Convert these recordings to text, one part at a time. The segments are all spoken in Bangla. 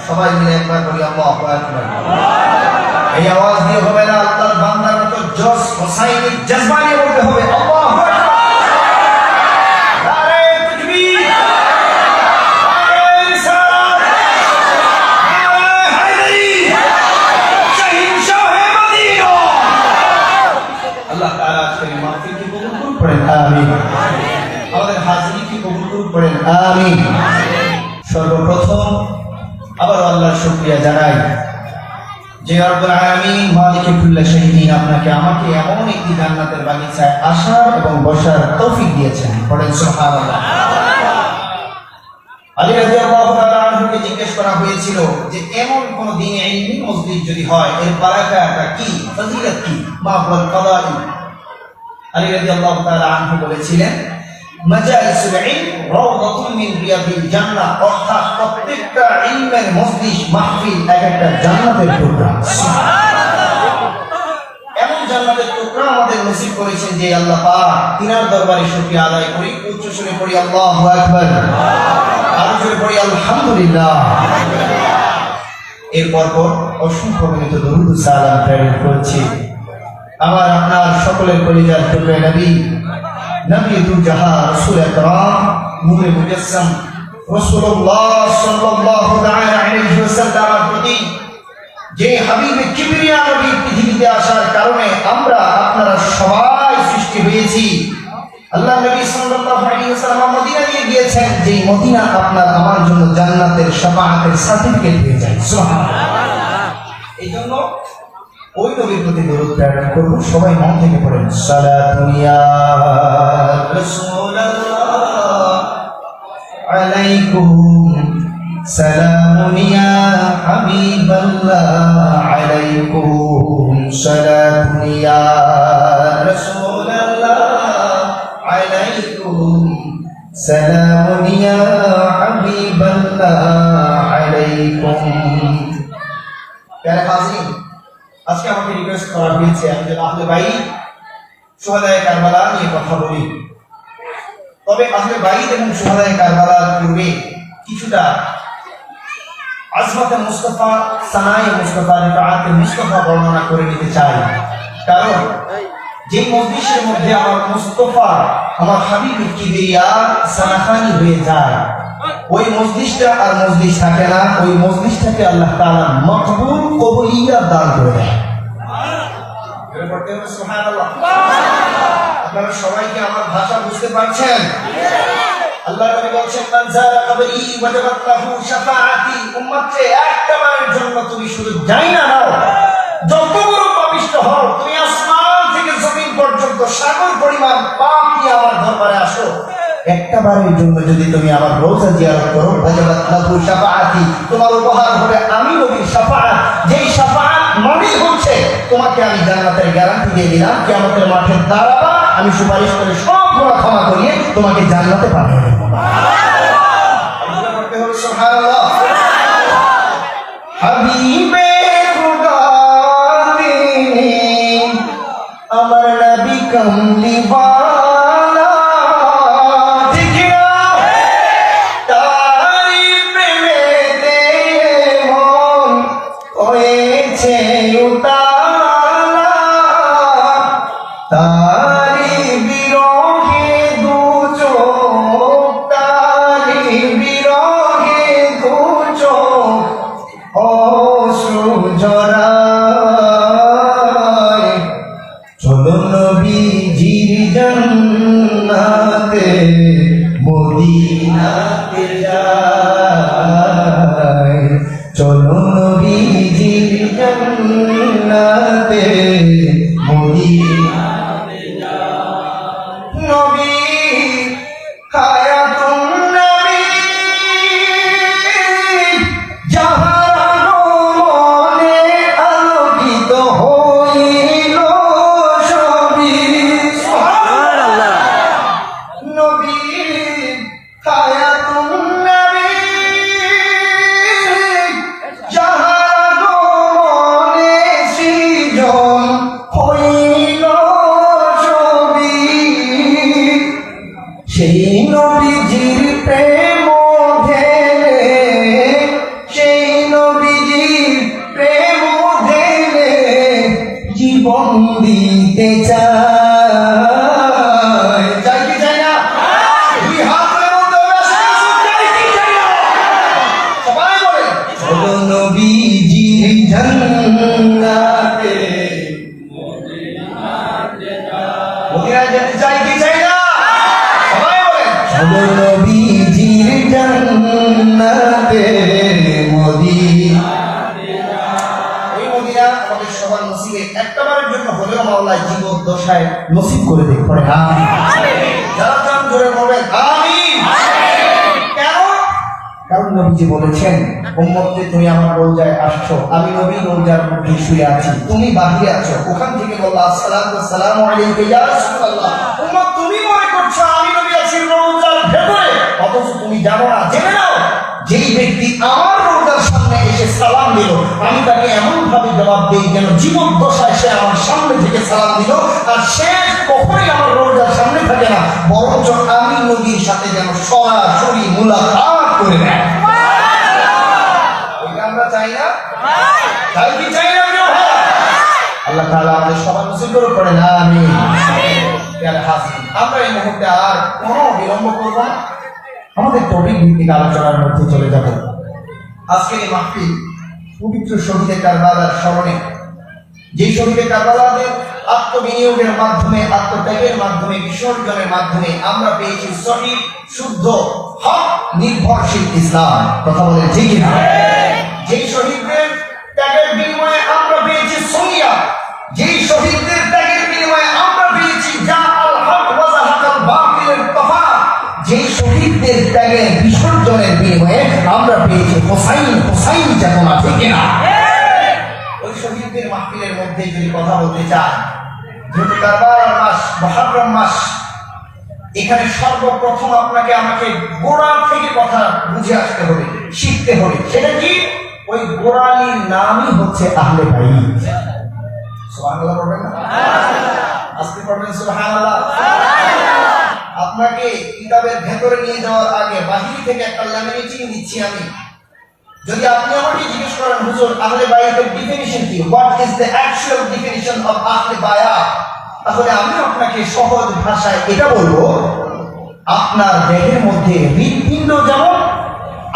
সবাই মিলে একবার বলি আল্লাহু আকবার। এই আওয়াজ দিয়ে হবে না, আল্লাহর বান্দার মতো জোশ হোসাইনি জজবা নিয়ে বলতে হবে আল্লাহু আকবার। নারে তাকবীর, নারে রিসালাত, নারে হায়দারি, শাহিনশাহে মদিনা। আল্লাহ তাআলা আজকের মাহফিল কি কবুল করুন, পড়েন আমিন। আমাদের হাজিরি কি কবুল করুন, পড়েন আমিন। সর্বপ্রথম আবার আল্লাহর শুকরিয়া জানাই যে রব্বুল আলামিন মালিকে কুল্লি শাইইন আপনাকে আমাকে এমন একটি জান্নাতের বাগিচায় আসার এবং বসার তৌফিক দিয়েছেন, পড়েন সুবহানাল্লাহ। আলী রাদিয়াল্লাহু তাআলা আনহুকে জিজ্ঞেস করা হয়েছিল যে এমন কোন দ্বীনে ইলমি মসজিদ যদি হয় এর বারাকাটা কি, ফজিলত কি, মা হুয়াল ফাদাইল। আলী রাদিয়াল্লাহু তাআলা আনহু বলেছিলেন মাজালিসুল ইলম রাওদাতুন মিন রিয়াদিল জান্নাহ, অর্থাৎ প্রত্যেকটা ইলমের মজলিস মাহফিল এক একটা জান্নাতের টুকরা। এমন জান্নাতের টুকরা আমাদের নসিব করেছেন যে আল্লাহ পাক, তিনার দরবারে শুকরিয়া আদায় করি। উচ্চ সুরে পড়ি আল্লাহু আকবার, আরো জোরে পড়ি আলহামদুলিল্লাহ। এরপর অসংখ্য মিনিট দরুদ ও সালাম প্রেরণ করছি আমার আপনার সকলের কলিজার টুকরা নবী নবী দুজাহা রাসূল আকরাম নূরে মুজাসসাম রাসূলুল্লাহ সাল্লাল্লাহু তাআলা আলাইহি ওয়াসাল্লামের প্রতি যে হাবিবে কিবরিয়া নবী পৃথিবীতে আসার কারণে আমরা আপনারা সবাই সৃষ্টি হয়েছি। আল্লাহ নবী সাল্লাল্লাহু আলাইহি ওয়াসাল্লাম মদিনা নিয়ে গিয়েছেন, যে মদিনা আপনার আমার জন্য জান্নাতের শাফাআতের সার্টিফিকেট হয়ে যায়। সুবহানাল্লাহ। এইজন্য ওই নবীর প্রতি দরুদ প্রেরণ করব। সবাই মন থেকে পড়েন সালাতু ইয়া রাসূলুল্লাহ আলাইকুম সালামু ইয়া হাবিবাল্লাহ আলাইকুম সালাতু ইয়া রাসূলুল্লাহ আলাইকুম সালামু ইয়া হাবিবাল্লাহ আলাইকুম। প্যারা হাজির, আজকে আমাকে রিকোয়েস্ট করা হয়েছে আমি যেন আহলে বাইত শুহাদায়ে কারবালা নিয়ে কথা বলি। তবে আহলে বাইত এবং শুহাদায়ে কারবালার পূর্বে কিছুটা আজমাতে মুস্তাফা, সানায়ে মুস্তাফা, রিফাআতে মুস্তাফা বর্ণনা করে নিতে চাই। কারণ যে মজলিসের মধ্যে আমার মুস্তাফা, আমার হাবিবে কিবরিয়া সানাখানি হয়ে যায়, ওই মজলিসটা আর মজলিস থাকে না, ওই মজলিসটাকে আল্লাহ তাআলা মকবুল কবুলিয়ত দান করে দেয়। সুবহানাল্লাহ। আপনারা সবাই কি আমার ভাষা বুঝতে পারছেন? আল্লাহ নবী বলেন মান যারা কবরি ওয়াজাবাত লাহু শাফাআতি। উম্মতকে একবারের জন্য তুমি শুধু যাই না নাও, যত বড় পাপিষ্ঠ হও, তুমি আসমান থেকে জমিন পর্যন্ত সাগর পরিমাণ পাপ নিয়ে আমার দরবারে আসো, একবারের জন্য যদি তুমি আমার রওজা জিয়ারত করো, ওয়াজাবাত লাহু শাফাআতি, তোমার উপহার হবে আমি নবীর শাফাআত। যেই শাফাআত মানে হচ্ছে তোমাকে আমি জান্নাতের গ্যারান্টি দিয়ে দিলাম, কিয়ামতের মাঠে দাঁড়াবা, আমি সুপারিশ করে সব গুনাহ ক্ষমা করিয়ে তোমাকে জান্নাতে পাঠিয়ে দেব। সুবহানাল্লাহ। হাবিবে খুদা তিনি আমার নবী কমলি ওয়ালা, ঠিক না? তারি প্রেমেতে মন হয়েছে উতালা, তারি বিরহে দু চোখ, তারি বিরহে দু চোখ অশ্রু ঝরায়। চলো নবীজির জান্নাতে মদিনাতে যাই, চলো নবীজির জান্নাতে মদিনাতে যাই। নবী হায়াতুন নবী জাহানো মনে আলোকিত জীবন দিতে চাই, চাই কি চাই না? দুই হাত তুলে বলতে হবে, চাই কি চাই না? সবাই বলে চলো নবীজির জান্নাতে, মদিনায় যেতে চাই কি চাই না? সবাই বলে চলো নবীজির জান্নাতে, মদিনা। ওই মদিনা আমাদের সবার নসিবে একটাবারের জন্য হলেও মাওলা জীবদ্দশায় নসিব করে দেখ পড়ে আমিন। যারা চান জোরে বলবেন আমিন। কেন? কারণ নবীজি বলেছেন উম্মতে তুমি আমার রওজায় আসছো, আমি নবী রওজার মধ্যে শুয়ে আছি, তুমি বাহিরে আছো, ওখান থেকে বলল আসসালামু আলাইকা ইয়া রাসূলুল্লাহ। উম্মত তুমি মনে করছো আমি নবী আছি রওজার ভেতরে, অথচ তুমি জানো না। জেনে নাও যেই ব্যক্তি আমার রওজার সামনে এসে সালাম দিল, আমি তাকে এমন ভাবে জবাব দেই যেন জীবদ্দশায় সে আমার সামনে থেকে সালাম দিল, আর সে কখনোই আমার রওজার সামনে থাকে না, বরঞ্চ আমি নবীর সাথে যেন সরাসরি মুলাকাত করে নেয়। ওইটা আমরা চাই না? চাই কি চাই না? আল্লাহ তাআলা আমাদের সবার নসিব করে পড়ে না আমিন। আমরা এই মুহূর্তে আর কোনো বিলম্ব করব না, আমাদের টপিক ভিত্তিক আলোচনার মধ্যে চলে যাব। আজকের এই মাহফিল পবিত্র শহীদে কারবালার স্মরণে, যে শহীদে কারবালাদের আত্মবিনিয়োগের মাধ্যমে, আত্মত্যাগের মাধ্যমে, বিসর্জনের মাধ্যমে আমরা পেয়েছি সহিহ, শুদ্ধ, হক নির্ভরশীল ইসলাম। কথা বলেন ঠিক কিনা? যেই শহীদদের ত্যাগের বিনিময়ে আমরা পেয়েছি সহিয়া, যেই শহীদদের ত্যাগের বিনিময়ে আমরা পেয়েছি জাআল হক ওয়া যাহাকাল বাতিলের তফা, যেই শহীদদের ত্যাগের বিসর্জনের বিনিময়ে আমরা পেয়েছি হোসাইন, হোসাইন চেতনা। ঠিক কিনা? ওই শহীদদের মাহফিলের মধ্যে যদি কথা বলতে চাই, যেহেতু কারবালার মাস, মুহররম মাস, এখানে সর্বপ্রথম আপনাকে আমাকে গোড়া থেকে কথা বুঝে আসতে হবে, শিখতে হবে। সেটা কি? ওই গোড়ালির নামই হচ্ছে আহলে বাইত। সুবহানাল্লাহ পড়বেন না? আজকে পড়বেন সুবহানাল্লাহ। আপনাকে কিতাবের ভেতরে নিয়ে যাওয়ার আগে বাহির থেকে একটা ল্যামিনেটিং দিচ্ছি আমি। যদি আপনি আমাকে জিজ্ঞেস করেন হুজুর আহলে বাইতের ডিফিনিশন কি, what is the actual definition of আহলে বায়াত, তাহলে আমি আপনাকে সহজ ভাষায় এটা বলবো, আপনার দেহের মধ্যে হৃৎপিণ্ড যেমন,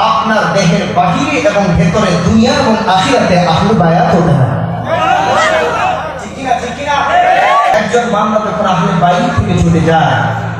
আপনার দেহের বাহিরে এবং ভেতরে দুনিয়া এবং আখিরাতে আহলে বায়াত হতে হয়। ঠিক কিনা? ঠিক কিনা? একজন বান্দা যখন আহলে বাইত থেকে ছুটে যায়,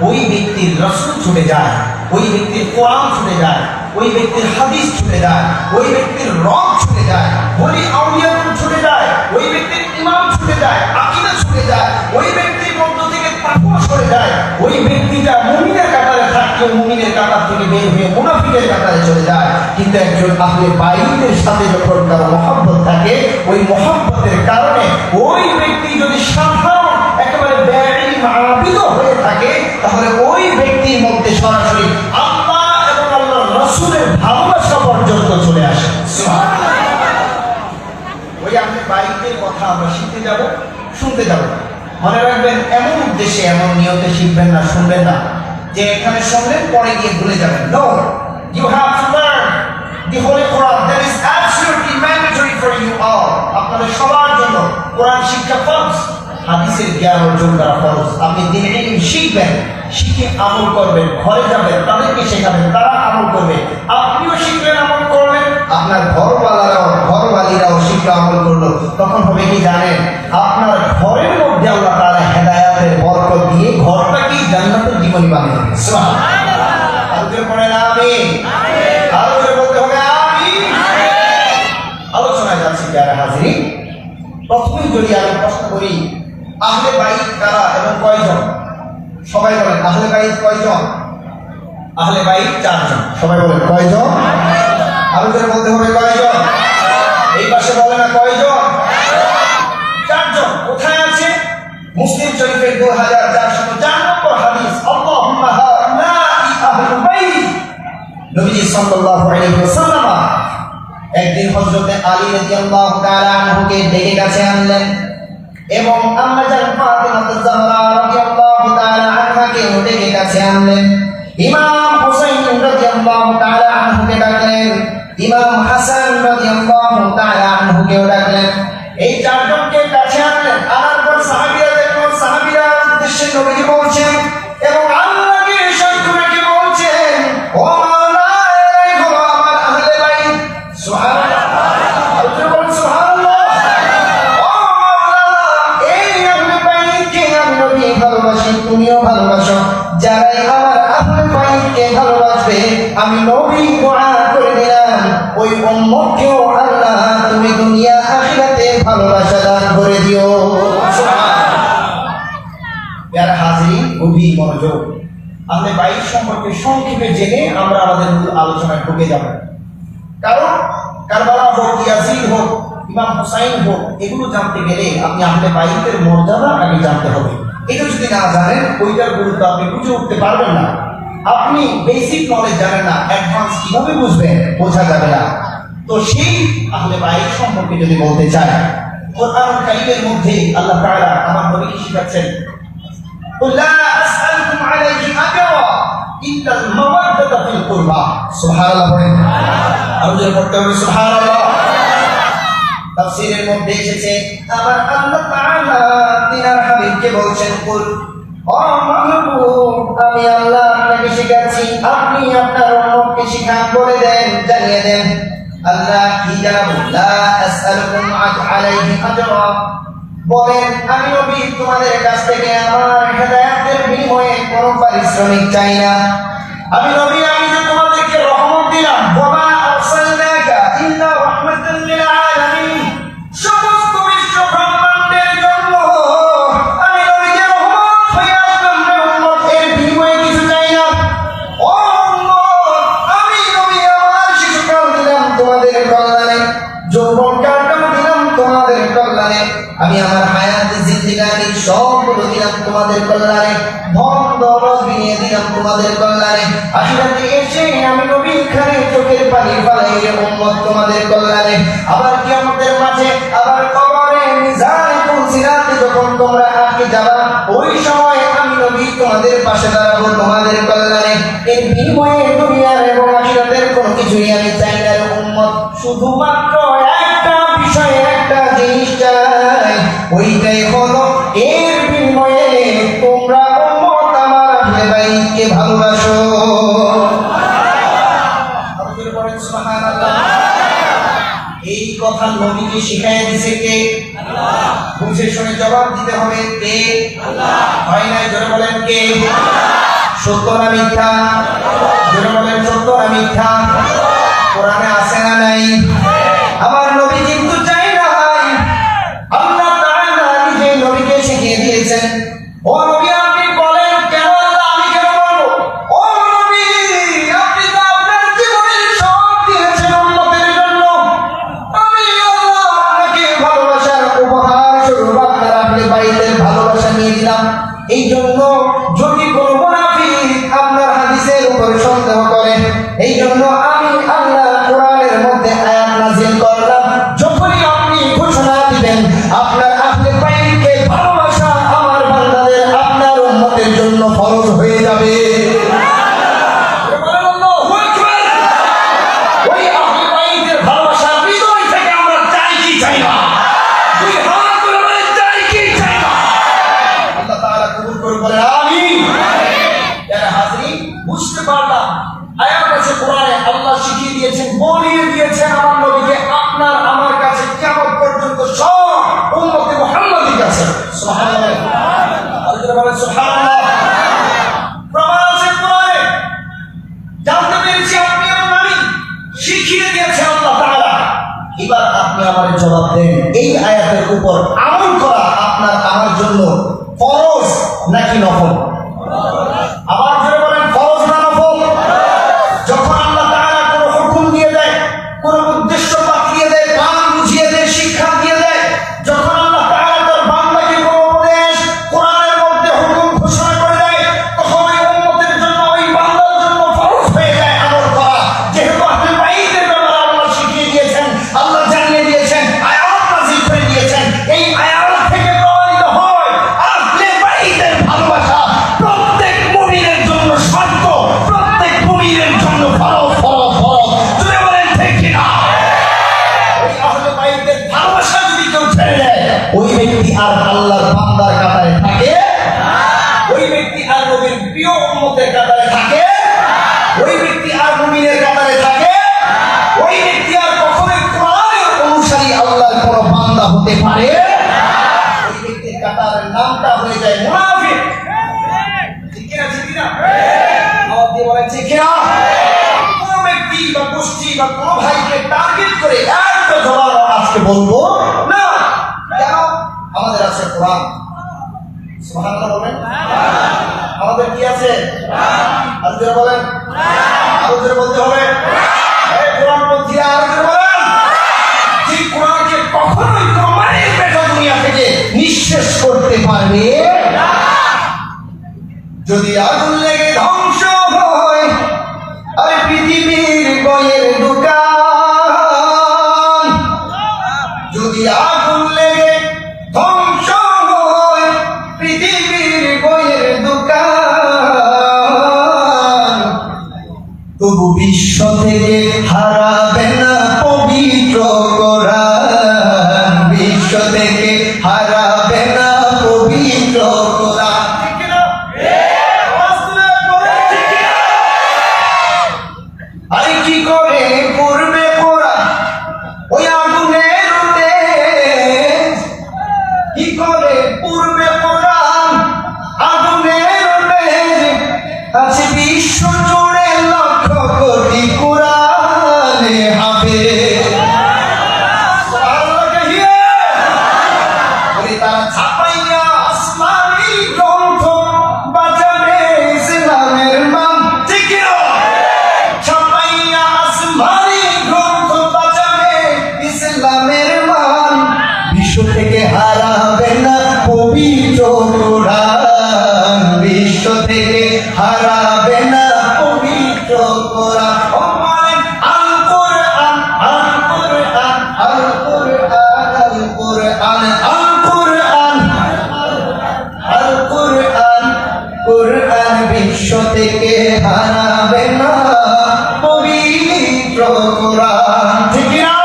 ওই ব্যক্তির রাসূল ছুটে যায়, ওই ব্যক্তির কোরআন ছুটে যায়, ওই ব্যক্তির হাদিস ছুটে যায়, ওই ব্যক্তির রব ছুটে যায়, ওলি আউলিয়াতুল ছুটে যায়, ওই ব্যক্তির ইমাম ছুটে যায়, আকীদা ছুটে যায়, ওই ব্যক্তির মধ্য থেকে তাকওয়া সরে যায়, ওই ব্যক্তিটা মুমিনের কাতারে থাকলেও মুমিনের কাতার থেকে বের হয়ে মুনাফিকের কাতারে চলে যায়। কিন্তু একজন আহলে বাইতের সাথে যখন তার মহব্বত থাকে, ওই মহব্বতের কারণে ওই ব্যক্তি যদি সাধারণ একেবারে বেঈমান আবিদ হয়ে থাকে, তাহলে ওই ব্যক্তির মধ্যে সরাসরি আল্লাহ এবং আল্লাহর রাসূলের ভালোবাসা পর্যন্ত চলে আসে। ওই আহলে বাইতের কথা আমরা শিখতে যাব, শুনতে যাব। মনে রাখবেন, এমন উদ্দেশ্যে এমন নিয়তে শিখবেন না, শুনবেন না যে এখানে শুনলেন পরে গিয়ে ভুলে যাবেন। No, you have to learn the Holy Quran. That is absolutely mandatory for you all. আপনাদের সবার জন্য কোরআন শিক্ষা ফরজ, হাদিসের জ্ঞান অর্জন করা ফরজ। আপনি দিনের ইলম শিখবেন, শিখে আমল করবেন, ঘরে যাবেন, তাদেরকে শেখাবেন, তারা আমল করবে, আপনিও শিখলেন, আমল করলেন, আপনার ঘরওয়ালিরাও শিখে আমল করলো। তখন হবে কি জানেন? আপনার ঘরের মধ্যে আল্লাহ তাআলা হেদায়েতের বরকত দিয়ে ঘরটাকে জান্নাতের জীবনী বানিয়ে দেবেন। সুবহানাল্লাহ। আরো জোরে পড়েন আমিন। আরো জোরে বলতে হবে আমিন। আলোচনায় যাচ্ছি যারা হাজির। প্রথমেই যদি আমি প্রশ্ন করি, আহলে বাইত কারা এবং কয়জন? সবাই বলেন আহলে বাইত কয়জন? আহলে বাইত 4 জন। সবাই বলেন কয়জন? আরো জোরে বলতে হবে কয়জন? এই পাশে বলে না কয়জন? 4 জন। কোথায় আছে? মুসলিম শরীফের 2404 নম্বর হাদিস, আল্লাহুম্মা হাউলাই আহলুল বাইত। নবীজি সাল্লাল্লাহু আলাইহি ওয়াসাল্লাম একদিন হযরত আলী রাদিয়াল্লাহু তাআলা আনহুকে ডেকে কাছে আনলেন এবং আম্মা জান ফাতিমা যাহরা রাদিয়াল্লাহু তাআলা আনহাকে ডেকে কাছে আনলেন। ইমাম হুসাইন রাদিয়াল্লাহু তাআলা আনহুকে ডাকলেন, ইমাম হাসান রাদিয়াল্লাহু তাআলা আনহুকে ডাকলেন। এই চারজনকে কাছে আনলেন, আনার পর সাহাবীরা দেখলেন, সাহাবীরা উদ্দেশ্যে নবীজি বলছেন এবং আল্লাহকে সাক্ষ্য রেখে বলছেন, ও মাওলা, এই হলো আমার আহলে বাইত। সুবহানাল্লাহ, আল্লাহু বলেন সুবহানাল্লাহ। ও মাওলা, এই আহলে বাইতকে আমি নবী ভালোবাসি, তুমিও ভালোবাসো। যারাই আমার আহলে বাইতকে ভালোবাসবে, আমি নবী দোয়া করে দিলাম, ওই উম্মতকেও আল্লাহ তুমি দুনিয়া আখিরাতে ভালোবাসা দান করে দিও। প্যারা হাজির, গভীর মনোযোগ। আহলে বাইত সম্পর্কে সংক্ষেপে জেনে আমরা আমাদের মূল আলোচনায় ঢুকে যাব। কারণ কারবালা হোক, ইয়াজিদ হোক, ইমাম হুসাইন হোক, এগুলো জানতে গেলে আপনি আহলে বাইতের মর্যাদা আগে জানতে হবে। এটা যদি না জানেন, ওইটার গুরুত্ব আপনি বুঝে উঠতে পারবেন না। আপনি বেসিক নলেজ জানেন না, অ্যাডভান্স কিভাবে বুঝবেন, বোঝা যাবে না। তো সেই আহলে বাইত সম্পর্কে যদি বলতে চাই, কোরআন কারীমের মধ্যে আল্লাহ তাআলা আমার নবীকে শিখাচ্ছেন, কুল লা আসআলুকুম আলাইহি আজরা ইল্লাল মাওয়াদ্দাতা ফিল কুরবা। সুবহানাল্লাহ বলেন, আর জোরে পড়তে হবে সুবহানাল্লাহ। তাফসীরের মধ্যে এসেছে, আমার আল্লাহ তাআলা তিনার হাবিবকে বলছেন, কুল, ও মাহবুব, আমি আল্লাহ আপনাকে শিখাচ্ছি, আপনি আপনার উম্মতকে শিখান, বলে দেন, জানিয়ে দেন, আল্লাহ কি জানাবো, লা আসআলুকুম আলাইহি আজরা, বলেন আমি নবী তোমাদের কাছ থেকে আমার হেদায়েতের বিনিময়ে কোনো পারিশ্রমিক চাই না। আমি নবী, আমি যে তোমাদেরকে রহমত দিলাম, ওয়া আরসালনাকা ইল্লা রাহমাতাল লিল আলামিন, সমস্ত বিশ্ব ব্রহ্মাণ্ডের জন্য আমি নবী যে রহমত হয়ে আসলাম, উম্মত এর বিনিময়ে কিছু চাই না। ও উম্মত, আমি নবী আমার শিশুকাল দিলাম তোমাদের কল্যাণে, যৌবনকালটাও দিলাম তোমাদের কল্যাণে, আমি আমার হায়াত জিন্দেগানি সবগুলো দিলাম তোমাদের কল্যাণে, ধন দৌলত বিনিয়ে দিলাম তোমাদের কল্যাণে, আখিরাতে এসে আমি নবী খানে চোখের পানি ফেলাই রে উম্মত তোমাদের কল্যাণে। আবার কিয়ামতের মাঠে, আবার কবরে, মিজানে পুলসিরাতে যখন তোমরা আটকে যাবা, ওই সময় আমি নবী তোমাদের পাশে দাঁড়াবো তোমাদের কল্যাণে। এর বিনিময়ে দুনিয়ার এবং আখিরাতের কোনো কিছুই আমি চাই না রে উম্মত, শুধুমাত্র একটা বিষয়, একটা জিনিস চাই, ওইটাই হলো এর বিনিময়ে তোমরা উম্মত আমার আহলে বাইতকে ভালোবাসো। আপনারা বলেন সুবহানাল্লাহ। এই কথা নবীকে শিখাইয়া দিয়েছে কে? আল্লাহ। বুঝে শুনে জবাব দিতে হবে, কে? আল্লাহ। হয় নাই, জোরে বলেন কে? আল্লাহ। সত্য না মিথ্যা? জোরে বলেন সত্য না মিথ্যা? কোরআনে আছে না নাই? আমার নবী কিন্তু চাই না ভাই, আল্লাহ তাআলা নিজে নবীকে শিখিয়ে দিয়েছেন, ও নবী আপনি বলেন কেন আল্লাহ, আমি কেন বলবো? ও নবী, আপনি তো আপনার জীবনের সব দিয়েছেন উম্মতের জন্য, আমি আল্লাহ আপনাকে ভালোবাসার উপহার স্বরূপ আপনার আহলে বাইতের ভালোবাসা নিয়ে দিলাম। এই জন্য যদি কোনো মুনাফিক আপনার হাদিসের উপর সন্দেহ করে, এই জন্য আমি আল্লাহ কোরআনের মধ্যে আয়াত নাযিল করলাম, যখনই আপনি ঘোষণা দিবেন আপনার আহলে বাইতকে ভালোবাসা আমার বান্দাদের, আপনার উম্মতের জন্য ফরজ হয়ে যাবে। ওই আহলে বাইতের ভালোবাসা হৃদয় থেকে আমরা চাই কি চাই না? দুই হাত তুলে বলেন, চাই কি চাই না? আল্লাহ তাআলা কবুল করুন, বলেন আমিন। যারা হাজির, বুঝতে পারলাম আয়াত আছে কোরআনে, আল্লাহ শিখিয়ে দিয়েছেন, বলিয়ে দিয়েছেন আমার নবীকে, আপনার আমার কাছে কিয়ামত পর্যন্ত সব উম্মতে মুহাম্মাদির কাছে। সুবহানাল্লাহ, আল্লাহ বলেন সুবহানাল্লাহ। প্রমাণ আছে কোরআনে, জানতে পেরেছি আপনি এবং আমি, শিখিয়ে দিয়েছেন আল্লাহ তাআলা। এবার আপনি আমার জবাব দেন, এই আয়াতের উপর আমল করা আপনার আমার জন্য ফরজ নাকি নফল? আবার জোরে বলেন, ফরজ না নফল? যখন আল্লাহ তাআলা কোনো হুকুম দিয়ে দেয়, কোনো উদ্দেশ্য বাতলিয়ে দেয়, কান বুঝিয়ে দেয়, শিক্ষা দিয়ে দেয়, যখন আল্লাহ তাআলা তার বান্দাকে কোনো উপদেশ কোরআনের মধ্যে হুকুম ঘোষণা করে দেয়, তখন ওই উম্মতের জন্য, ওই বান্দার জন্য ফরজ হয়ে যায় আমল করা। যেহেতু আহলে বাইতের ব্যাপারে আল্লাহ শিখিয়ে দিয়েছেন, আল্লাহ জানিয়ে দিয়েছেন, আয়াত নাযিল করে দিয়েছেন, এই আয়াত ওই ব্যক্তি আর আল্লাহর বান্দার কাতারে থাকে, ওই ব্যক্তি আর নবীর প্রিয় উম্মতের কাতারে থাকে, ওই ব্যক্তি আর মুমিনের কাতারে থাকে, ওই ব্যক্তি আর কখনোই কোরআনের অনুসারী আল্লাহর কোন বান্দা হতে পারে। ওই ব্যক্তির কাতারের নামটা হয়ে যায় মুনাফিক। ঠিক কিনা? ঠিক কিনা? আওয়াজ দিয়ে বলেন ঠিক কিনা? কোন ব্যক্তি বা গোষ্ঠী বা কোন ভাইকে টার্গেট করে একটা জবাব আজকে বলবো না। কেন? আমাদের আছে কোরআন। সুবহানাল্লাহ বলেন। আমাদের কি আছে? আর যারা বলেন আরো জোরে বলতে হবে। এই কোরআন পন্থী আর জোরে বলেন। যে কোরআনকে কখনোই প্রমাণের পেটা দুনিয়া থেকে নিঃশেষ করতে পারবে না। যদি আগুন লেগে ধ্বংস হয় আরে পৃথিবীর বইয়ের দোকান, যদি আগুন লেগে ধ্বংস হয় পৃথিবীর বইয়ের দোকান, তবু বিশ্ব থেকে হারাবে না পবিত্র কোরআন, বিশ্ব থেকে হারাবে না পবিত্র কোরআন। ঠিক না? আরে কি করে পূর্বে পড়া ওই আগুনের তেজ, কি করে পূর্বে পড়া আগুনের তেজ, আছে বিশ্ব জুড়ে লক্ষ কোটি কোরআনে হাফেজ। সুবহানাল্লাহ কহিয়ে বলি তারা ছাপাইয়া আসমানি গ্রন্থ বাঁচাবে ইসলামের মান। ঠিক না? ছাপাইয়া আসমানি গ্রন্থ বাঁচাবে ইসলামের মান, বিশ্ব থেকে হারাবে না পবিত্র কোরআন, বিশ্ব থেকে হারাবে না পবিত্র কোরআন। ও বলেন আল কোরআন, আল কোরআন, আল কোরআন, আল কোরআন, আল কোরআন, আল কোরআন, কোরআন বিশ্ব থেকে হারাবে না পবিত্র কোরআন। ঠিক না?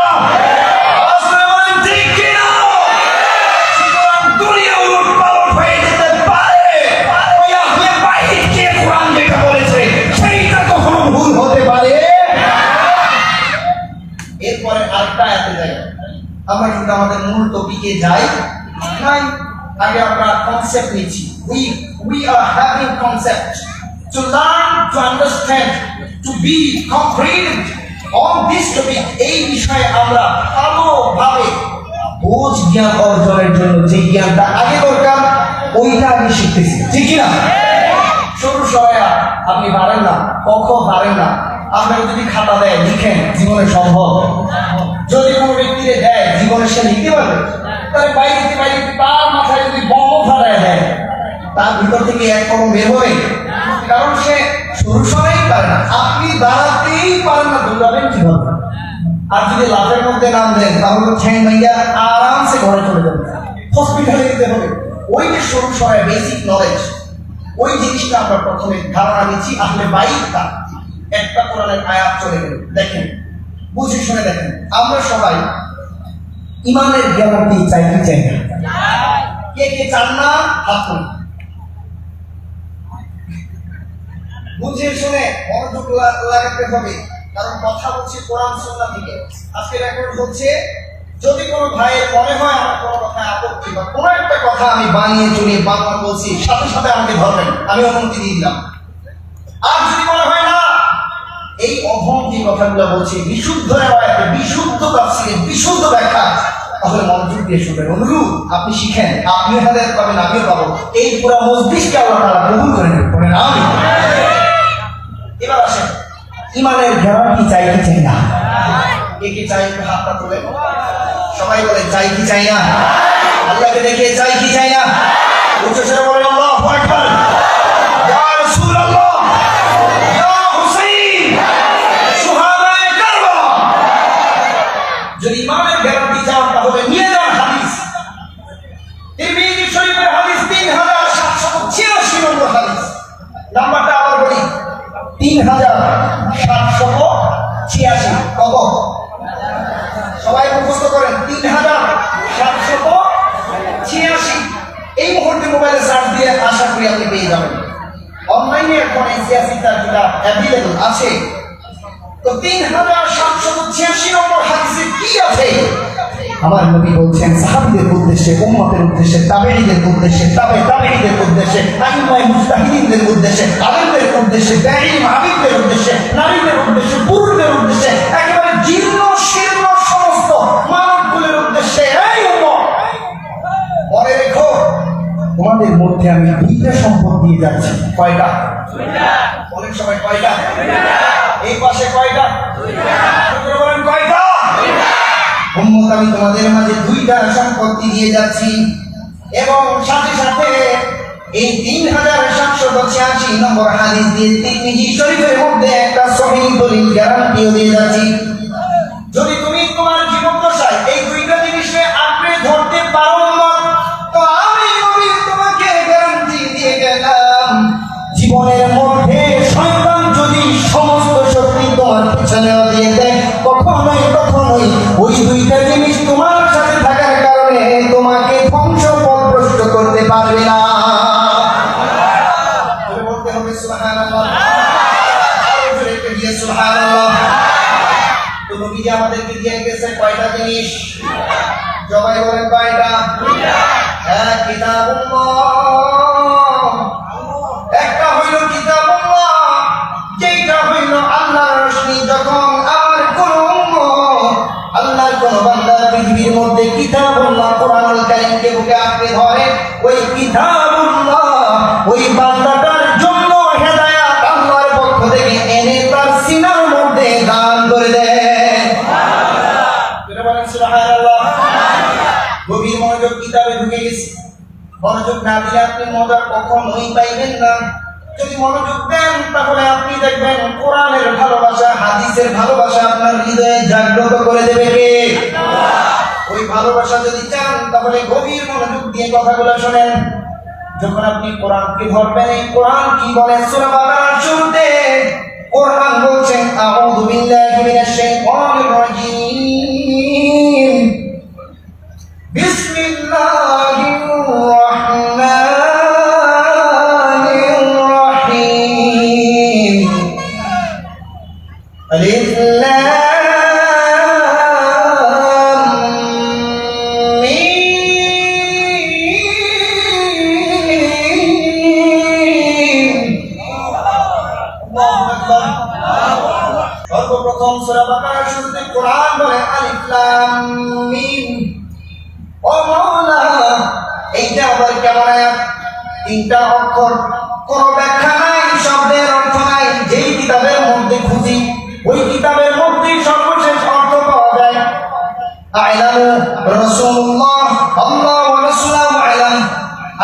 আসলে বলেন ঠিক কিনা? সুতরাং দুনিয়া উলটপালট হয়ে যেতে পারে, ওই আহলে বাইত কে কোরআন যেটা বলেছে সেইটা কখনো ভুল হতে পারে। এরপরে আরেকটা আয়াতে যাই, আমরা কিন্তু আমাদের মূল টপিকে যাই নাই। আগে আমরা কনসেপ্ট নিচ্ছি। we are having concept to learn, to understand, to be comprehended on this topic। এই বিষয়ে আমরা ভালোভাবে বোঝ জ্ঞান অর্জনের জন্য যে জ্ঞানটা আগে দরকার ওইটা আমি শিখতেছি। ঠিক না? শুরু সময় আপনি পারেন না, কখন পারেন না, আপনাকে যদি খাতা দেয় লিখেন জীবনে সম্ভব? যদি কোনো ব্যক্তিরে দেয় জীবনে সে লিখতে পারবে? তাহলে বাইরে তার মাথায় যদি বম ফাটায় দেয় তার ভিতর থেকে এক কলম বের হবে? কারণ সে শুরু সময়ই পারে না। আপনি দাঁড়াতেই পারেন না, দৌড়াবেন কিভাবে? আর যদি লাভের মধ্যে নাম দেন তাহলে তো ঠ্যাং ভাইয়া আরামসে ঘরে চলে যাবে, হসপিটালে যেতে হবে। ওই যে শুরু সময় বেসিক নলেজ, ওই জিনিসটা আমরা প্রথমে ধারণা নিচ্ছি। আহলে বাইতটা একটা কোরআনের আয়াত চলে গেল, দেখেন বুঝে শুনে দেখেন। আমরা সবাই ইমানের গ্যারান্টি চাই কি চাই না? কে কে চান না হাত তুলুন। বুঝে শুনে মনোযোগ লাগাতে হবে, কারণ কথা বলছি কোরআন সুন্নাহ থেকে। আজকে রেকর্ড হচ্ছে, যদি কোনো ভাইয়ের মনে হয় আমার কোনো কথা আপত্তি বা কোনো একটা কথা আমি বানিয়ে চলিয়ে বাংলা বলছি, সাথে সাথে আমাকে ধরবেন, আমি অনুমতি দিয়ে দিলাম। আর যদি মনে হয় না এই অভম যে কথাগুলো বলছি বিশুদ্ধ রেওয়ায়েতে, বিশুদ্ধ তাফসীরে, বিশুদ্ধ ব্যাখ্যা, তাহলে মনোযোগ দিয়ে শুনবেন। অনুরোধ আপনি শিখেন, আপনি হেদায়েত পাবেন, আমিও পাবো। এই পুরো মজলিসকে আল্লাহ তাআলা কবুল করে নেবেন, বলেন আমিন। এবার আসেন, ইমানের গ্যারান্টি চাই কি চাই না? কে কে চাই একটু হাতটা তোলেন। সবাই বলে চাই কি চাই না? আল্লাহকে দেখে চাই কি চাই না? উচ্চ স্বরে বলেন আল্লাহু আকবার। ইয়া রাসূলুল্লাহ, ইয়া হুসাইন, সুহাদায়ে কারবালা। যদি ইমানের গ্যারান্টি চান তাহলে নিয়ে যান হাদিস। তিরমিজি শরীফের হাদিস 3786 নম্বর হাদিস। নাম্বারটা আবার বলি, 3786। কত? সবাই মুখস্থ করেন, 3786 এই মুহূর্তে মোবাইলে সার্চ দিয়ে আশা করি আপনি পেয়ে যাবেন। অনলাইনে এখন সিয়াসি তারকিটা অ্যাভেলেবল আছে। তো 3786 নম্বর হাদিসে কি আছে? আমার নবী বলছেন সাহাবীদের উদ্দেশ্যে, উম্মতের উদ্দেশ্যে, তাবেঈদের উদ্দেশ্যে, তাবেঈদের উদ্দেশ্যে, আইম্মায়ে মুজতাহিদিনদের উদ্দেশ্যে, আলেমদের উদ্দেশ্যে, দাঈ মাবিদের উদ্দেশ্যে, নারীদের উদ্দেশ্যে, পুরুষদের উদ্দেশ্যে, একেবারে জীর্ণ শীর্ণ সমস্ত মানবকুলের উদ্দেশ্যে, এই উম্মত মনে রেখো, তোমাদের মধ্যে আমি দুইটা সম্পদ দিয়ে যাচ্ছি। কয়টা? দুইটা। বলেন সবাই কয়টা? দুইটা। এই পাশে কয়টা? দুইটা। বলেন কয়টা? দুইটা। উম্মত আমি তোমাদের মাঝে দুইটা সম্পত্তি দিয়ে যাচ্ছি এবং সাথে সাথে এই 3786 নম্বর হাদিস দিয়ে তিরমিজি শরীফের মধ্যে একটা সহিহ দলিল গ্যারান্টিও দিয়ে যাচ্ছি। যদি তুমি তোমার জীবন দশায় এই দুইটা জিনিসকে আঁকড়ে ধরতে পারো তো আমি নবী তোমাকে গ্যারান্টি দিয়ে গেলাম, জীবনের মধ্যে শয়তান যদি সমস্ত শক্তি তোমার পিছনে দিয়ে দেয়, কখনোই ওই দুইটা জিনিস তোমার সাথে থাকার কারণে তোমাকে ধ্বংসপথভ্রষ্ট করতে পারবে না। বলতে হবে সুবহানাল্লাহ। সুবহানাল্লাহ। তো নবী আমাদেরকে দিয়ে গেছে কয়টা জিনিস? সবাই বলেন কয়টা? হ্যাঁ, কিতাবুল্লাহ। একটা হইল কিতাবুল্লাহ, যেটা হইল আল্লাহর রশনি। যখন আমার কোন আল্লাহর কোন বান্দা পৃথিবীর মধ্যে কিতাবুল্লাহ কোরআনুল কারীমকে বুকে আঁকড়ে ধরে, ওই কিতাবুল্লাহ ওই বান্দাটার জন্য হেদায়েত আল্লাহর পক্ষ থেকে এনে তার সিনার মধ্যে দান করে দেয়। সুবহানাল্লাহ। গভীর মনোযোগ কিতাবে ঢুকে গেছে। মনোযোগ না দিলে আপনি মজা কখনোই পাইবেন না। যদি মনোযোগ দেন তাহলে আপনি দেখবেন কোরআনের ভালোবাসা, হাদিসের ভালোবাসা আপনার হৃদয়ে জাগ্রত করে দেবে কে? ওই ভালোবাসা যদি চান তাহলে গভীর মনোযোগ দিয়ে কথাগুলো শুনেন। যখন আপনি কোরআনকে ধরবেন, এই কোরআন কি বলে? সূরা বাকারার শুরুতে কোরআন বলছেন আউযু বিল্লাহি মিনাশ শাইতানির রাজীম, বিসমিল্লাহির রাহমানির রাহিম, আলিফ লাম সর্বপ্রথম সূরা বাকারার শুরুতে কোরআন বলে আলিফ লাম মিম। ও মাওলা, এইটা আবার কেমন আয়াত? তিনটা অক্ষর, কোনো ব্যাখ্যা নাই, শব্দের অর্থ নাই। যেই কিতাবের মধ্যে খুঁজি ওই কিতাবের মধ্যেই সর্বশেষ অর্থ পাওয়া যায়। আ'লামু রাসূলুল্লাহ আল্লাহ ওয়া রাসূলুহু আ'লাম,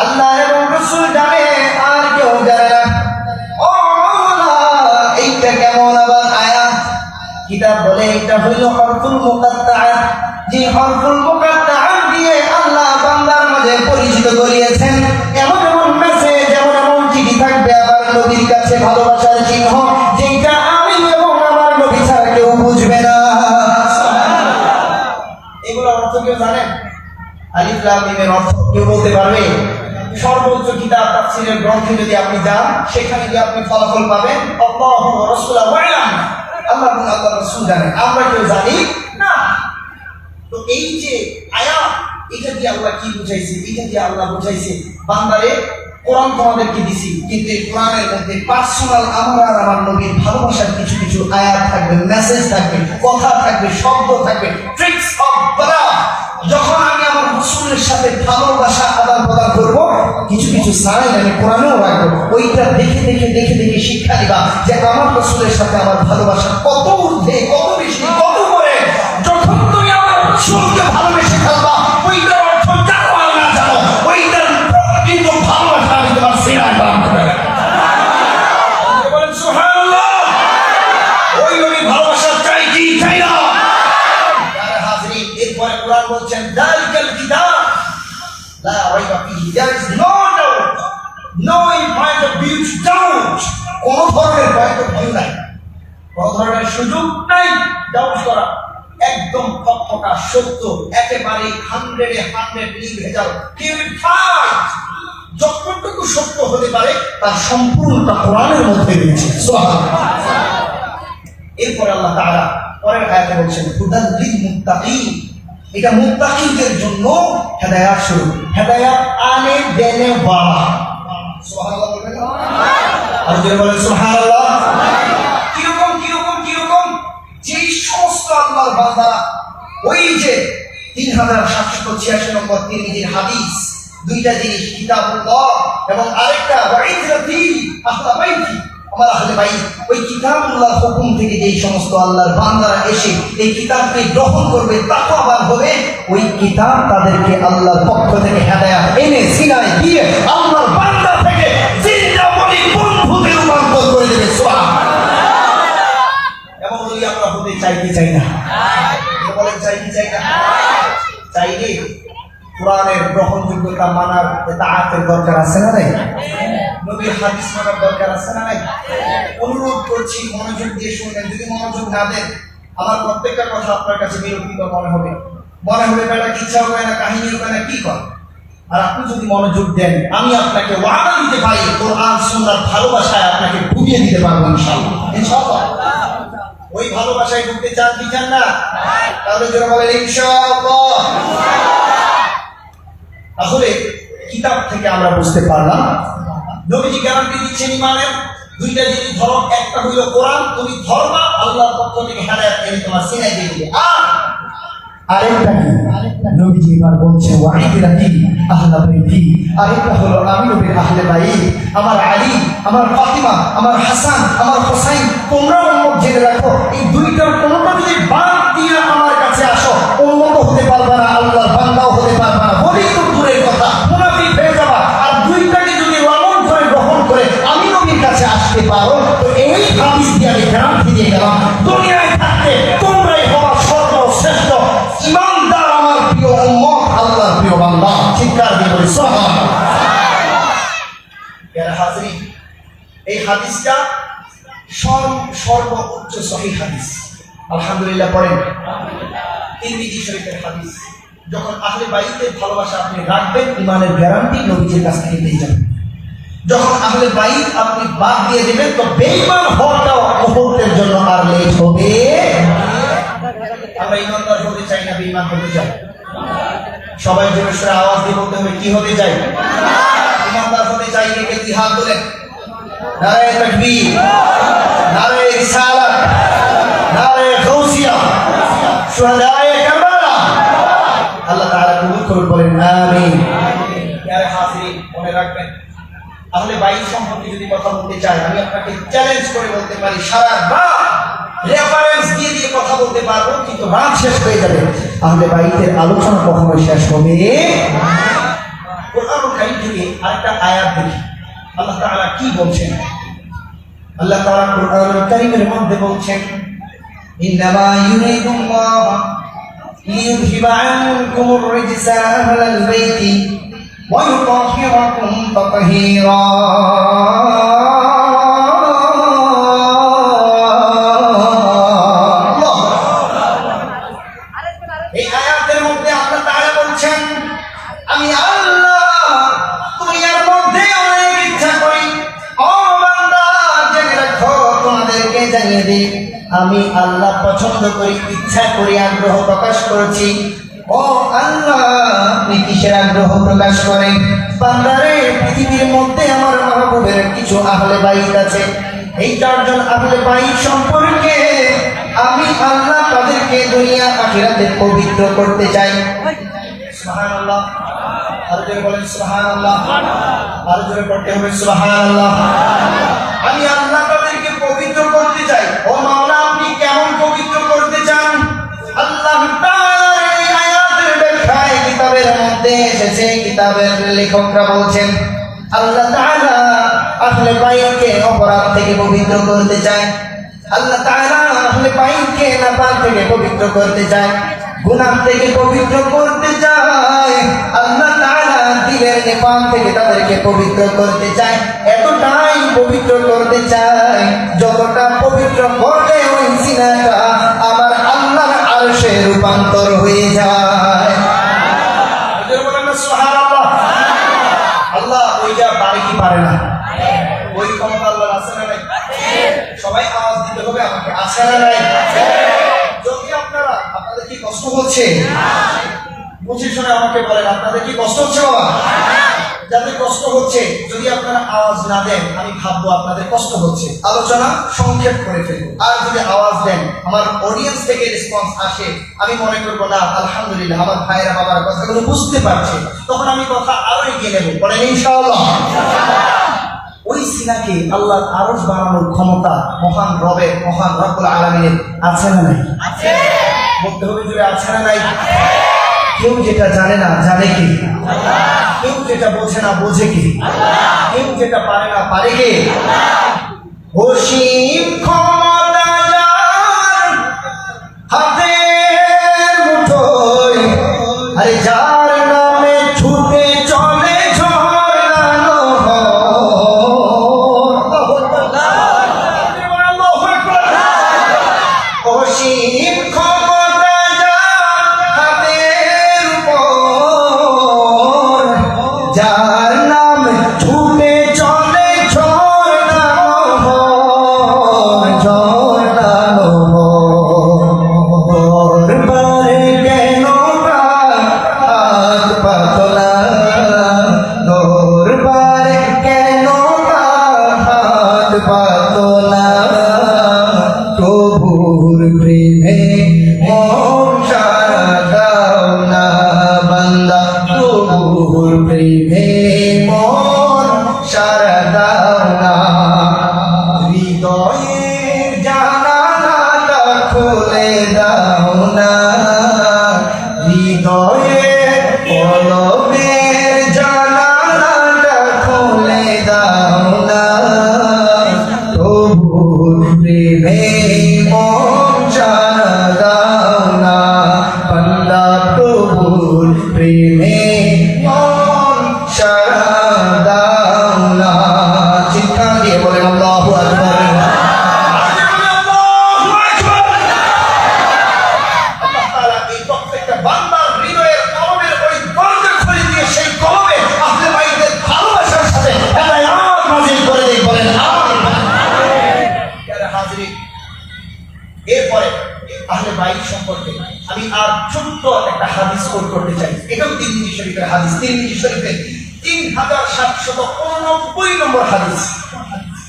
আল্লাহ এবং রাসূল জানে, আর কেউ জানে না। ও মাওলা, এইটা কেমন আবার আয়াত? কিতাব বলে এটা হইল হরফুল মুকাত্তাআত। যে হরফুল মুকাত্তাআত দিয়ে আল্লাহ বান্দার মাঝে পরিচিত করিয়েছেন এমন এমন মেসেজ, এমন এমন চিঠি থাকবে আমার নবীর কাছে, ভালোবাসার চিহ্ন, যেটা আমি এবং আমার নবী ছাড়া কেউ বুঝবে না। এগুলো অর্থ কেউ জানেন? আলিফ লাম মিমের অর্থ কেউ বলতে পারবে? সর্বোচ্চ কিতাব তাফসীরের গ্রন্থে যদি আপনি যান, সেখানে গিয়ে আপনি ফলাফল পাবেন আল্লাহু ওয়া রাসূলুহু আ'লাম, আল্লাহ এবং আল্লাহর রাসূল জানেন, আমরা কেউ জানি না। তো এই যে আয়াত, এটা দিয়ে আল্লাহ কি বুঝাইছে? এটা দিয়ে আল্লাহ বুঝাইছে বান্দারে কোরআন তোমাদেরকে দিছি, কিন্তু এই কোরআনের মধ্যে পার্সোনাল আমার আর আমার নবীর ভালোবাসার কিছু কিছু আয়াত থাকবে, মেসেজ থাকবে, কথা থাকবে, শব্দ থাকবে, ট্রিক্স অফ বালাগ। যখন আমি আমার রাসূলের সাথে ভালোবাসা আদান প্রদান করবো, কিছু কিছু সাইন আমি কোরআনেও রাখবো। ওইটা দেখে দেখে দেখে দেখে শিক্ষা দিবা যে আমার রাসূলের সাথে আমার ভালোবাসা কত ঊর্ধ্বে, কত বেশি, কত করে। যখন তুমি আমার রাসূলকে ভালোবেসে ফেলবা, ওইটার অর্থ জানো আর না জানো, ওইটার কিন্তু ভালোবাসা আমি তোমার সিনায় দান করে দেব। বলেন সুবহানাল্লাহ। ওই নবীর ভালোবাসা চাই কি চাই না? হাজরিন, এরপরে কোরআন বলছেন যালিকাল কিতাব লা রাইবা ফীহি, there is no doubt, no point of view doubt, কোন ধরনের পয়েন্ট অফ ভিউ নাই, কোন ধরনের সুযোগ নাই ডাউট করা। একদম পক্কা সত্য, একেবারে 100 নির্ভেজাল, পিউরিফাইড সত্য হতে পারে তার সম্পূর্ণটা কোরআনের মধ্যে রয়েছে। সুবহানাল্লাহ। এরপরে আল্লাহ তাআলা পরের আয়াতে বলছেন হুদাল লিল মুত্তাকিন, এটা মুত্তাকিদের জন্য হেদায়েত স্বরূপ, হেদায়েত আনে দেনে ওয়ালা। সুবহানাল্লাহ বলবেন না? আর যারা বলেন সুবহানাল্লাহ। কিরকম কিরকম কিরকম? যেই সমস্ত আল্লাহর বান্দারা ওই যে 3786 নম্বর তিরমিজির হাদিস, দুইটা জিনিস, কিতাবুল্লাহ এবং আরেকটা ওয়াইদরাতি আহলা বাইতি, আমার আহলে বাইত, ওই কিতাবুল্লাহর হুকুম থেকে যেই সমস্ত আল্লাহর বান্দারা এসে এই কিতাবকে গ্রহণ করবে, তাকওয়াবান হবে, ওই কিতাব তাদেরকে আল্লাহর পক্ষ থেকে হেদায়েত এনে সিনায় দিয়ে আল্লাহর বান্দা থেকে জিন্দাবলী বন্ধুতে রূপান্তর করে দেবে। সুবহানাল্লাহ। এমন ওই আমরা হতে চাই কি চাই না? বলেন চাই কি চাই না? চাইলে কোরআনের গ্রহণযোগ্যতা মানার তাআতের দরকার আছে না নাই? নবীর হাদিস মানার দরকার আছে না নাই? অনুরোধ করছি মনোযোগ দিয়ে শুনবেন। যদি মনোযোগ না দেন আমার প্রত্যেকটা কথা আপনার কাছে বিরক্তিকর মনে হবে, বেটা ইচ্ছা হবে না, কাহিনী হবে না, কি কর। আর আপনি যদি মনোযোগ দেন আমি আপনাকে ওয়াদা দিতে পারি কোরআন সুন্নাহর ভালোবাসায় আপনাকে ডুবিয়ে দিতে পারবো ইনশাআল্লাহ। ইনশাআল্লাহ। ওই ভালোবাসায় ডুবতে চান কি চান না? তাহলে যারা বলেন ইনশাআল্লাহ। তাহলে কিতাব থেকে আমরা বুঝতে পারলাম নবীজি গ্যারান্টি দিচ্ছেন ইমানের দুইটা জিনিস ধরো, একটা হইল কোরআন, তুমি ধর্মা আল্লাহর পক্ষ থেকে হেদায়েত এনে তোমার সিনায় দিয়ে দিবে। আর আরেকটা কি? নবীজি এবার বলছে ওয়াইদরাতি আহলা বাইতি, আরেকটা হলো আমি নবীর আহলে বাইত, আমার আলী, আমার ফাতিমা, আমার হাসান, আমার হোসাইন, তোমরা উম্মত জেনে রাখো এই দুইটার কোনোটা যদি বাদ দিয়ে আমার কাছে আসো উম্মত হতে পারবে না, আল্লাহর বান্দাও হতে পারবে না, বলেই তো দূরের কথা মুনাফিক হয়ে যাবা। আর দুইটাকে যদি লালন করে গ্রহণ করে আমি নবীর কাছে আসতে পারো তো এই হাদিস দিয়ে আমি গ্যারান্টি দিয়ে গেলাম দুনিয়ায় থাকতে তোমরাই হওয়া সর্বশ্রেষ্ঠ ইমানদার, আমার প্রিয় উম্মত, আল্লাহর প্রিয় বান্দা। চিৎকার দিয়ে বলি সুবহানাল্লাহ। এর হাজরিন, এই হাদিসটা সর্বোচ্চ সহিহ হাদিস। আলহামদুলিল্লাহ পড়েন। তিরমিজি শরীফের হাদিস। যখন আহলে বাইতের ভালোবাসা আপনি রাখবেন ইমানের গ্যারান্টি নবীজির কাছ থেকে পেয়ে যাবেন। যখন আহলে বাইত আপনি বাদ দিয়ে দেবেন তো বেঈমান হওয়াটাও মুহূর্তের জন্য আর লেট হবে। আমরা ইমানদার হতে চাই না বেঈমান হতে চাই? সবাই জোরে সোরে আওয়াজ দিয়ে বলতে হবে কি হতে চাই? ইমানদার হতে চাই। কে কি হাত তোলেন? নারে তাকবীর, নারে রিসালাত, নারে গাউসিয়া, শুহাদায়ে কারবালা। আল্লাহ তাআলা কবুল করুন, বলেন আমিন। ইয়া হাজিরিন, মনে রাখবেন আহলে বাইত সম্পর্কে যদি কথা বলতে চাই আমি আপনাকে চ্যালেঞ্জ করে বলতে পারি সারা রাত রেফারেন্স দিয়ে দিয়ে কথা বলতে পারবো, কিন্তু রাত শেষ হয়ে যাবে, আহলে বাইতের আলোচনা কখনো শেষ হবে না। কোরআনুল কারীম থেকে আরেকটা আয়াত দেখি আল্লাহ তাআলা কি বলছেন। আল্লাহ তাআলা কোরআনুল কারীমের মধ্যে বলছেন ইন্নামা ইউরিদুল্লাহ লিইউযহিবা আনকুমুর রিজসা আহলাল বাইতি ওয়া ইউতাহহিরাকুম তাতহীরা। এই আয়াতের মধ্যে আল্লাহ তাআলা বলছেন আমি আল্লাহ দুনিয়ার মধ্যে অনেক ইচ্ছা করি, ও বান্দা জেনে রাখো, তোমাদেরকে জানিয়ে দিই আমি আল্লাহ পছন্দ করি, ইচ্ছা করি, আগ্রহ প্রকাশ করছি। ও আল্লাহ আপনি কিসের আগ্রহ প্রকাশ করেন? বান্দারে পৃথিবীর মধ্যে আমার মাহবুবের কিছু আহলে বাইত আছে, এই চারজন আহলে বাইত সম্পর্কে আমি আল্লাহ তাদেরকে দুনিয়া আখিরাতে পবিত্র করতে চাই। সুবহানাল্লাহ। আর জোরে বলেন সুবহানাল্লাহ। আর জোরে পড়তে হবে সুবহানাল্লাহ। আমি আল্লাহ তাদেরকে পবিত্র করতে চাই। ও মাওলা আপনি কেমন পবিত্র করতে চান? আল্লাহ তাআলা এই আয়াতের ব্যাখ্যায় কিতাবের মধ্যে এসেছে, কিতাবের লেখকরা বলছেন আল্লাহ তাআলা আহলে বাইতকে অপরাধ থেকে পবিত্র করতে চায়, আল্লাহ তাআলা আহলে বাইতকে নাপাক থেকে পবিত্র করতে চায়, গুনাহ থেকে পবিত্র করতে চায়, আল্লাহ তাআলা দিলের নেপাক থেকে তাদেরকে পবিত্র করতে চায়। এতটাই পবিত্র করতে চায় যতটা পবিত্র করলে ওই সিনাটা আমার আল্লাহর আরশে রূপান্তর হয়ে যায়। সুবহানাল্লাহ। আল্লাহ ওইটা পারে কি পারে না? ওই ক্ষমতা আল্লাহর আছে না নাই? সবাই আওয়াজ দিতে হবে আমাকে, আছে না নাই? যদি আপনাদের কি কষ্ট হচ্ছে? বুঝে শুনে আমাকে বলেন, আপনাদের কি কষ্ট হচ্ছে বাবা? যাদের কষ্ট হচ্ছে, যদি আপনারা আওয়াজ না দেন আমি ভাববো আপনাদের কষ্ট হচ্ছে, আলোচনা সংক্ষেপ করে ফেলবো। আর যদি আওয়াজ দেন, আমার অডিয়েন্স থেকে রেসপন্স আসে, আমি মনে করবো না আলহামদুলিল্লাহ আমার ভাইয়েরা বাবার কথাগুলো বুঝতে পারছে, তখন আমি কথা আরো এগিয়ে নেবো। বলেন ইনশাআল্লাহ। ওই সিনাকে আল্লাহর আরশ বাড়ানোর ক্ষমতা মহান রবের, মহান রব্বুল আলামিনের আছে না নাই? আছে। বলতে হবে যে আছে না নাই? কেউ যেটা জানে না জানে কি? আল্লাহ। কেউ যেটা বোঝে না বোঝে কি? আল্লাহ। কেউ যেটা পারে না পারে কে? আল্লাহ। অসীম ক্ষমতা যার হাতের মুঠোয়, আরে যার নামে ছুটে চলে ঝড়ানো অসীম ক্ষমতা যার হাতের উপর, যার নামে ছুটে চলে ঝড়ানো ঝড়ানো বারে কেন হাত পাতলা, দরবারে কেন হাত পাতলা, প্রভুর প্রেমে মন সারা দাও না বান্দা, প্রভুর প্রেমে মন সারা দাও না, হৃদয়ের জানালাটা খুলে দাও না, হৃদয়ের কলবের জানালাটা খুলে দাও না, প্রভুর প্রেমে মন সারা দাও না বান্দা, প্রভুর প্রেমে মন সারা দাও না। চিৎকার দিয়ে বলেন আল্লাহু আকবার। আল্লাহ তাআলা এই প্রত্যেকটা বান্দার হৃদয়ের কলবের ওই দরজা খুলে দিয়ে সেই কলবে আহলে বাইতের ভালোবাসার সাথে হেদায়েত নাযিল করে দেয়। বলেন আমিন। যারা হাজির, এরপরে আহলে বাইত সম্পর্কে আমি আর ছোট্ট একটা হাদিস কোট করতে চাই। এটাও তিরমিজি শরীফের হাদিস, তিরমিজি শরীফের 3789 নম্বর হাদিস।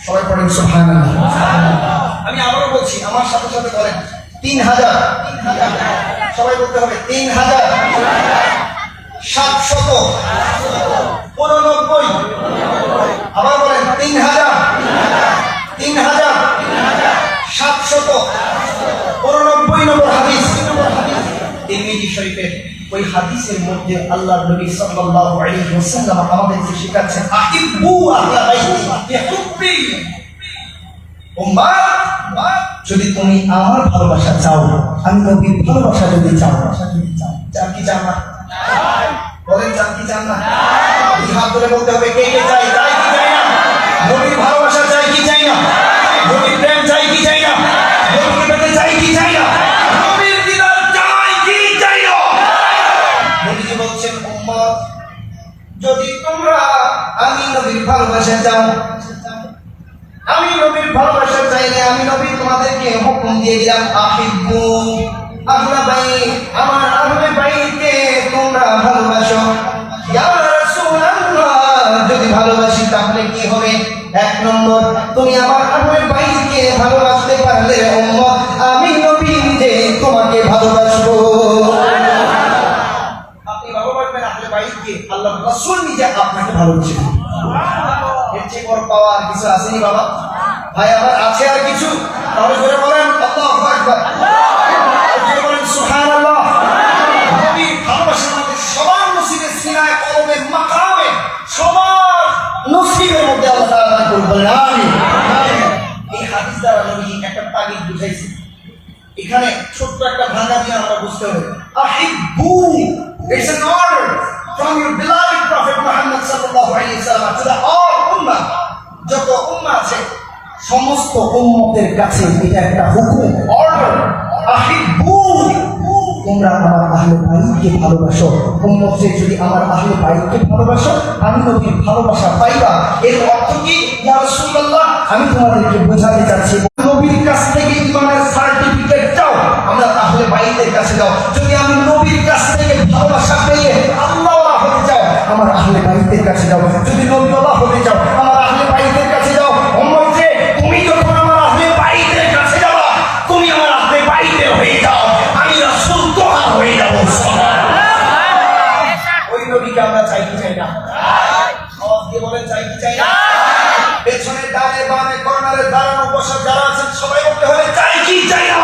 সবাই পড়েন সুবহানাল্লাহ। আমি আবারও বলছি, আমার সাথে সাথে বলেন 3000, সবাই বলতে হবে 3789। আবার বলেন 3789 নম্বর হাদিস। তিরমিজি শরীফের ওই হাদিসের মধ্যে আল্লাহর নবী সাল্লাল্লাহু আলাইহি ওয়াসাল্লাম আমাদেরকে শেখাচ্ছেন, আহিব্বু আহলা বাইতি বিহুব্বি। উম্মাহ, যদি তুমি আমার ভালোবাসা চাও, আমি নবীর ভালোবাসা যদি চাও, চান কি চান না? বলেন চান কি চান না? এই হাত ধরে বলতে হবে কে কে চাই, চাই কি চাই না? নবীর ভালোবাসা চাই কি চাই না? নবীর প্রেম চাই কি চাই না? নবীকে পেতে চাই কি চাই না? নবীর দিদার চাই কি চাই না? নবীজি বলছেন, উম্মত যদি তোমরা আমি নবীর ভালোবাসা চাও, আমি নবীর ভালোবাসা চাইলে আমি নবী তোমাদেরকে হুকুম দিয়ে দিলাম, আহিব্বু আহলা বাইত, আমার আহলে বাইতকে তোমরা ভালোবাসো। ইয়া রাসূলুল্লাহ, যদি ভালোবাসি তাহলে কি হবে? 1 নম্বর, তুমি আমার আহলে বাইতকে ভালোবাসতে পারলে উম্মত আমি নবী নিজে তোমাকে ভালোবাসবো। আপনি ভালোবাসবেন আহলে বাইতকে, আল্লাহর রাসূল নিজে আপনাকে ভালোবাসবেন। এর চেয়ে বড় পাওয়ার কিছু আসেনি বাবা? ভাই আমার আছে আর কিছু? তাহলে জোরে বলেন আল্লাহু আকবার, জোরে বলেন সুবহানাল্লাহ। নবীর ভালোবাসা আমাদের সবার নসিবে, সিনায়, কলবে, মাকামে, সবার নসিবের মধ্যে আল্লাহ তাআলা দান করুন। বলেন আমিন। এই হাদিস দ্বারা নবী একটা তাগিদ বুঝাইছে। এখানে ছোট্ট একটা ভাঙা দিয়ে আমরা বুঝতে হবে, আহিব্বু, it's an order from your beloved prophet Muhammad sallallahu alaihi wasallam to the all ummah, যত উম্মাহ আছে সমস্ত উম্মতের কাছে এটা একটা হুকুম, অর্ডার, আহিব্বু, তোমরা আমার আহলে বাইতকে ভালোবাসো। উম্মতে যদি আমার আহলে বাইতকে ভালোবাসো, আমি নবীর ভালোবাসা পাইবা। এর অর্থ কি? ইয়া রাসূলুল্লাহ, আমি তোমাদেরকে বোঝাতে চাচ্ছি, নবীর কাছ থেকে ঈমানের সার্টিফিকেট চাও, আমরা আহলে বাইতের কাছে যাও। যদি আমি নবীর কাছ থেকে ভালোবাসা পেয়ে আল্লাহওয়ালা হতে চাও, আমার আহলে বাইতের কাছে যাও। যদি নবীওয়ালা হতে চাও, আমার আহলে বাইতের কাছে যাও। উম্মতে, তুমি যখন আমার আহলে বাইতের কাছে যাবা, তুমি আমার আহলে বাইতের হয়ে যাও, আমি রাসূল তোমার হয়ে যাব। ওই নবীকে আমরা চাই কি চাই না? আওয়াজ দিয়ে বলেন, চাই কি চাই না? পেছনে ডানে বামে কর্নারে দাঁড়ানো বসা যারা আছেন সবাই বলতে হবে, চাই কি চাই না?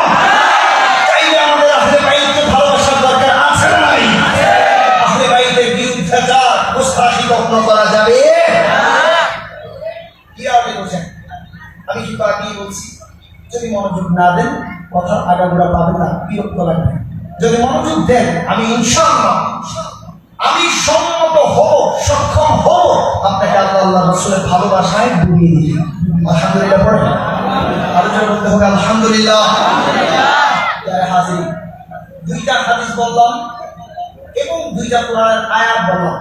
চাইলে আমাদের আহলে বাইতকে ভালোবাসার দরকার আছে না নাই? আহলে বাইতের বিরুদ্ধে যা মুস্তাহি কখনো করা যাবে কি? আপনি বলছেন, আমি কি আগেই বলছি, যদি মনোযোগ না দেন কথার আগাগোড়া পাবেন না, বিরক্ত লাগবে। যদি মনোযোগ দেন, আমি ইনশাআল্লাহ আমি সম্মত হব, সক্ষম হব আপনাকে আল্লাহ রাসূলের ভালোবাসায় ডুবিয়ে দিই। আলহামদুলিল্লাহ পড়ে আলোচনা করতে হবে। আলহামদুলিল্লাহ। হাজির, দুইটা হাদিস বললাম এবং দুইটা কোরআনের আয়াত বললাম।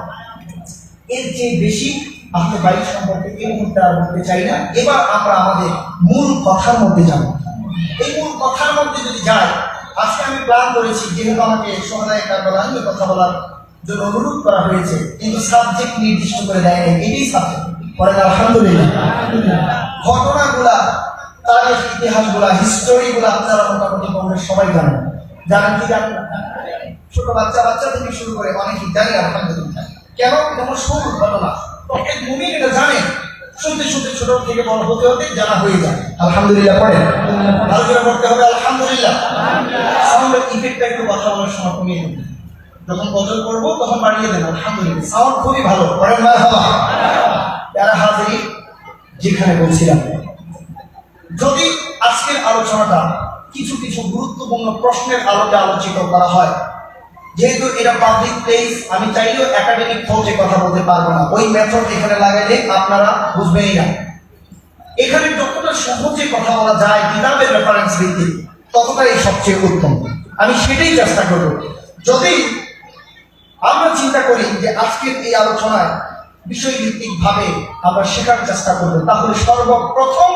এর চেয়ে বেশি আহলে বাইত সম্পর্কে এই মুহূর্তে আর বলতে চাই না। এবার আমরা আমাদের মূল কথার মধ্যে যাব। এই মূল কথার মধ্যে যদি যাই, আজকে আমি প্ল্যান করেছি, যেহেতু আমাকে সোহাদায়ে কারবালা নিয়ে কথা বলার জন্য অনুরোধ করা হয়েছে, কিন্তু সাবজেক্ট নির্দিষ্ট করে দেয় নাই, এটাই সাবজেক্ট পরে। আলহামদুলিল্লাহ, ঘটনাগুলা, তারিখ, ইতিহাসগুলা, হিস্টোরিগুলা আপনারা মোটামুটি কমে সবাই জানেন। জানেন কি জানেন? ছোট বাচ্চা থেকে শুরু করে অনেকেই জানি। আলহামদুলিল্লাহ, কেন? যেমন শুরু ঘটনা প্রত্যেক মুমিন এটা জানে, শুনতে শুনতে ছোট থেকে বড় হতে হতে জানা হয়ে যায়। আলহামদুলিল্লাহ পড়ে আলোচনা করতে হবে। আলহামদুলিল্লাহ। সাউন্ডের ইফেক্টটা একটু কথা বলার সময় কমিয়ে দেবেন, যখন বদল করবো তখন বাড়িয়ে দেন। আলহামদুলিল্লাহ, সাউন্ড খুবই ভালো। পড়েন মারহাবা। যারা হাজির, যেখানে বলছিলাম, যদি আজকের আলোচনাটা কিছু কিছু গুরুত্বপূর্ণ প্রশ্নের আলোকে আলোচিত করা হয়, যেহেতু এটা পাবলিক প্লেস, আমি চাইলেও একাডেমিক ফৌজে কথা বলতে পারবো না। ওই মেথড এখানে লাগাইলে আপনারা বুঝবেনই না। এখানে যতটা সহজে কথা বলা যায় কিতাবের রেফারেন্স ভিত্তিক, ততটাই সবচেয়ে উত্তম। আমি সেটাই চেষ্টা করব। যদি আমরা চিন্তা করি যে আজকের এই আলোচনায় বিষয়ভিত্তিক ভাবে আমরা শেখার চেষ্টা করব, তাহলে সর্বপ্রথম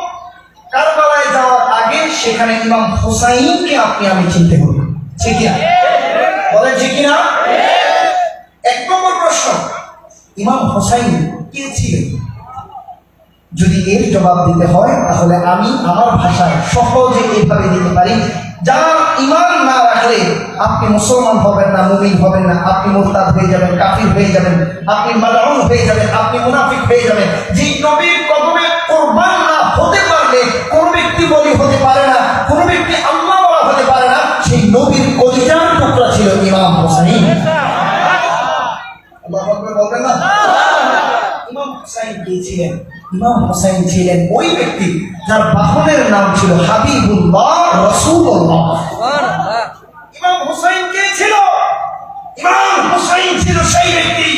কারবালায় যাওয়ার আগে সেখানে ইমাম হুসাইনকে আপনি আমি চিনতে হবে। ঠিক না? বলেন ঠিক কিনা? এক নম্বর প্রশ্ন, ইমাম হুসাইন কে ছিলেন? যদি এর জবাব দিতে হয়, তাহলে আমি আমার ভাষায় সহজে এভাবে দিতে পারি, যারা ঈমান না রাখলে আপনি মুসলমান হবেন না, মুমিন হবেন না, আপনি মুরতাদ হয়ে যাবেন, কাফির হয়ে যাবেন, আপনি মালউন হয়ে যাবেন, আপনি মুনাফিক হয়ে যাবেন। যে নবীর কদমে কুরবান না হতে পারলে কোন ব্যক্তি বলি হতে পারে না, কোন ব্যক্তি আল্লাহ বলা হতে পারে না। সেই নবীর কলিজার টুকরা ছিল ইমাম হুসাইন। আল্লাহু আকবার বলবেন না? ইমাম হুসাইন কে ছিলেন? ইমাম হুসাইন ছিলেন ওই ব্যক্তি যার বাহনের নাম ছিল হাবিবুল্লাহ রাসূলুল্লাহ। ইমাম হুসাইন কে ছিল? ইমাম হুসাইন ছিল সেই ব্যক্তি,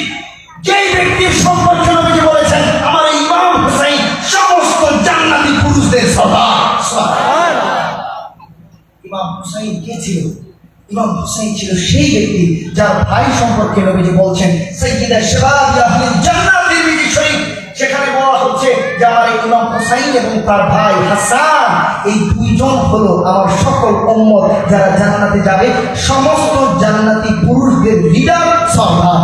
যেই ব্যক্তির সম্পর্কে নবীজি বলেছেন, আমার ইমাম হুসাইন সমস্ত জান্নাতি পুরুষদের সর্দার। সুবহানাল্লাহ। ইমাম হুসাইন কে ছিল? ইমাম হুসাইন ছিল সেই ব্যক্তি যার ভাই সম্পর্কে নবীজি বলছেন সাইয়্যিদা শাবাব আহলিল জান্নাতির বিষয়। সেখানে বলা হচ্ছে যে আমার ইমাম হুসাইন এবং তার ভাই হাসান, এই দুইজন হলো আমার সকল উম্মত যারা জান্নাতে যাবে, সমস্ত জান্নাতি পুরুষদের লিডার সর্দার।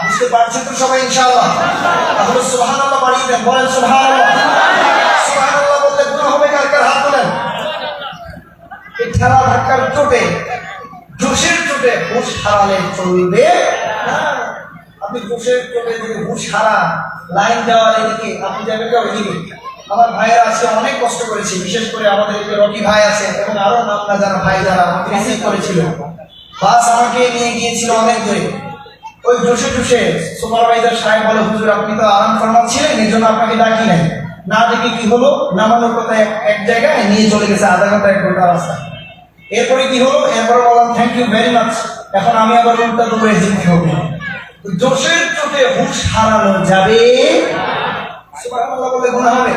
বুঝতে পারছেন তো সবাই ইনশাআল্লাহ? তাহলে সুবহানাল্লাহ বাড়িয়ে দেন, বলেন সুবহানাল্লাহ। সুবহানাল্লাহ বলতে গুনাহ হবে কার কার? হাত তোলেন। এই ঠেলা ধাক্কার চোটে, জোশের চোটে হুঁশ হারালে চলবে না। আপনি জোশের চোটে যদি হুঁশ হারান, লাইন দেওয়ার এদিকে আপনি যাবেন ওইদিকে। আমার ভাইয়েরা আছে অনেক কষ্ট করেছে, বিশেষ করে আমাদের এই রকি ভাই আছে এবং আরো নাম না যারা ভাই যারা আমাকে রিসিভ করেছিল, বাস আমাকে নিয়ে গিয়েছিল অনেক দূরে। ওই জোশে জোশে সুপারভাইজার সাহেব বলে, হুজুর আপনি তো আরাম ফরমাচ্ছিলেন, এই জন্য আপনাকে ডাকি নাই। না দেখি কি হলো, নামানোর কথা এক জায়গায় নিয়ে চলে গেছে আধা ঘন্টা 1 ঘন্টা রাস্তা। এরপরে কি হলো, এরপরে বললাম থ্যাংক ইউ ভেরি মাচ, এখন আমি আবার উল্টা দৌড়ে যেতে হবে। জোশের চোটে হুঁশ হারানো যাবে? সুবহানাল্লাহ বলে গুনাহ হবে?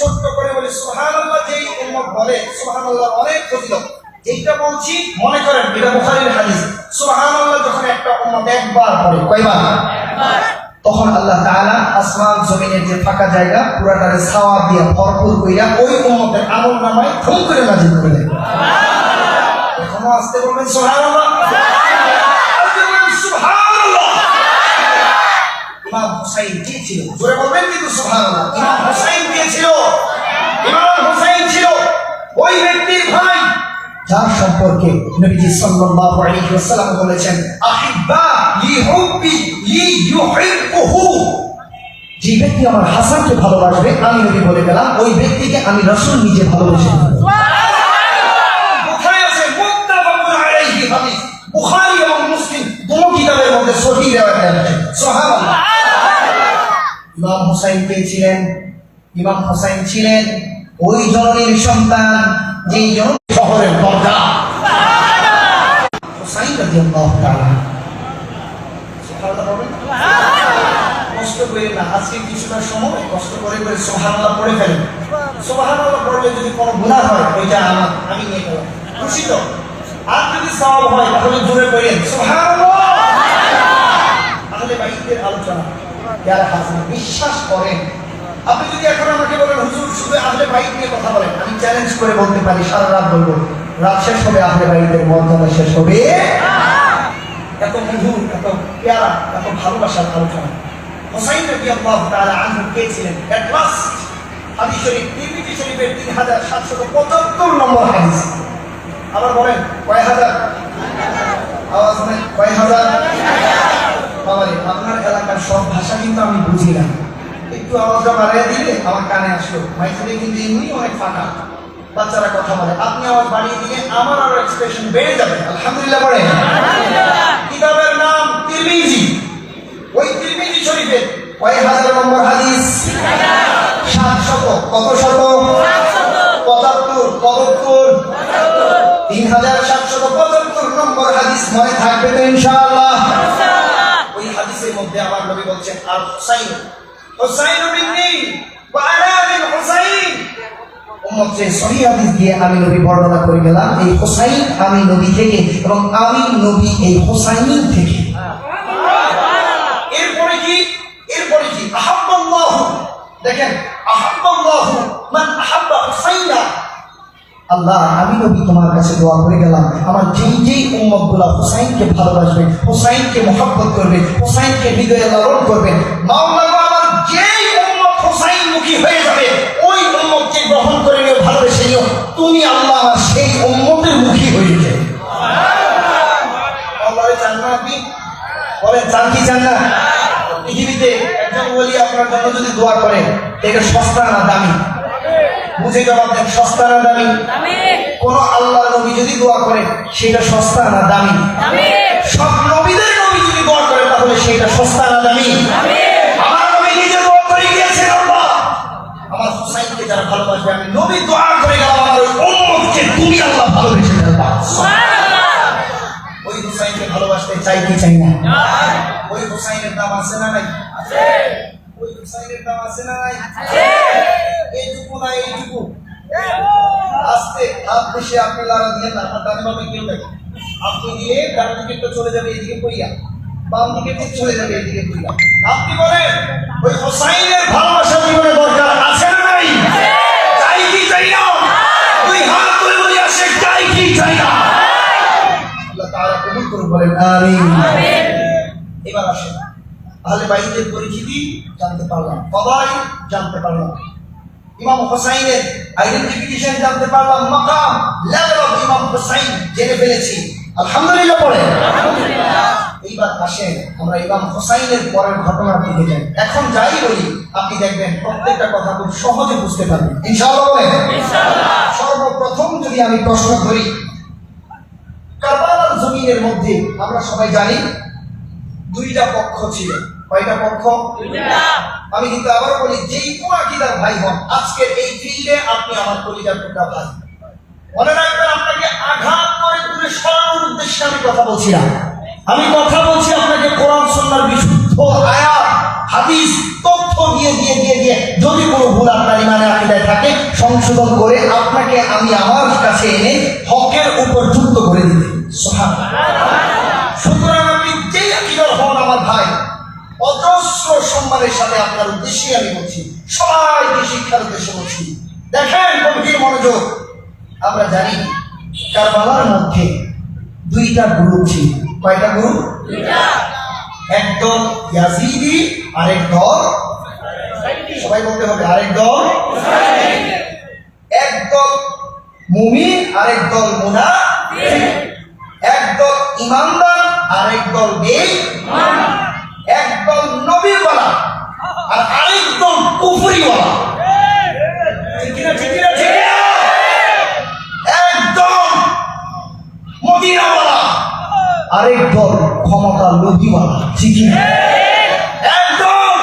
ছোট্ট করে বলি সুবহানাল্লাহ, যেই উম্মত বলে সুবহানাল্লাহ অনেক ফজিলত। এইটা বলছি মনে করেন এটা বুখারীর হাদিস। সুবহানাল্লাহ যখন একটা উম্মত একবার পড়ে, কয়বার? একবার। তখন আল্লাহ তাআলা আসমান জমিনের যে ফাঁকা জায়গা পুরাটারে সওয়াব দিয়ে ভরপুর কইরা ওই উম্মতের আমলনামায় ধুম করে নাজিল করে দেয়। সুবহানাল্লাহ। এখন আসতে বলবেন সুবহানাল্লাহ। সুবহানাল্লাহ। ইমাম হুসাইন কে ছিল? জোরে বলবেন কিন্তু সুবহানাল্লাহ। ইমাম হুসাইন কে ছিল? ইমাম হুসাইন ছিল ওই ব্যক্তির ভাই যার সম্পর্কে নবীজি সাল্লাল্লাহু আলাইহি ওয়াসাল্লাম বলেছেন, আহিব্বা লিহুব্বি লিইউহিব্বুহু। যে ব্যক্তি আমার হাসানকে ভালোবাসবে, আমি নবী বলে গেলাম ওই ব্যক্তিকে আমি রাসূল নিজে ভালোবেসে ফেলব। সুবহানাল্লাহ। কোথায় আছে? মুত্তাফাকুন আলাইহি হাদিস। বুখারী এবং মুসলিম দুটো কিতাবের মধ্যে সহিহ riwayat আছে। সুবহানাল্লাহ। ইমাম হুসাইন কে ছিলেন? ইমাম হুসাইন ছিলেন ওই জননীর সন্তান যেই জন শহরের দরজা। হুসাইন রাদিয়াল্লাহু তাআলা। সুবহানাল্লাহ বলেন। কষ্ট করে না, আজকে কিছুটা সময় কষ্ট করে করে সুবহানাল্লাহ পড়ে ফেলেন। সুবহানাল্লাহ পড়লে যদি কোনো গুনাহ হয় ওইটা আমি নিয়ে গেলাম, খুশি তো? আর যদি সওয়াব হয় তাহলে জোরে পড়েন সুবহানাল্লাহ। তাহলে বাইতের আলোচনা যারা হাসিন বিশ্বাস করেন, আপনি যদি এখন আমাকে বলেন হুজুর শুধু আহলে বাইত নিয়ে কথা বলেন, আমি চ্যালেঞ্জ করে বলতে পারি সারা রাত বলবো, রাত শেষ হবে আহলে বাইতের মর্যাদা শেষ হবে। এত মধুর, এত পেয়ারা, এত ভালোবাসার আলোচনা। হুসাইন রাদিয়াল্লাহু তাআলা আনহু কে ছিলেন? এট লাস্ট হাদিস শরীফ তিরমিজি শরীফের 3775 নম্বর হাদিস। আবার বলেন কয় হাজার? আওয়াজ নেই, কয় হাজার? বাবারে, আপনার এলাকার সব ভাষা কিন্তু আমি বুঝি না, একটু আওয়াজটা বাড়িয়ে দিলে আমার কানে আসলো। মাইকেলে কিন্তু এমনি অনেক ফাঁকা, বাচ্চারা কথা বলে, আপনি আওয়াজ বাড়িয়ে দিলে আমার আরো এক্সপ্রেশন বেড়ে যাবে। আলহামদুলিল্লাহ পড়েন। কিতাবের নাম তিরমিজি। ওই তিরমিজি শরীফের কয় হাজার নম্বর হাদিস? 700। কত শত? 75। 3775 নম্বর হাদিস মনে থাকবে তো ইনশাআল্লাহ? ওই হাদিসের মধ্যে আমার নবী বলছেন, আর হুসাইন হুসাইন মিন্নি ওয়া আনা মিন হুসাইন। উম্মতে সহিহ হাদিস দিয়ে আমি নবী বর্ণনা করে গেলাম, এই হুসাইন আমি নবী থেকে এবং আমি নবী এই হুসাইন থেকে। এরপরে কি? এরপরে কি? আহাব্বাল্লাহু, দেখেন আহাব্বাল্লাহু মান আহাব্বা হুসাইনা। আল্লাহ আমি নবী তোমার কাছে দোয়া করে গেলাম, আমার যেই যেই উম্মতগুলো হুসাইনকে ভালোবাসবে, হুসাইনকে মহব্বত করবে, হুসাইনকে হৃদয়ে লালন করবে, মাওলা আমার যেই উম্মত হুসাইনমুখী হয়ে যাবে ওই উম্মতকে গ্রহণ করে নিও, ভালোবেসে নিও। তুমি আল্লাহ আমার সেই উম্মতের মুখী হয়ে যাবে। আল্লাহরে চান না আপনি? বলেন চান কি চান না? পৃথিবীতে একজন ওলি আপনার জন্য যদি দোয়া করে, এটা সস্তা না দামি? বুঝে জবাব দেন, সস্তা না দামি? কোন আল্লাহর নবী যদি দোয়া করে সেটা সস্তা না দামি? সব নবীদের নবী যদি দোয়া করে তাহলে সেটা সস্তা না দামি? আমার নবী নিজে দোয়া করে গিয়েছেন, আল্লাহ আমার হুসাইনকে যারা ভালোবাসবে, আমি নবী দোয়া করে গেলাম আমার ওই উম্মতকে তুমি আল্লাহ ভালোবেসে ফেলবা। ওই হুসাইনকে ভালোবাসতে চাই কি চাই না? ওই হুসাইনের দাম আছে না নাই? আছে। ওই হুসাইনের দাম আছে না নাই? আছে। এইটুকু না এইটুকু আস্তে হাত বেশি আপনি লাড়া দিয়ে না, আমার ডানে বামে কেউ নেই, আপনি দিয়ে ডান দিকে চলে যাবে এইদিকে পড়িয়া, বাম দিকে চলে যাবে এইদিকে পড়িয়া। আপনি বলেন ওই হুসাইনের ভালোবাসা জীবনে দরকার আছে না নাই? চাই কি চাই না? দুই হাত তুলে বলি আসে চাই কি চাই না? আল্লাহ তাআলা কবুল করুন, বলেন আমিন। এবার আসেন তাহলে বাইতের পরিচিতি জানতে পারলাম, ফদাইল জানতে পারলাম, ইমাম হুসাইনের আইডেন্টিফিকেশন জানতে পারলাম, মাকাম লেভেল অফ ইমাম হুসাইন জেনে ফেলেছি। আলহামদুলিল্লাহ পড়ে। এইবার আসেন আমরা ইমাম হুসাইনের পরের ঘটনার দিকে যাই। এখন যাই বলি আপনি দেখবেন প্রত্যেকটা কথা খুব সহজে বুঝতে পারবেন ইনশাআল্লাহ। বলেন ইনশাআল্লাহ। সর্বপ্রথম যদি আমি প্রশ্ন করি, কারবালার জমিনের মধ্যে আমরা সবাই জানি দুইটা পক্ষ ছিল। কয়টা পক্ষ? দুইটা। আমি কিন্তু আবার বলি, যেই কোন আকীদার ভাই হন, আজকের এই ফিল্ডে আপনি আমার কলিজার টুকরা ভাই। মনে রাখবেন, আপনাকে আঘাত করে দূরে সরানোর উদ্দেশ্যে আমি কথা বলছি না। আমি কথা বলছি আপনাকে কোরআন সুন্নাহর বিশুদ্ধ আয়াত হাদিস তথ্য দিয়ে দিয়ে দিয়ে দিয়ে যদি কোনো ভুল আপনার ইমানে আকীদায় থাকে সংশোধন করে আপনাকে আমি আমার কাছে এনে হকের উপর যুক্ত করে দিতে। সুবহানাল্লাহ। সুতরাং আপনি যেই আকীদার হন আমার ভাই, অজস্র সম্মানের সাথে আপনার উদ্দেশ্যে আমি বলছি, সবাইকে শিক্ষার উদ্দেশ্যে বলছি। দেখেন গভীর মনোযোগ। আমরা জানি কারবালার মধ্যে দুইটা গ্রুপ ছিল। কয়টা গ্রুপ? একদল ইয়াজিদি, আরেক দল, সবাই বলতে হবে, আরেক দল, একদল মুমিন, আরেক দল মুনাফিক, একদল ইমানদার, আরেক দল বেঈমান, একদল নবীওয়ালা আর আরেক দল কুফরিওয়ালা। ঠিক না? ঠিক না? ঠিক না? একদল মদিনাওয়ালা, আরেক দল ক্ষমতা লোভীওয়ালা। ঠিক না? একদল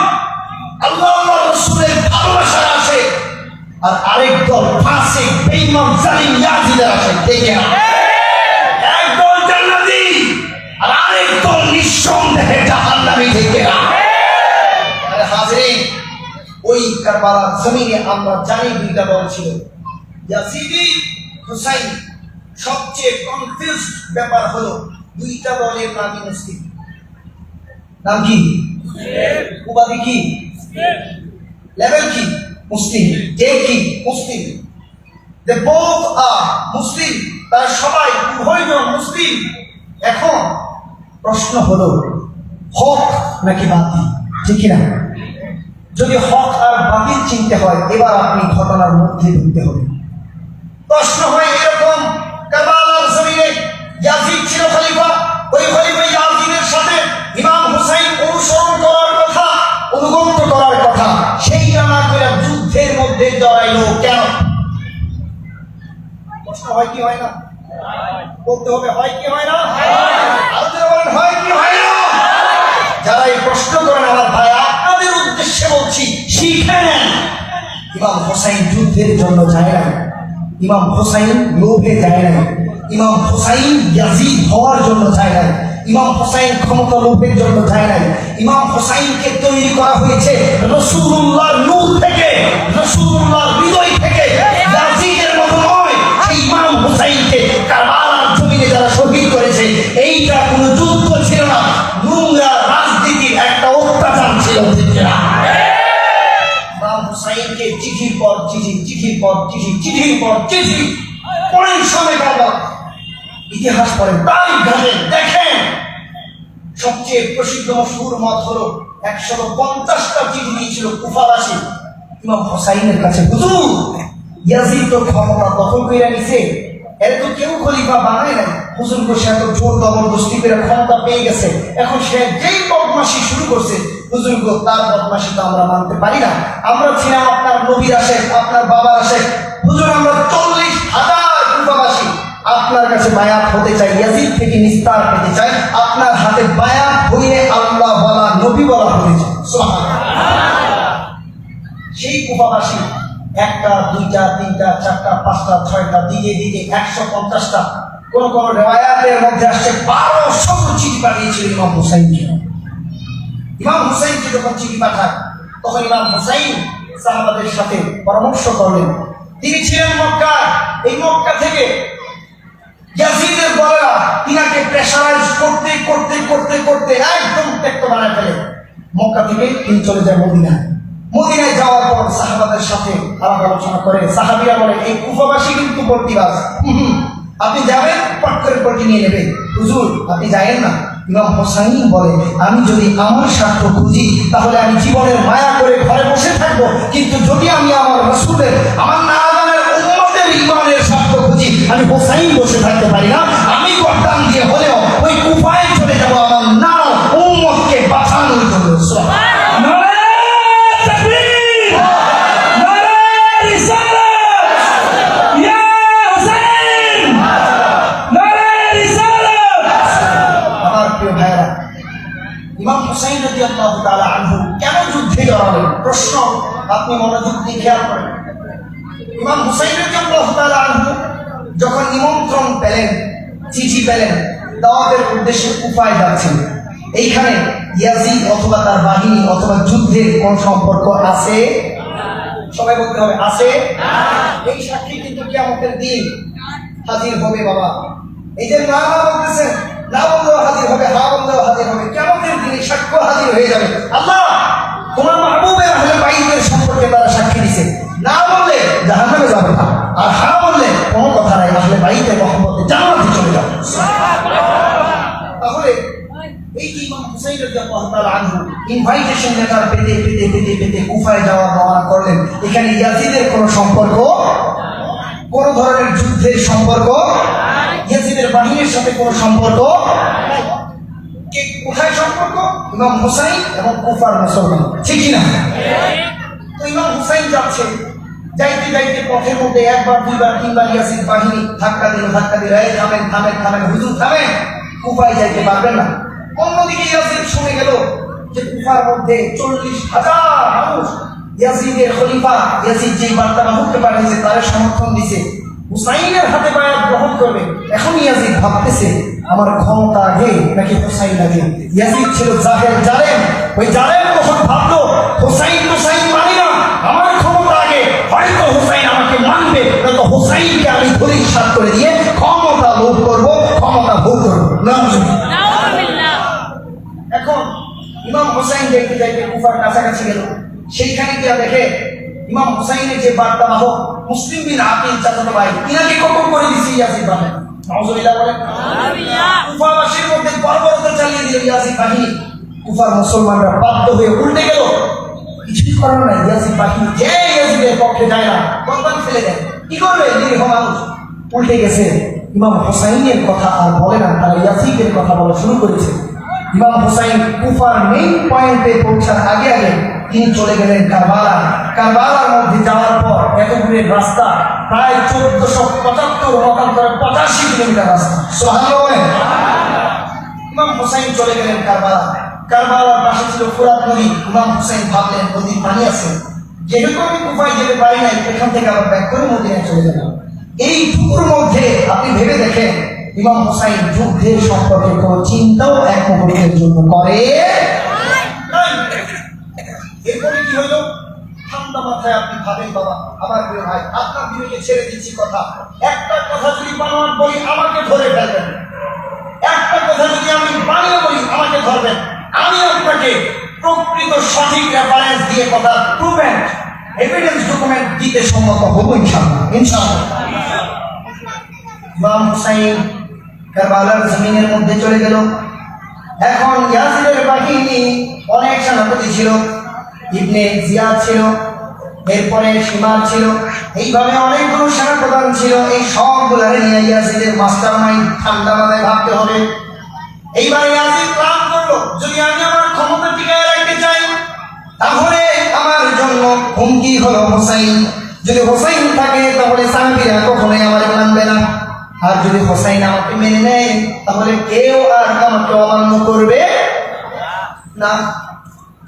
আল্লাহ রাসূলের ভালোবাসায় আসে আর আরেক দল ফাসিক বেঈমান জালিম ইয়াজিদের আসে। দেখে না? একদল জান্নাতি আর আরেক দল নিঃসন্দেহে জাহান্নামী। দেখে না? আরে হাজরিন, ওই কারবালার জমিনে আমরা জানি দুইটা দল ছিল, ইয়াজিদি, হুসাইন। সবচেয়ে কনফিউজ ব্যাপার হলো দুইটা দলের নামই মুসলিম। নাম কি? উপাধি কি? লেভেল কি? মুসলিম। ডে কি? মুসলিম। দে বোথ আর মুসলিম। তারা সবাই উভয়জন মুসলিম। এখন প্রশ্ন হলো হক নাকি বাতিল? ঠিক না? যদি হক আর বাতিল চিনতে হয়, এবার আপনি ঘটনার মধ্যে ঢুকতে হবে। প্রশ্ন হয় এরকম, কারবালার জমিনে ইয়াজিদ ছিল খলিফা। ওই খলিফা ইয়াজিদের সাথে ইমাম হুসাইন অনুসরণ করার কথা, অনুগত করার কথা, সেইটা না করে যুদ্ধের মধ্যে জড়াইল কেন? প্রশ্ন হয় কি হয় না? বলতে হবে, হয় কি হয় না? আলোচনা বলেন, হয় কি হয় না? যারা এই প্রশ্ন করেন আমার ভাই, আপনাদের উদ্দেশ্যে বলছি, শিখে নেন। ইমাম হুসাইন যুদ্ধের জন্য যায় না, ইমাম হুসাইন লোভে যায় না, ইমাম হুসাইন ইয়াজিদ হওয়ার জন্য যায় না, ইমাম হুসাইন ক্ষমতা লোভের জন্য যায় না। ইমাম হুসাইনকে তৈরি করা হয়েছে রাসূলুল্লাহর নূর থেকে, রাসূলুল্লাহর হৃদয় থেকে। ইয়াজিদের মতো নয়। সেই ইমাম হুসাইনকে কারবালার জমিনে যারা শহীদ করেছে, এইটা কোনো যুদ্ধ ছিল না, নোংরা রাজনীতির একটা অত্যাচার ছিল। ইমাম হুসাইনকে চিঠির পর চিঠি, চিঠির পর চিঠি, চিঠির পর চিঠি পড়েন সময় কারবালা। ইতিহাস পড়েন, তাই জানেন। দেখেন সবচেয়ে প্রসিদ্ধ মশহুর মত হলো 150টা চিঠি দিয়েছিল কুফাবাসী ইমাম হুসাইনের কাছে। হুজুর, ইয়াজিদ তো ক্ষমতা দখল করে নিছে, এর তো কেউ খলিফা বানায় নাই। হুজুর গো, সে তো জোর জবরদস্তি করে ক্ষমতা পেয়ে গেছে, এখন সে যেই বদমাশি শুরু করছে, হুজুর গো, তার বদমাশি তো আমরা মানতে পারি না। আমরা ছিলাম আপনার নবীর আশেক, আপনার বাবার আশেক। হুজুর, আমরা 40,000 কুফাবাসী আপনার কাছে বায়াত হতে চাই, ইয়াজিদ থেকে নিস্তার পেতে চাই। আপনার হাতে বায়াত হইলে আল্লাহ বলা, নবী বলা হতে চাই। সুবহানাল্লাহ। সেই কুফাবাসী একটা, দুইটা, তিনটা, চারটা, পাঁচটা, ছয়টা, দিকে দিকে 150টা, কোন কোন রিওয়ায়াতের মধ্যে আসছে 1200 চিঠি পাঠিয়েছিল ইমাম হুসাইনকে। ইমাম হুসাইনকে যখন চিঠি পাঠায়, তখন ইমাম হুসাইন সাহাবাদের সাথে পরামর্শ করলেন। তিনি ছিলেন মক্কায়। এই মক্কা থেকে ইয়াজিদের বলেরা তিনাকে প্রেসারাইজ করতে করতে করতে করতে একদম ত্যক্ত বানায় ফেলে। মক্কা থেকে তিনি চলে যায় মদিনায়। মদিনায় যাওয়ার পর সাহাবাদের সাথে আলাপ আলোচনা করে। সাহাবীরা বলে, এই কুফাবাসী কিন্তু পল্টিবাজ, আপনি যাবেন, পট করে পল্টি নিয়ে নেবে। হুজুর, আপনি যায়েন না। ইমাম হুসাইন বলে, আমি যদি আমার স্বার্থ খুঁজি, তাহলে আমি জীবনের মায়া করে ঘরে বসে থাকবো, কিন্তু যদি আমি আমার রাসূলের, আমার নাজানের উম্মতের ঈমানের স্বার্থ খুঁজি, আমি হুসাইন বসে থাকতে পারি না। আমি গর্দান দিয়ে হলেও ওই কুফায় চলে যাব, আমার নাম উম্মতকে বাঁচানোর জন্য। ইমাম হুসাইন রাদিয়াল্লাহু তাআলা আনহু কেন যুদ্ধে জড়ালেন? প্রশ্ন আপনি মনোযোগ দিয়ে খেয়াল করেন। ইমাম হুসাইন রাদিয়াল্লাহু তাআলা আনহু যখন নিমন্ত্রণ পেলেন, চিঠি পেলেন, দাওয়াতের উদ্দেশ্যে কুফায় যাচ্ছেন, এইখানে ইয়াজিদ অথবা তার বাহিনী অথবা যুদ্ধের কোন সম্পর্ক আছে? সবাই বলতে হবে আছে। এই সাক্ষী কিন্তু কিয়ামতের দিন হাজির হবে বাবা। এই যে না বলতেছেন, না বললেও হাজির হবে, হা বললেও হাজির হবে। কিয়ামতের দিনে সাক্ষ্য হাজির হয়ে যাবে। আল্লাহ তোমার মাহবুবের আহলে বাইতের সম্পর্কে তারা সাক্ষী দিছে, না বললে জাহান্নামে যাবে না, আর হা বললে কোনো কথা নাই, আহলে বাইতের মহব্বতে জান্নাতে চলে যাবে। তাহলে এই যে ইমাম হুসাইন রাদিয়াল্লাহু তাআলা আনহু ইনভাইটেশন লেটার পেতে পেতে পেতে পেতে কুফায় যাওয়ার রওনা করলেন। এখানে ইয়াজিদের কোনো সম্পর্ক, কোন ধরনের যুদ্ধের সম্পর্ক, ইয়াজিদের বাহিনীর সাথে কোনো সম্পর্ক কে কোথায় সম্পর্ক? ইমাম হুসাইন এবং কুফার মুসলমান, ঠিক কি না? তো ইমাম হুসাইন যাচ্ছে, যাইতে যাইতে পথের মধ্যে একবার দুইবার তিনবার ইয়াজিদ বাহিনী ধাক্কা দিল, এই থামেন থামেন থামেন, হুজুর থামেন, কুফায় যাইতে পারবেন না। অন্যদিকে ইয়াজিদ শুনে গেল যে কুফার মধ্যে 40,000 মানুষ ইয়াজিদের খলিফা, ইয়াজিদ যে বার্তা বাহককে পাঠিয়েছে তার সমর্থন দিছে, হুসাইনের হাতে বায়াত গ্রহণ করবে। এখন ইয়াজিদ ভাবতেছে আমার ক্ষমতা আগে নাকি হুসাইন আগে? ইয়াজিদ ছিল জাহেল, জালেম। ওই জালেম তখন ভাবলো হুসাইন মানি না, আমার ক্ষমতা আগে, হয়তো হুসাইন আমাকে মানবে, নয়তো হুসাইনকে আমি ধরিসাৎ করে দিয়ে ক্ষমতা লোভ করবো, ক্ষমতা ভোগ করবো। এখন ইমাম হুসাইন দেখতে যাইতে কুফার কাছাকাছি গেল, সেইখানে গিয়ে দেখে ইমাম হুসাইনের যে বার্তা বাহক মুসলিম বিন আকিল চাচাতো ভাই, ইনাকে কতল করে দিছে ইয়াজিদ বাহিনী। নাউজুবিল্লাহ বলেন। কুফাবাসীর মধ্যে বর্বরতা চালিয়ে দিল ইয়াজিদ বাহিনী। কুফার মুসলমানরা বাধ্য হয়ে উল্টে গেল, কিছুই করার নাই। ইয়াজিদ বাহিনী যে ইয়াজিদের পক্ষে যায় না, কোরবানি ফেলে দেয়, কি করবে? নিরীহ মানুষ উল্টে গেছে। ইমাম হুসাইনের কথা আর বলে না, তারা ইয়াজিদের কথা বলা শুরু করেছে। ইমাম হুসাইন কুফার মেইন পয়েন্টে পৌঁছার আগে আগে তিনি চলে গেলেন কারবালা। কারবালার মধ্যে যাওয়ার পর এত দূরের রাস্তা, প্রায় 1475 কিলোমিটার রাস্তা। সুবহানাল্লাহ। ইমাম হুসাইন চলে গেলেন কারবালা। কারবালার পাশে ছিল ফুরাত নদী। ইমাম হুসাইন ভাবলেন নদীর পানি আছে, যেহেতু আমি কুফায় যেতে পারি নাই, এখান থেকে আবার ব্যাক করে মদিনায় চলে গেলাম। এই টুকুর মধ্যে আপনি ভেবে দেখেন, ইমাম হুসাইন যুদ্ধের সম্পর্কে কোনো চিন্তাও এক মুহূর্তের জন্য করে নাই। এরপরে কি হইল? ঠান্ডা মাথায় আপনি ভাবেন, বাবা আমার প্রিয় ভাই, আপনার বিবেকে ছেড়ে দিচ্ছি কথা, একটা কথা যদি বানোয়াট বলি আমাকে ধরে ফেলবেন, একটা কথা যদি আমি বানিয়ে বলি আমাকে ধরবেন। আমি আপনাকে প্রকৃত সঠিক রেফারেন্স দিয়ে কথা প্রুভেন এভিডেন্স ডকুমেন্ট দিতে সম্মত হবো ইনশাআল্লাহ। ইমাম হুসাইন কারবালার জমিনের মধ্যে চলে গেল। এখন ইয়াজিদের বাহিনী অনেক সেনাপতি ছিল, ইবনে জিয়াদ ছিল, এরপরে শিমার ছিল, এইভাবে অনেকগুলো সেনাপ্রধান ছিল। এই সবগুলারে নিয়ে ইয়াজিদের মাস্টার মাইন্ড ঠান্ডা মাথায় ভাবতে হবে। এইবার ইয়াজিদ প্ল্যান করলো, যদি আমি আমার ক্ষমতা টিকায় রাখতে চাই তাহলে আমার জন্য হুমকি হলো হুসাইন। যদি হুসাইন থাকে তাহলে সাহাবীরা কখনোই আমার মানবে না, আর যদি হুসাইন আমাকে মেনে নেয় তাহলে কেউ আর আমাকে অমান্য করবে না।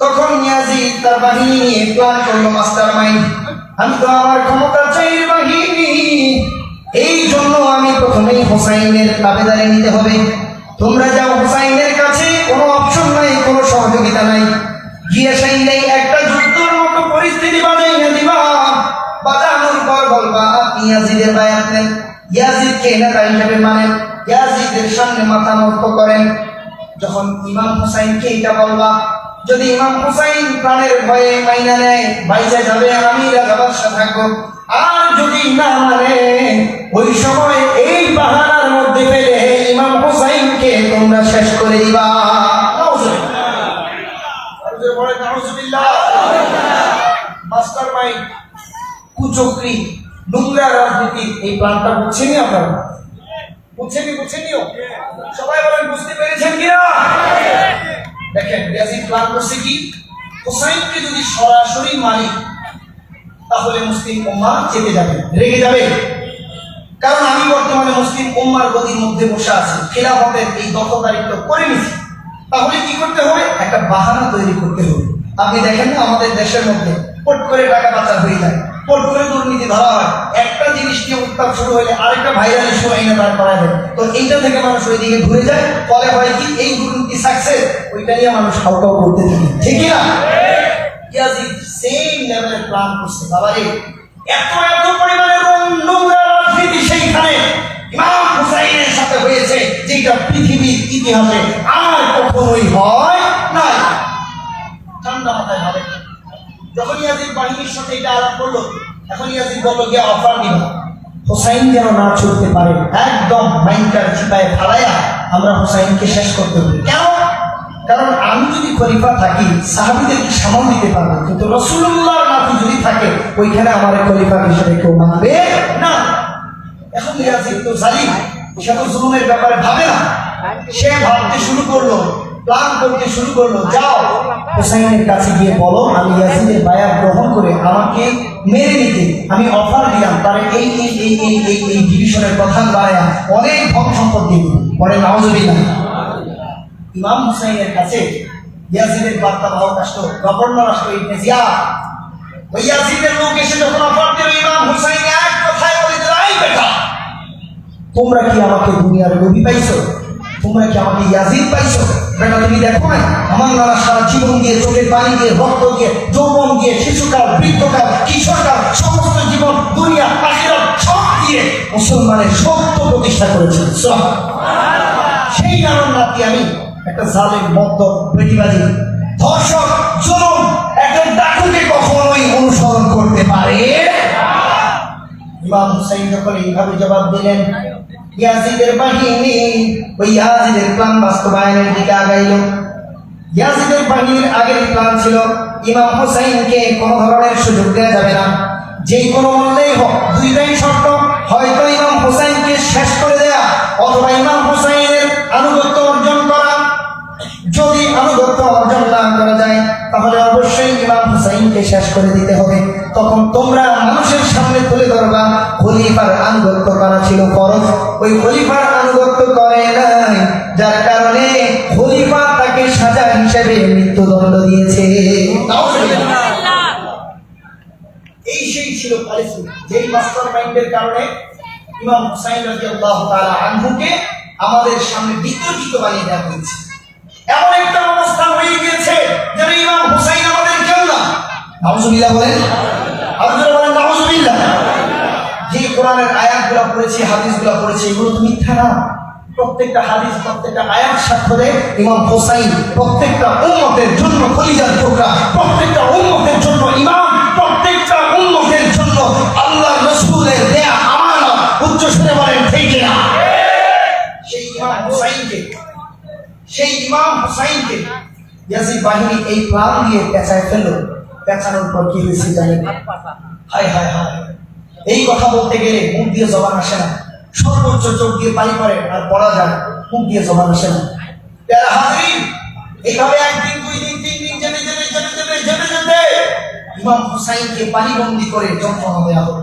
তখন ইয়াজিদ তার বাহিনী নিয়ে প্ল্যান করলো, মাস্টার মাইন্ড, আমি তো আমার ক্ষমতা চাই বাহিনী, এই জন্য আমি প্রথমেই হুসাইনের দাবিদারি নিতে হবে। তোমরা যাও হুসাইনের কাছে, কোনো অপশন নাই, কোনো সহযোগিতা নাই, গিয়ে সেইটাই একটা যুদ্ধের মতো পরিস্থিতি বাজাইয়া দিবা। বাজানোর পর বলবা আপনি ইয়াজিদের বায়াত নেন, ইয়াজিদকে নেতা হিসেবে মানেন, ইয়াজিদের সামনে মাথা নত করেন। যখন ইমাম হুসাইনকে এটা বলবা, যদি ইমাম হুসাইন প্রাণের ভয়ে মাইনা নেয় বাইচা যাবে, আমি রাজা বাদশা থাকবো। আর যদি না মানে ওই সময় এই বাহানার মধ্যে ফেলে ইমাম হুসাইনকে তোমরা শেষ করে দিবা। মাস্টার মাইন্ড, কুচক্রি, নোংরা রাজনীতি, এই প্ল্যানটা বুঝছেনি আপনারা? বুঝছেনিও? সবাই বলেন বুঝতে পেরেছেন কিনা? দেখেন ইয়াজিদ প্ল্যান করছে কি, হুসাইনকে যদি সরাসরি মানি তাহলে মুসলিম উম্মাহ চেপে যাবে, রেগে যাবে। কারণ আমি বর্তমানে মুসলিম উম্মার গদির মধ্যে বসে আছি, খিলাফতের এই দখলদারিত্ব করে নিছি। তাহলে কি করতে হবে? একটা বাহানা তৈরি করতে হবে। আপনি দেখেন না আমাদের দেশের মধ্যে পট করে টাকা পাচার হয়ে যায়, পট করে দুর্নীতি ধরা হয়, একটা জিনিস নিয়ে উত্তাপ শুরু হলে আরেকটা ভাইরাল ইস্যু আইনে দাঁড় করায় দেয়। তো এইটা থেকে মানুষ ওই দিকে ঘুরে যায়, ফলে হয় কি এই দুর্নীতি সাকসেস, ওইটা নিয়ে মানুষ হাউকাউ করতে থাকে, ঠিক না? ইয়াজিদ সেম লেভেলের প্ল্যান করছে। বাবারে এত এত পরিমাণে নোংরা রাজনীতি সেইখানে ইমাম হুসাইনের সাথে হয়েছে, যেটা পৃথিবীর ইতিহাসে আর কখনোই হয় না। ঠান্ডা মাথায় ভাবে, যখন ইয়াজিদ বাহিনীর সাথে এটা আলাপ করলো, এখন ইয়াজিদ বলল গিয়া অফার দিবা হুসাইন যেন না ছুটতে পারে, একদম মাইন্ডার চিপায় ফালাইয়া আমরা হুসাইনকে শেষ করতে হবে। কেন? কারণ আমি যদি খলিফা থাকি সাহাবীদেরকে সামাল দিতে পারবো, কিন্তু রাসূলুল্লাহর নাতি যদি থাকে ওইখানে আমার খলিফা হিসেবে কেউ মানবে না। এখন ইয়াজিদ তো জালিম, সে তো জুলুমের ব্যাপারে ভাবে না। সে ভাবতে শুরু করলো, প্ল্যান করতে শুরু করলো, যাও হুসাইনের কাছে গিয়ে বলো আমি ইয়াজিদের বায়াত গ্রহণ করে আমাকে মেরে নিতে আমি অফার দিলাম, তারে এই এই এই এই এই এই ডিভিশনের প্রধান বানায়া অনেক ধন সম্পদ দিয়ে দিল। পরে নাউজুবিল্লাহ ইমাম হুসাইনের কাছে ইয়াজিদের বার্তাবাহক আসলো, গভর্নর আসলো ইবনে জিয়াদ। ওই ইয়াজিদের লোক এসে যখন অফার দিল, ইমাম হুসাইন এক কথায় বলে দিল, এই বেটা তোমরা কি আমাকে দুনিয়ার নবী পাইছো? তোমরা কি আমাকে ইয়াজিদ পাইছো? বেটা তুমি দেখো না আমার নানা সারা জীবন দিয়ে, চোখের পানি দিয়ে, রক্ত দিয়ে, যৌবন দিয়ে, শিশুকাল, বৃদ্ধকাল, কিশোরকাল, সমস্ত জীবন দুনিয়া আখিরাত সব দিয়ে মুসলমানের সত্য প্রতিষ্ঠা করেছেন। সেই নানার নাতি আমি একটা জালেম, মদ্যপ, বেটিবাজি, ধর্ষক, জুলুম, একটা ডাকুকে কখনোই অনুসরণ করতে পারে। ইমাম হুসাইন যখন এইভাবে জবাব দিলেন, ইয়াজিদের বাহিনী ওই ইয়াজিদের প্ল্যান বাস্তবায়নের দিকে আগাইল। ইয়াজিদের বাহিনীর আগের প্ল্যান ছিল ইমাম হুসাইনকে কোনো ধরনের সুযোগ দেওয়া যাবে না, যে কোনো মূল্যেই হোক। দুইটাই শর্ত, হয়তো ইমাম হুসাইনকে শেষ করে দেয়া অথবা ইমাম হুসাইনের আনুগত্য অর্জন করা। যদি আনুগত্য অর্জন না করা যায় তাহলে অবশ্যই ইমাম হুসাইনকে শেষ করে দিতে হবে। তখন তোমরা মানুষের সামনে তুলে ধরবা খলিফার আনুগত্য করা ছিল ফরজ, ওই খলিফার আনুগত্য করে নাই, যার কারণে খলিফা তাকে সাজা হিসেবে মৃত্যুদণ্ড দিয়েছে। এই সেই ছিল পলিসি, যেই মাস্টার মাইন্ডের কারণে ইমাম হুসাইন রাদিয়াল্লাহু তাআলা আনহুকে আমাদের সামনে বিতর্কিত বানিয়ে দেওয়া হয়েছে। এমন একটা অবস্থা হয়ে গিয়েছে যেন ইমাম হুসাইন আমাদের কেউ না। নাউজুবিল্লাহ বলেন, আর যারা বলেন নাউজুবিল্লাহ। যে কোরআনের আয়াতগুলো পড়েছি, হাদিসগুলো পড়েছি, এগুলো তো মিথ্যা না। প্রত্যেকটা হাদিস, প্রত্যেকটা আয়াত সাক্ষ্য দেয় ইমাম হুসাইন প্রত্যেকটা উম্মতের জন্য কলিজার টুকরা, প্রত্যেকটা উম্মতের জন্য ইমাম, প্রত্যেকটা উম্মতের জন্য আল্লাহর রাসূলের দেয়া আমানত। উচ্চ সুরে বলেন ঠিক না? সেই ইমাম হুসাইনকে ইয়াজিদ বাহিনী এই প্ল্যান দিয়ে পেঁচায় ফেললো। পেঁচানোর পর কি হয়েছে জানেন? হায় হায় হায়, এই কথা বলতে গেলে মুখ দিয়ে জবান আসে না, সর্বোচ্চ চোখ দিয়ে পানি পড়ে আর পড়া যায়, মুখ দিয়ে জবান আসে না। প্যারা হাজির, এইভাবে একদিন, দুই দিন, তিন দিন যেতে যেতে যেতে যেতে যেতে যেতে ইমাম হুসাইনকে পানি বন্দি করে যন্ত্রণা দেওয়া হলো,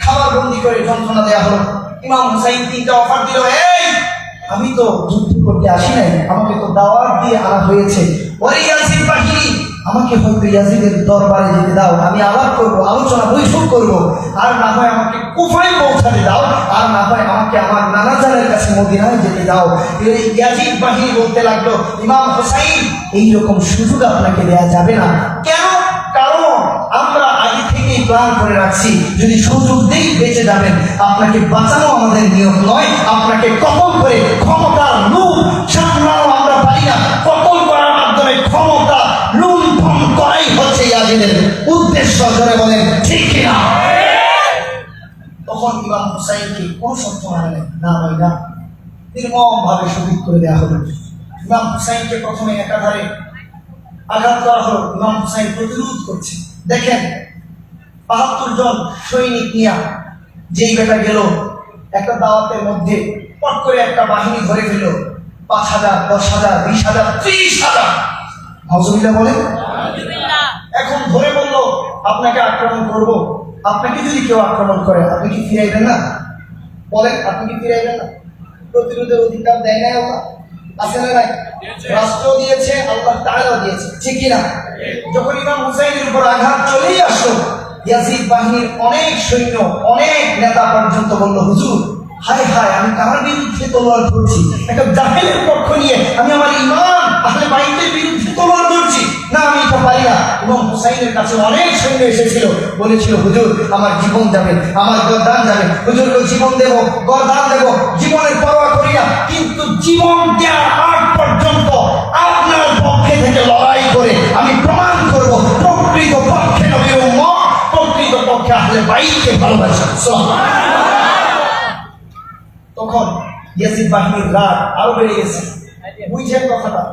খাবার বন্দি করে যন্ত্রণা দেওয়া হলো। ইমাম হুসাইন তিনটা অফার দিল, এই আমি তো যুদ্ধ করতে আসি নাই, আমাকে তো দাওয়াত দিয়ে আনা হয়েছে। ওরে ইয়াজিদ বাহিনী, আমাকে হয়তো ইয়াজিদের দরবারে যেতে দাও, আমি আলাপ করবো, আলোচনা বৈঠক করবো, আর না হয় আমাকে কুফায় পৌঁছাতে দাও, আর না হয় আমাকে আমার নানা জানের কাছে মদিনায় যেতে দাও। ইয়াজিদ বাহিনী বলতে লাগলো, ইমাম হুসাইন এইরকম সুযোগ আপনাকে দেয়া যাবে না। কেন? কারণ আমরা আগে থেকেই প্ল্যান করে রাখছি, যদি সুযোগ দেই বেঁচে যাবেন। আপনাকে বাঁচানো আমাদের নিয়ম নয়, আপনাকে কতল করে ক্ষমতার লোভ সামলানো আমরা পারি না। কতল করার মাধ্যমে ক্ষমতা লুণ্ঠন করাই হচ্ছে ইয়াজিদের উদ্দেশ্য। ধরে বলেন ঠিক কিনা? তখন ইমাম হুসাইনকে কোনো শর্ত মানে না হয় না, নির্মম ভাবে শহীদ করে দেওয়া হলো। ইমাম হুসাইনকে প্রথমে একাধারে আঘাত করা হলো। ইমাম হুসাইন প্রতিরোধ করছে। দেখেন ৭২ জন সৈনিক নিয়ে যেই বেটা গেল একটা দাওয়াতের মধ্যে, পট করে একটা বাহিনী ধরে ফেলল, ৫,০০০, ১০,০০০, ২০,০০০, ৩০,০০০। নাউজুবিল্লাহ বলেন। এখন ধরে বলল আপনাকে আক্রমণ করব। আপনাকে যদি কেউ আক্রমণ করে আপনি কি ফিরাইবেন না? বলেন, আপনি কি ফিরাইবেন না? প্রতিরোধের অধিকার দেয় নাই আল্লাহ? আছে না নাই? রাষ্ট্র দিয়েছে, আল্লাহ তাআলা দিয়েছে, ঠিক কিনা? যখন ইমাম হুসাইনের উপর আঘাত চলেই আসলো, ইয়াজিদ বাহিনীর অনেক সৈন্য, অনেক নেতা পর্যন্ত বলল, হুজুর হায় হায়, আমি কার বিরুদ্ধে তলোয়ার ধরছি? একটা জাহেলের পক্ষ নিয়ে আমি আমার ইমাম আহলে বাইতের বিরুদ্ধে তলোয়ার ধরছি? না, আমি এটা পারি না। এবং হুসাইনের কাছে অনেক সৈন্য এসেছিল, বলেছিল, হুজুর আমার জীবন যাবে, আমার গর্দান যাবে, হুজুরকে জীবন দেব, গর্দান দেব, জীবনের পরোয়া করি না, কিন্তু জীবন দেওয়ার আগ পর্যন্ত আপনার পক্ষে থেকে লড়াই করে আমি প্রমাণ করব প্রকৃত পক্ষে নবীর উম্মত, প্রকৃত পক্ষে আহলে বাইতকে ভালোবাসা। তখন ইয়াজিদ বাহিনীর রাগ আরো বেড়ে গেছে। বুঝছেন কথাটা?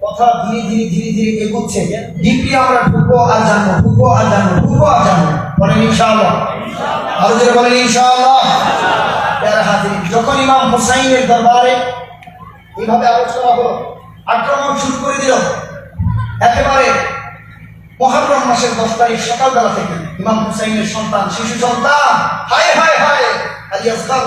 কথা ধীরে ধীরে ধীরে ধীরে এগোচ্ছে। ডিপি আমরা ঢুকবো আর জানবো, ঢুকবো আর জানবো, ঢুকবো আর জানবো। বলেন ইনশাআল্লাহ, আরো জোরে বলেন ইনশাআল্লাহ। যখন ইমাম হুসাইনের দরবারে এইভাবে আলোচনা হলো, আক্রমণ শুরু করে দিল। একেবারে মুহররম মাসের 10 তারিখ সকালবেলা থেকে ইমাম হুসাইনের সন্তান, শিশু সন্তান, হায় হায় হায়, আলী আসগার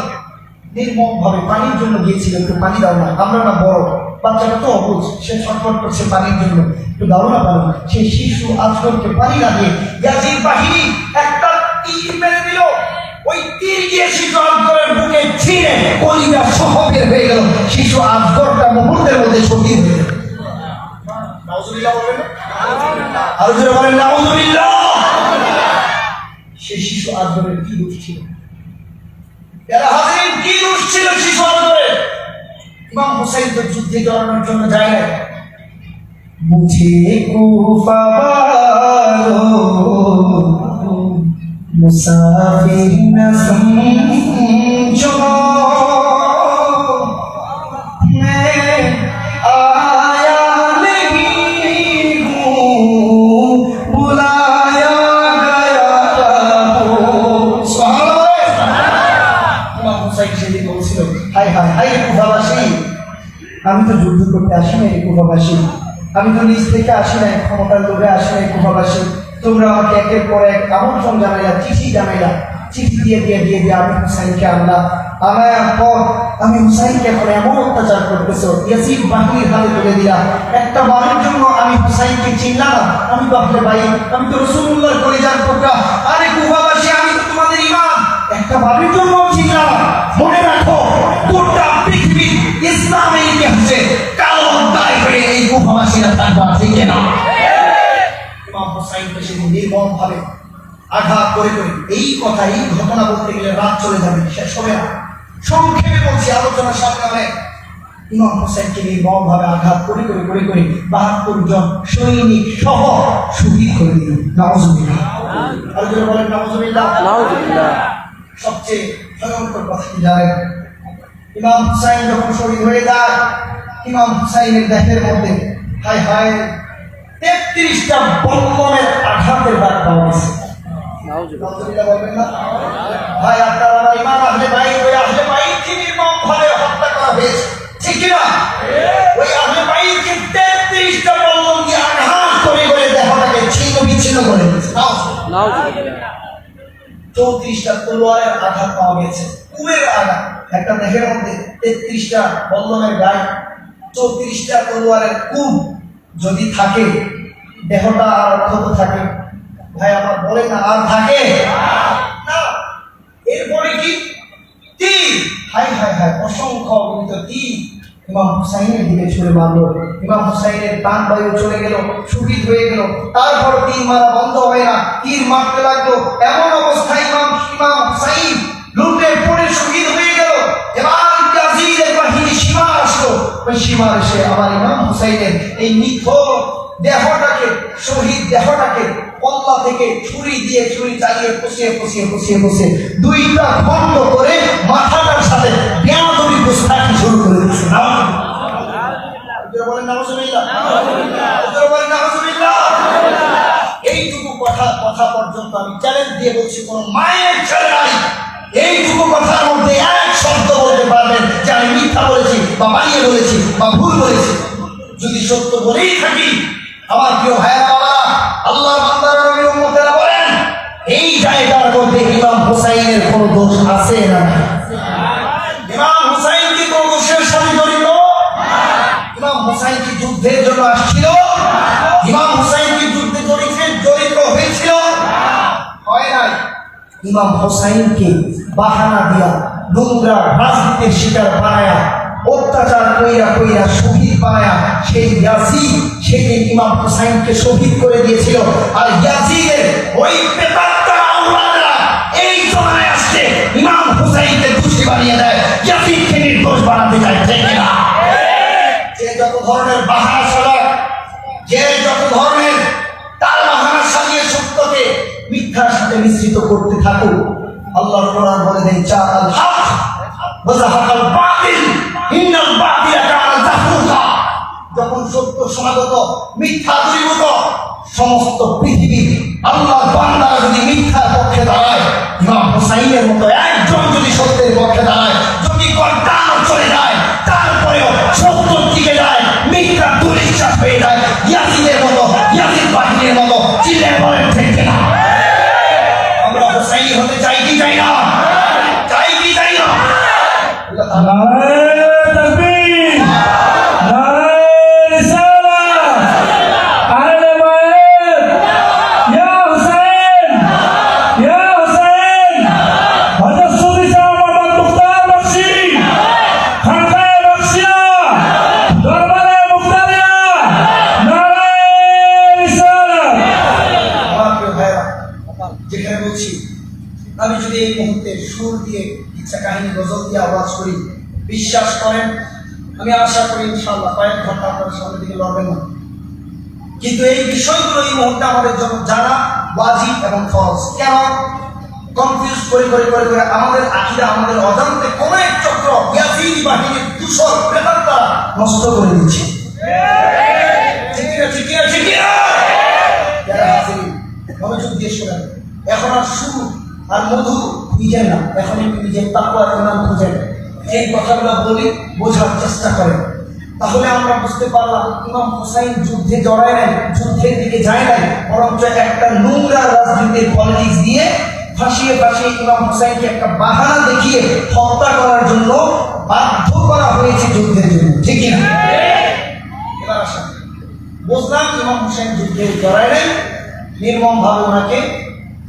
নির্মম ভাবে পানির জন্য গিয়েছিল, একটু পানি দাও না। আমরা না বড় বাচ্চাটা তো অবুঝ, সে ছটফট করছে পানির জন্য, একটু দাও না পানি। সেই শিশু আজগরকে পানি না দিয়ে ইয়াজিদ বাহিনী একটা তীর মেরে দিল। ওই তীর গিয়ে শিশু আজগরের বুকে ছিঁড়ে কলিজা সহ বের হয়ে গেল। শিশু আজগরটা মুহূর্তের মধ্যে শহীদ হয়ে গেল। নাউজুবিল্লাহ বলেন, আরো জোরে বলেন নাউজুবিল্লাহ। সেই শিশু আজগরের কি দোষ ছিল? এরা হাজিরিন কি দোষ ছিল শিশু আজগরের? ইমাম হুসাইন তো যুদ্ধে জড়ানোর জন্য যায় না। মুঝে কুফা वालों मुसाफिर न समझो, मैं आया नहीं हूँ, बुलाया गया हूँ। सुभान अल्लाह। इमाम হুসাইন সেদিন বলছিল, হায় হায় হায় কুফাবাসী, আমি তো যুদ্ধ করতে আসি না, কুফাবাসী, আমি তো নিজ থেকে আসি নাই, ক্ষমতার লোভে আসি নাই কুফাবাসী। তোমরা আমাকে একের পর এক আমন্ত্রণ জানাইলা, চিঠি জানাইলা, চিঠি দিয়ে দিয়ে দিয়ে দিয়ে আমি হুসাইনকে আনার পর আমি হুসাইনকে এখন এমন অত্যাচার করতেছ, ইয়াজিদ বাহিনীর হাতে তুলে দিলা। একটা বারের জন্য আমি হুসাইনকে চিনলাম না, আমি বাপরে ভাই, আমি তো রাসূলুল্লাহর কলিজার টুকরা। আরে কুফাবাসী, আমি তো তোমাদের ইমাম, একটা বারের জন্য চিনলাম না। মনে রাখো, গোটা পৃথিবী ইসলামের ইতিহাসে কালো অধ্যায় হয়ে এই কুফাবাসীরা থাকবে, ঠিক না? ইমাম হুসাইনকে সেদিন নির্মম ভাবে আঘাত করে করে, এই কথা এই ঘটনা বলতে গেলে রাত চলে যাবে, শেষ হবে না। সংক্ষেপে বলছি, আলোচনার সামনে অনেক। ইমাম হুসাইনকে নির্মম ভাবে আঘাত করে করে করে করে 72 জন সৈনিক সহ শহীদ করে দিল। নাউজুবিল্লাহ, আর যারা বলেন নাউজুবিল্লাহ, নাউজুবিল্লাহ। সবচেয়ে ভয়ঙ্কর কথা কি জানেন? ইমাম হুসাইন যখন শহীদ হয়ে যায়, ইমাম হুসাইনের দেহের মধ্যে হায় হায় 33টা বল্লমের আঘাতের দাগ পাওয়া গেছে। নাউজুবিল্লাহ বলবেন না? ভাই, আপনারা আমার ইমাম আহলে বাইত, ওই আহলে বাইতকে নির্মম ভাবে হত্যা করা হয়েছে, ঠিক কি না? ওই আহলে বাইতকে 33টা বল্লম দিয়ে আঘাত করে করে দেহটাকে ছিন্ন বিচ্ছিন্ন করে দিয়েছে। নাউজুবিল্লাহ। 34টা তলোয়ারের আঘাত পাওয়া গেছে, কুমের আঘাত। একটা দেহের মধ্যে 33টা বল্লমের গায়ে 34টা তলোয়ারের কুম যদি থাকে, দেহটা আর ক্ষত থাকে? ভাই আমার বলে না, আর থাকে না। এরপরে কি তীর, হাই হাই হাই, অসংখ্য অগণিত তীর ইমাম হুসাইনের দিকে ছুড়ে মারলো। ইমাম হুসাইনের প্রাণ বায়ু চলে গেল, শহীদ হয়ে গেল। তারপর তীর মারা বন্ধ হয় না, তীর মারতে লাগলো। এমন অবস্থায় ইমাম হুসাইন লুটে পড়ে শহীদ হয়ে গেল। এবার ইয়াজিদের বাহিনী সীমা আসলো। ওই সীমা এসে আমার ইমাম হুসাইনের এই নিথর দেহটাকে, শহীদ দেহটাকে কল্লা থেকে ছুরি দিয়ে ছুরি চালিয়ে পচিয়ে পচিয়ে পচিয়ে পচিয়ে 2টা খণ্ড করে মাথাটার সাথে বেয়াদবি গোস্তাখি শুরু করে দিচ্ছে। এইটুকু কথা পর্যন্ত আমি চ্যালেঞ্জ দিয়ে বলছি, কোন মায়ের ছেলে নাই এইটুকু কথার মধ্যে এক শব্দ বলতে পারবেন যে আমি মিথ্যা বলেছি বা বানিয়ে বলেছি বা ভুল বলেছি। যদি সত্য বলেই থাকি, আমার প্রিয় ভাইয়েরা, বাবা, আল্লাহর বান্দারা, নবীর উম্মতেরা বলেন, এই জায়গার মধ্যে ইমাম হুসাইনের কোনো দোষ আছে না? ইমাম হুসাইন কি কোনো দোষের সাথে জড়িত? ইমাম হুসাইন কি যুদ্ধের জন্য আসছিল? ইমাম হুসাইন কি যুদ্ধে জড়িত হয়েছিল? হয় ইমাম হোসাইনকে বাহানা দিয়া নোংরা রাজনীতির শিকার বানায়া অত্যাচার কইরা কইরা শহীদ বানায়া সেই ইয়াজিদ সেদিন ইমাম হোসাইনকে শহীদ করে দিয়েছিল। আর ইয়াজিদের ওই প্রেতাত্মা আওলাদরা এই জমানায় আসছে ইমাম হোসাইনকে দোষী বানিয়ে দেয়, ইয়াজিদকে নির্দোষ বানাতে চায়। ঠিক না? যে যত ধরনের বাহানা চালায়, যে যত ধরনের তার বাহানা সাজিয়ে সত্যকে মিথ্যার সাথে মিশ্রিত করতে থাকুক, আল্লাহর কোরআন বলে দেয় জাআল হক ওয়া যাহাকাল বাতিল ইন্নাল বাতিলা কানা যাহুকা। যখন সত্য সমাগত মিথ্যা দূরীভূত, সমস্ত পৃথিবী আল্লাহর বান্দারা যদি মিথ্যার পক্ষে দাঁড়ায়, ইমাম হোসাইনের মতো একজন যদি সত্যের পক্ষে দাঁড়ায়, যদি কর্তানো চলে যায় তারপরেও সত্য টিকে যায়, মিথ্যা দুর্নিশ্বাস হয়ে যায়, ইয়াজিদের মতো ইয়াজিদ বাহিনীর মতো চিল্লে বলেন ঠিক না? আমরা হোসাইনি হতে চাই কি চাই না? চাই কি চাই না? যেখানে বলছি আমি যদি এই মুহূর্তে সুর দিয়ে ইচ্ছা কাহিনী গজল দিয়ে আওয়াজ করি, বিশ্বাস করেন আমি আশা করি ইনশাআল্লাহ কয়েক ঘন্টা আপনার সামনে দিকে লড়বেন না। কিন্তু এই বিষয়গুলো এই মুহূর্তে আমাদের জন্য জানা ওয়াজিব এবং ফরজ। কেন কনফিউজ করে করে করে করে আমাদের আকীদা আমাদের অজান্তে কোন এক চক্র ইয়াজিদি বাহিনীর দূষর প্রেতাত্মা নষ্ট করে দিচ্ছে। ঠিক না? ঠিক না? ঠিক না? যারা হাজির মনোযোগ দিয়ে শোনেন, এখন আর সুর আর মধু খুঁজেন না, এখন একটু নিজের তাকওয়ার ইমান খুঁজেন। এই কথাগুলো বলি বোঝার চেষ্টা করেন, তাহলে আমরা বুঝতে পারলাম ইমাম হোসাইন যুদ্ধে জড়ায় নাই, যুদ্ধের দিকে যায় নাই, বরঞ্চ একটা নোংরা রাজনীতির পলিটিক্স দিয়ে ফাঁসিয়ে ফাঁসিয়ে ইমাম হোসাইনকে একটা বাহানা দেখিয়ে হত্যা করার জন্য বাধ্য করা হয়েছে যুদ্ধের জন্য। ঠিক না? এবার আসেন, বুঝলাম ইমাম হোসাইন যুদ্ধে জড়ায় নাই, নির্মম ভাবে ওনাকে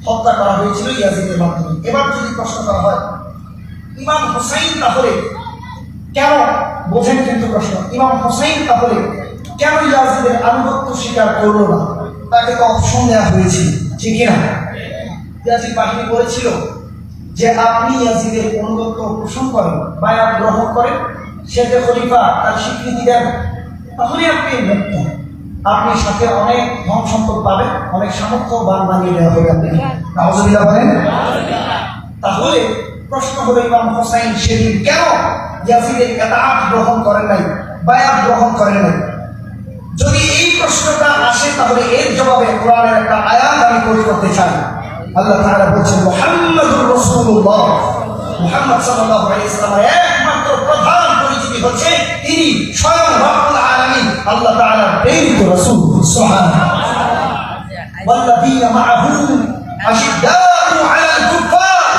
হত্যা করা হয়েছিল ইয়াজিদের মাধ্যমে। এবার যদি প্রশ্ন করা হয় ইমাম হোসাইন তাহলে কেন, বোঝেন কিন্তু প্রশ্ন, ইমাম হোসাইন তাহলে কেন ইয়াজিদের আনুগত্য স্বীকার করলো না? তাকে তো অপশন দেওয়া হয়েছিল। ঠিক না? ইয়াজিদ বাহিনী বলেছিল যে আপনি ইয়াজিদের অনুগত্য পোষণ করেন, বায়াত গ্রহণ করেন, সে যে খলিফা তার স্বীকৃতি দেন, তাহলে আপনি মুক্ত, আপনি সাথে অনেক ধন সম্পদ পাবেন, অনেক সামর্থ্যবান বানিয়ে দেওয়া হবে আপনি। নাউজুবিল্লাহ বলেন। তাহলে প্রশ্ন হলো ইমাম হোসাইন সেদিন কেন ইয়াজিদের ইতাআত গ্রহণ করেন নাই, বায়াত গ্রহণ করেন নাই? যদি এই প্রশ্নটা আসে তাহলে এর জবাবে কোরআনের একটা আয়াত আমি কোট করতে চাই। আল্লাহ তাআলা বলেছেন মুহাম্মাদুর রাসূলুল্লাহ, মুহাম্মদ সাল্লাল্লাহু আলাইহি ওয়াসাল্লামের একমাত্র প্রধান পরিচিতি হচ্ছে তিনি স্বয়ং রব্বুল আলামিন আল্লাহ তাআলার প্রেরিত রাসূল। সুবহানাল্লাহ। ওয়াল্লাযীনা মাআহু আশিদ্দাউ আলাল কুফার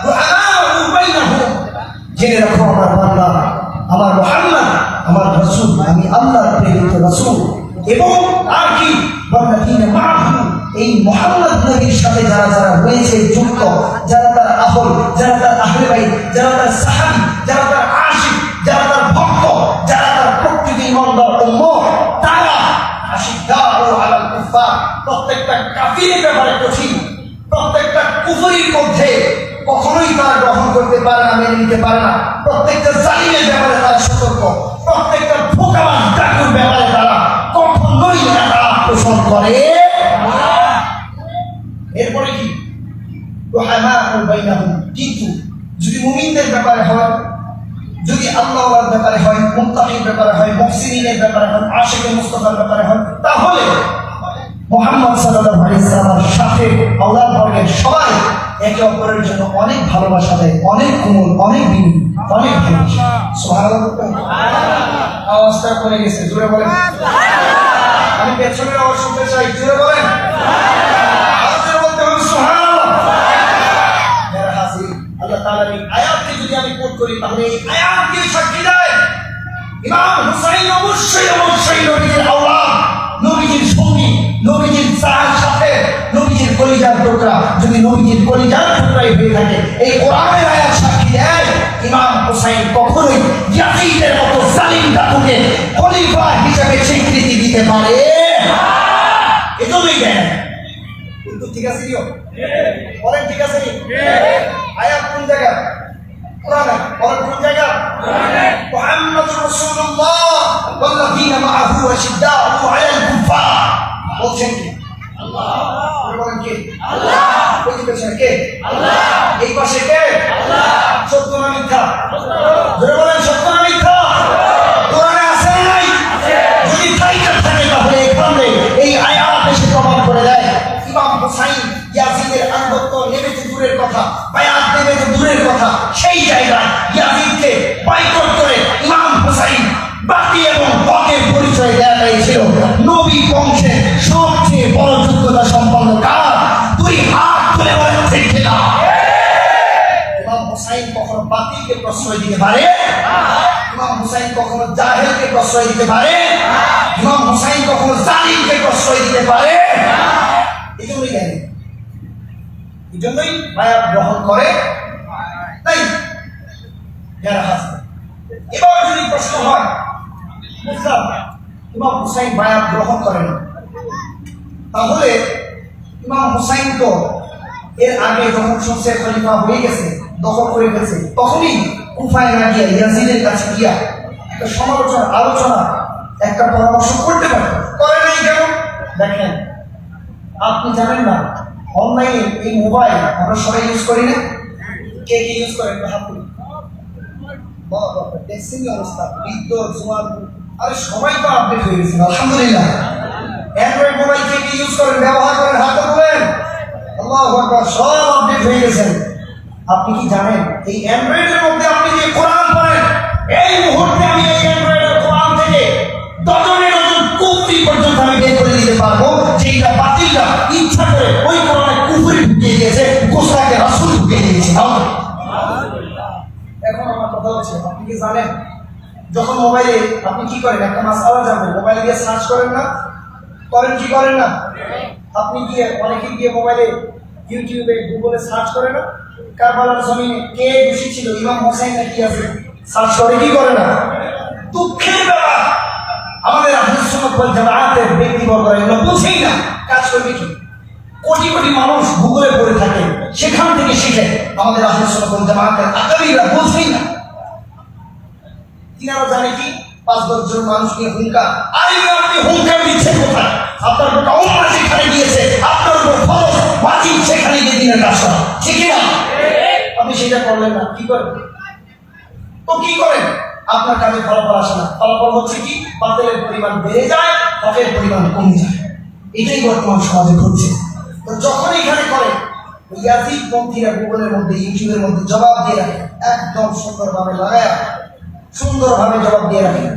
রুহামাউ বাইনাহুম। জেনে রাখো আমার বান্দা, আমার মুহাম্মদ আমার রাসূল, আমি আল্লাহর প্রেরিত রাসূল। এবং আর কি ওয়াল্লাযীনা মাআহু, এই মুহাম্মদ নবীর সাথে যারা যারা রয়েছে যুক্ত, যারা তার আহল, যারা তার আহলে বাইত, যারা তার সাহাবী, যারা তার আশিক, যারা তার ভক্ত, যারা তার প্রকৃত ঈমানদার উম্মত, তারা আশিদ্দাউ আলাল কুফার, প্রত্যেকটা কাফিরের ব্যাপারে কঠিন, প্রত্যেকটা কুফরির মধ্যে কখনোই তারা গ্রহণ করতে পারে না, মেনে নিতে পারে না, প্রত্যেকটা জালিমের ব্যাপারে তারা সতর্ক, প্রত্যেকটা ধোঁকাবাজ ডাকুর ব্যাপারে তারা কখনোই তারা পোষণ করে। এরপরে কি রুহামাউ বাইনাহুম, কিন্তু যদি মুমিনদের ব্যাপারে হয়, যদি আল্লাহর ব্যাপারে হয়, মুত্তাকির ব্যাপারে হয়, মুহসিনিনের ব্যাপারে হয়, আশিকে মুস্তাফার ব্যাপারে হয়, তাহলে মুহাম্মদ সাল্লাল্লাহু আলাইহি ওয়াসাল্লামের সাথে আওলাদ বর্গের সবাই একে অপরের জন্য অনেক ভালোবাসা দেয়, অনেক কোমল, অনেক বিনয়ী, অনেক ভালোবাসা। সুবহানাল্লাহ। আওয়াজটা করে গেছে, জোরে বলেন। আমি পেছনের আওয়াজ শুনতে চাই, জোরে বলেন। আল্লাহ তাআলার এই আয়াতকে যদি আমি কোট করি তাহলে এই আয়াতকে সাক্ষী দেয় ইমাম হুসাইন অবশ্যই অবশ্যই নবীজির আওলাদ, নবীজির সঙ্গী, নবীজির সাথে, নবীজির কলিজার টুকরা। যদি নবীজির কলিজার টুকরা সত্যবাদী হয়ে থাকে। এই কোরআনের আয়াত সাক্ষী দেয় ইমাম হুসাইন কখনোই ইয়াজিদের মতো জালিম ডাকুকে খলিফা হিসেবে স্বীকৃতি দিতে পারে না। এজন্যই দেয় না। কিন্তু ঠিক আছে নিও বলেন, ঠিক আছে নি? আয়াত কোন জায়গা? কোরআনে। বলেন কোন জায়গা? মুহাম্মাদুর রাসূলুল্লাহ ওয়াল্লাযীনা মাআহু আশিদ্দাউ আলাল কুফার। বলছেন কি? আল্লাহ। বলেন কে? আল্লাহ। ওই যে পেছনে কে? আল্লাহ। এই পাশে কে? আল্লাহ। সত্য না মিথ্যা? জোরে বলেন, সত্য না মিথ্যা? কোরআনে আছে না নাই? যদি থাকে তাহলে এখানে এই আয়াত এসে প্রমাণ করে দেয় ইমাম হুসাইন ইয়াজিদের আনুগত্য নেবে তো দূরের কথা, বায়াত নেবে তো দূরের কথা, সেই জায়গায় ইয়াজিদকে বয়কট করে ইমাম হুসাইন বাকি এবং হকের পরিচয় দেওয়াটাই ছিল নবী বংশের সবচেয়ে বড় যোগ্যতা সম্পন্ন কাজ। দুই হাত তুলে বলেন ঠিক না? ইমাম হুসাইন কখনো বাতিলকে প্রশ্রয় দিতে পারে? ইমাম হুসাইন কখনো জাহেলকে প্রশ্রয় দিতে পারে? ইমাম হুসাইন কখনো জালিমকে প্রশ্রয় দিতে পারে? এই জন্যই বায়াত গ্রহণ করে তাই যারা হাসবে। এবার যদি প্রশ্ন হয় বুঝলাম ইমাম হুসাইন বায়াত গ্রহণ করেন, তাহলে ইমাম হুসাইন তো এর আগে যখন সবচেয়ে খলিফা হয়ে গেছে, দখল করে গেছে, তখনই কুফায় না গিয়া ইয়াজিদের কাছে গিয়া একটা সমালোচনা, আলোচনা, একটা পরামর্শ করতে পারে। করে নাই কেন? দেখেন, আপনি জানেন না অনলাইনে এই মোবাইল আমরা সবাই ইউজ করি না? কে কে ইউজ করেন? দেখছেন অবস্থা, বৃদ্ধ জোয়ান, আরে সবাই তো আপডেট হয়ে গেছেন আলহামদুলিল্লাহ। অ্যান্ড্রয়েড মোবাইল কে কে ইউজ করেন, ব্যবহার করেন, হাতে বলেন আল্লাহু আকবার, সব আপডেট হয়ে গেছেন। আপনি কি জানেন এই অ্যান্ড্রয়েডের মধ্যে আপনি যে কোরআন পড়েন, এই মুহূর্তে আমি এই অ্যান্ড্রয়েডের কোরআন থেকে ডজনে ডজন কুফরি পর্যন্ত আমি বের করে দিতে পারবো, যেটা বাতিলরা ইচ্ছা করে ওই কোরআনে কুফরি ঢুকিয়ে দিয়েছে, গোসরাকে রাসূল ঢুকিয়ে দিয়েছে। এখন আমার কথা হচ্ছে, আপনি কি জানেন যখন মোবাইলে আপনি কি করেন, একটা মাসআলা জানবেন, মোবাইলে গিয়ে সার্চ করেন না? করেন কি করেন না? আপনি গিয়ে অনেকে গিয়ে মোবাইলে ইউটিউবে গুগলে সার্চ করে না? কারবালার জমিনে কে দোষী ছিল, ইমাম হুসাইন নাকি আছে, সার্চ করে কি করে না? দুঃখের ব্যাপার আমাদের আহলে সুন্নাত ওয়াল জামাতের ব্যক্তিবর্গ এগুলো বুঝেই না, কাজ করবে কি? কোটি কোটি মানুষ গুগলে পড়ে থাকে, সেখান থেকে শিখে। আমাদের আহলে সুন্নাত ওয়াল জামাতের আকাবিরা বুঝেই না। তিনারা জানে কি ৫-১০ জন মানুষকে হুঙ্কার, আরে আপনি হুঙ্কার দিচ্ছেন কোথায়? আপনার গোটা উম্মাহ সেখানে গিয়েছে, আপনার উপর ফরজ ওয়াজিব সেখানে গিয়ে দিনের কাজ করা, ঠিক না? আপনি সেটা করলেন না, কি করেন? তো কি করেন? আপনার কাজে ফলাফল আসে না। ফলাফল হচ্ছে কি? বাতিলের পরিমাণ বেড়ে যায়, হকের পরিমাণ কমে যায়। এটাই বর্তমান সমাজে ঘটছে। তো যখন এখানে করে ইয়াজিদ পন্থীরা গুগলের মধ্যে, ইউটিউবের মধ্যে জবাব দিয়ে রাখে, একদম সুন্দরভাবে লাগায় সুন্দরভাবে জবাব দিয়ে রাখে।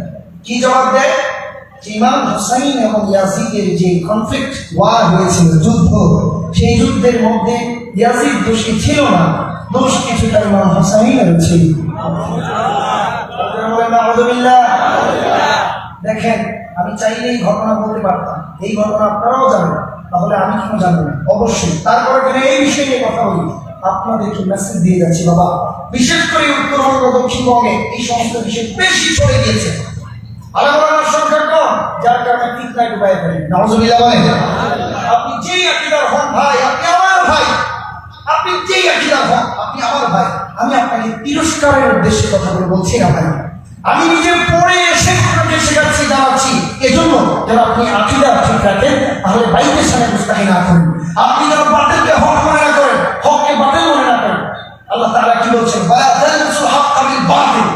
কি জবাব দেয়? ইমাম হুসাইন এবং ইয়াজিদের যে কনফ্লিক্ট, ওয়ার হয়েছিল, যুদ্ধ, সেই যুদ্ধের মধ্যে ইয়াজিদ দোষী ছিল না, দোষ কিছুটা ইমাম হুসাইনের ছিল। দেখেন, আমি চাইলে এই ঘটনা বলতে পারতাম, এই ঘটনা আপনারাও জানেন, তাহলে আমি কেন জানবো না? অবশ্যই। তারপরে কেন এই বিষয়ে নিয়ে কথা বলি, আপনাদেরকে মেসেজ দিয়ে যাচ্ছি বাবা, বিশেষ করে উত্তরবঙ্গ, দক্ষিণবঙ্গে এই সমস্ত বিষয় বেশি ছড়ে গিয়েছে। আলামার সংখ্যা কম, যার কারণে ফিতনায় ডুবাই ফেলে। নাউজুবিল্লাহ বলেন। আপনি যেই আকীদার হন ভাই, আপনি আমার ভাই, আপনি যেই আকীদার হন আপনি আমার ভাই। আমি আপনাকে তিরস্কারের উদ্দেশ্যে কথাগুলো বলছি না ভাই, আমি নিজে পড়ে এসে আপনাকে শেখাচ্ছি, জানাচ্ছি, এজন্য যেন আপনি আকীদা ঠিক রাখেন, তাহলে বাইকের সামনে মুস্তাহি না করেন। আপনি যেন বাতিলকে হক মনে না করেন, হককে বাতিল মনে না করেন। আল্লাহ তাআলা কি বলছেন? ওয়ালা তালবিসুল হাক্কা বিল বাতিল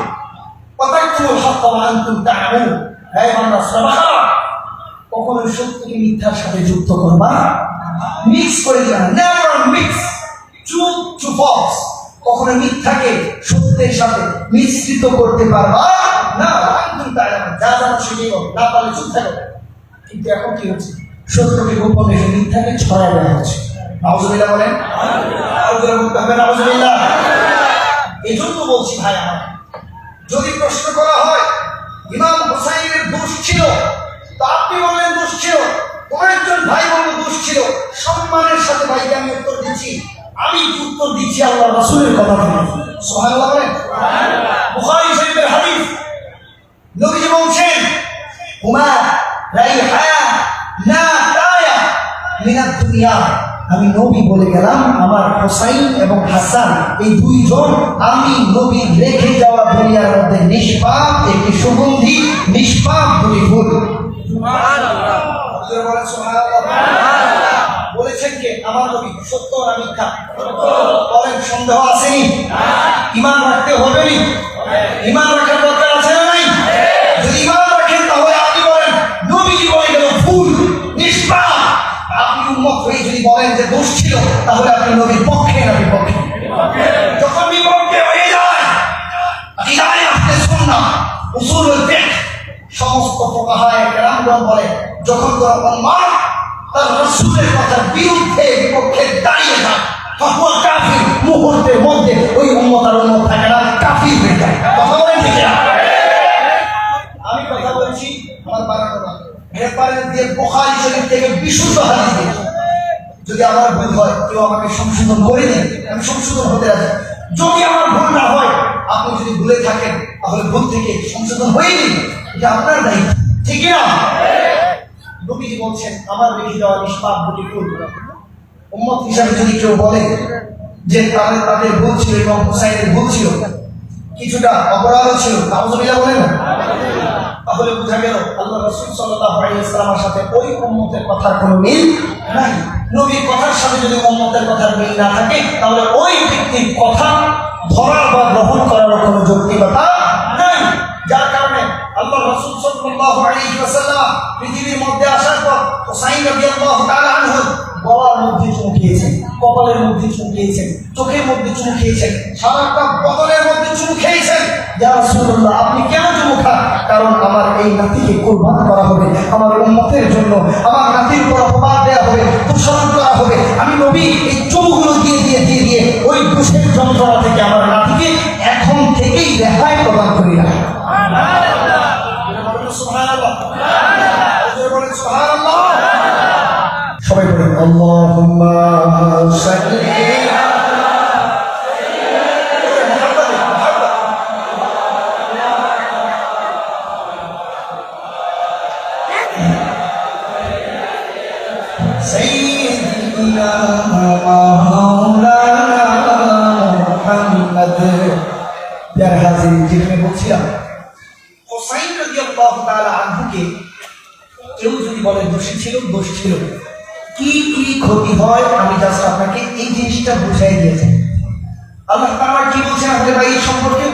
ওয়া তাকতুমুল হাক্কা ওয়া আনতুম তা'লামুন। হে বান্দা, সাবাহা, কখনোই সত্যকে মিথ্যার সাথে যুক্ত করবা না, মিক্স করে দিবা না। Never mix truth to false. কখনো মিথ্যাকে সত্যের সাথে মিশ্রিত করতে পারবা না। আনতুম তা'লামুন, যা জানো সেটাই বলো, না পারলে চুপ থাকো। কিন্তু এখন কি হচ্ছে? সত্যকে গোপন রেখে মিথ্যাকে ছড়ায় দেওয়া হচ্ছে। নাউজুবিল্লাহ বলেন। নাউজুবিল্লাহ। এই জন্য বলছি ভাই আমার, যদি প্রশ্ন করা হয় ইমাম হুসাইনের দোষ ছিল, তো আপনি বলেন দোষ ছিল, কোন একজন ভাই বলবেন দোষ ছিল, সম্মানের সাথে ভাইকে আমি উত্তর দিচ্ছি, আমি উত্তর দিচ্ছি আল্লাহ রাসূলের কথা থেকে। সুবহানাল্লাহ বলেন। বুখারী শরীফের হাদিস, নবীজি বলছেন হুমা রাইহান নাতায়া মিনাদ দুনিয়া। আমি নবী বলে গেলাম আমার হোসাইন এবং হাসান এই দুইজন আমি নবী রেখে যাওয়া দুনিয়ার মধ্যে নিষ্পাপ একটি সুগন্ধি নিষ্পাপ দুটি ফুল। বলেছেন কে? আমার নবী। সত্য না মিথ্যা? বলেন, সন্দেহ আসেনি? ঈমান রাখতে হবে নি? ঈমান রাখার দরকার আছে না নাই? যদি ঈমান রাখেন তাহলে আপনি বলেন নবীজি বলে গেল ফুল নিষ্পাপ। আপনি উম্মত হয়ে যদি বলেন যে দোষ ছিল তাহলে আপনি নবীর পক্ষে না বিপক্ষে? যখন বিপক্ষে হয়ে যায় ইদায় আহলে সুন্নাহ উসুলুল ফিকহ সমস্ত ফুকাহায়ে কেরামগণ বলে যখন কোন উম্মাহ তার রাসূলের কথার বিরুদ্ধে বিপক্ষে দাঁড়িয়ে যায় ফাহুয়া কাফির, মুহূর্তের মধ্যে ওই উম্মত আর উম্মত থাকে না, কাফির হয়ে যায়। কথা বলেন ঠিক না? আমি কথা বলছি আমার বানানো না, রেফারেন্স দিয়ে বুখারী শরীফ থেকে বিশুদ্ধ হাদিস দিয়েছি। যদি আমার ভুল হয় কেউ আমাকে সংশোধন করে দিন, আমি সংশোধন হতে রাজি। যদি আমার ভুল না হয়, আপনি যদি ভুলে থাকেন তাহলে ভুল থেকে সংশোধন হয়ে দিন, এটা আপনার দায়িত্ব, ঠিক না? নবীজি বলছেন আমার রেখে দেওয়া নিষ্পাপ দুটি ফুল। উম্মত হিসাবে যদি কেউ বলে যে তাদের ভুল ছিল এবং হুসাইনের ভুল ছিল, কিছুটা অপরাধ ছিল, নাউযুবিল্লাহ বলেন না, তাহলে বোঝা গেল আল্লাহ রাসূল সাল্লাল্লাহু আলাইহি ওয়াসাল্লামের সাথে ওই উম্মতের কথার কোনো মিল নাই। নবীর কথার সাথে যদি উম্মতের কথার মিল না থাকে তাহলে ওই ব্যক্তির কথা ধরার বা গ্রহণ করার কোনো যৌক্তিকতা নাই। যার কারণে আল্লাহ রাসূল সাল্লাল্লাহু আলাইহি ওয়াসাল্লাম পৃথিবীর মধ্যে আসার পর হুসাইন রাদিয়াল্লাহু তাআলা আনহু গলার মধ্যে চুমু খেয়েছেন, কপালের মধ্যে চুমু খেয়েছেন, চোখের মধ্যে চুমু খেয়েছেন, সারাটা বদনের মধ্যে চুমু খেয়েছেন। ইয়া রাসূলুল্লাহ, আপনি কেন চুমু খান? কারণ আমার এই নাতিকে কুরবান করা হবে, আমার উম্মতের জন্য আমার নাতির উপর অপবাদ দেওয়া হবে, দোষারোপ করা হবে। আমি নবী এই চুমুগুলো দিয়ে ওই দোষের যন্ত্রণা থেকে আমার নাতিকে এখন থেকেই রেহাই প্রদান করি না। সুবহানাল্লাহ, সুবহানাল্লাহ। সবাই বলেন আল্লাহুম্মা সাল্লি সাইয়্যিদিনা মাওলানা মুহাম্মদ। যারা হাজির, যেখানে বলছিলাম হুসাইন রাদিয়াল্লাহু তাআলা আনহুকে কেউ যদি বলে দোষী ছিল, দোষ ছিল, কি কি ক্ষতি হয় আমি জাস্ট আপনাকে এই জিনিসটা বুঝাই দিয়েছি। আল্লাহ তাআলা কি বলছেন আমাদের ভাই সম্পর্কে?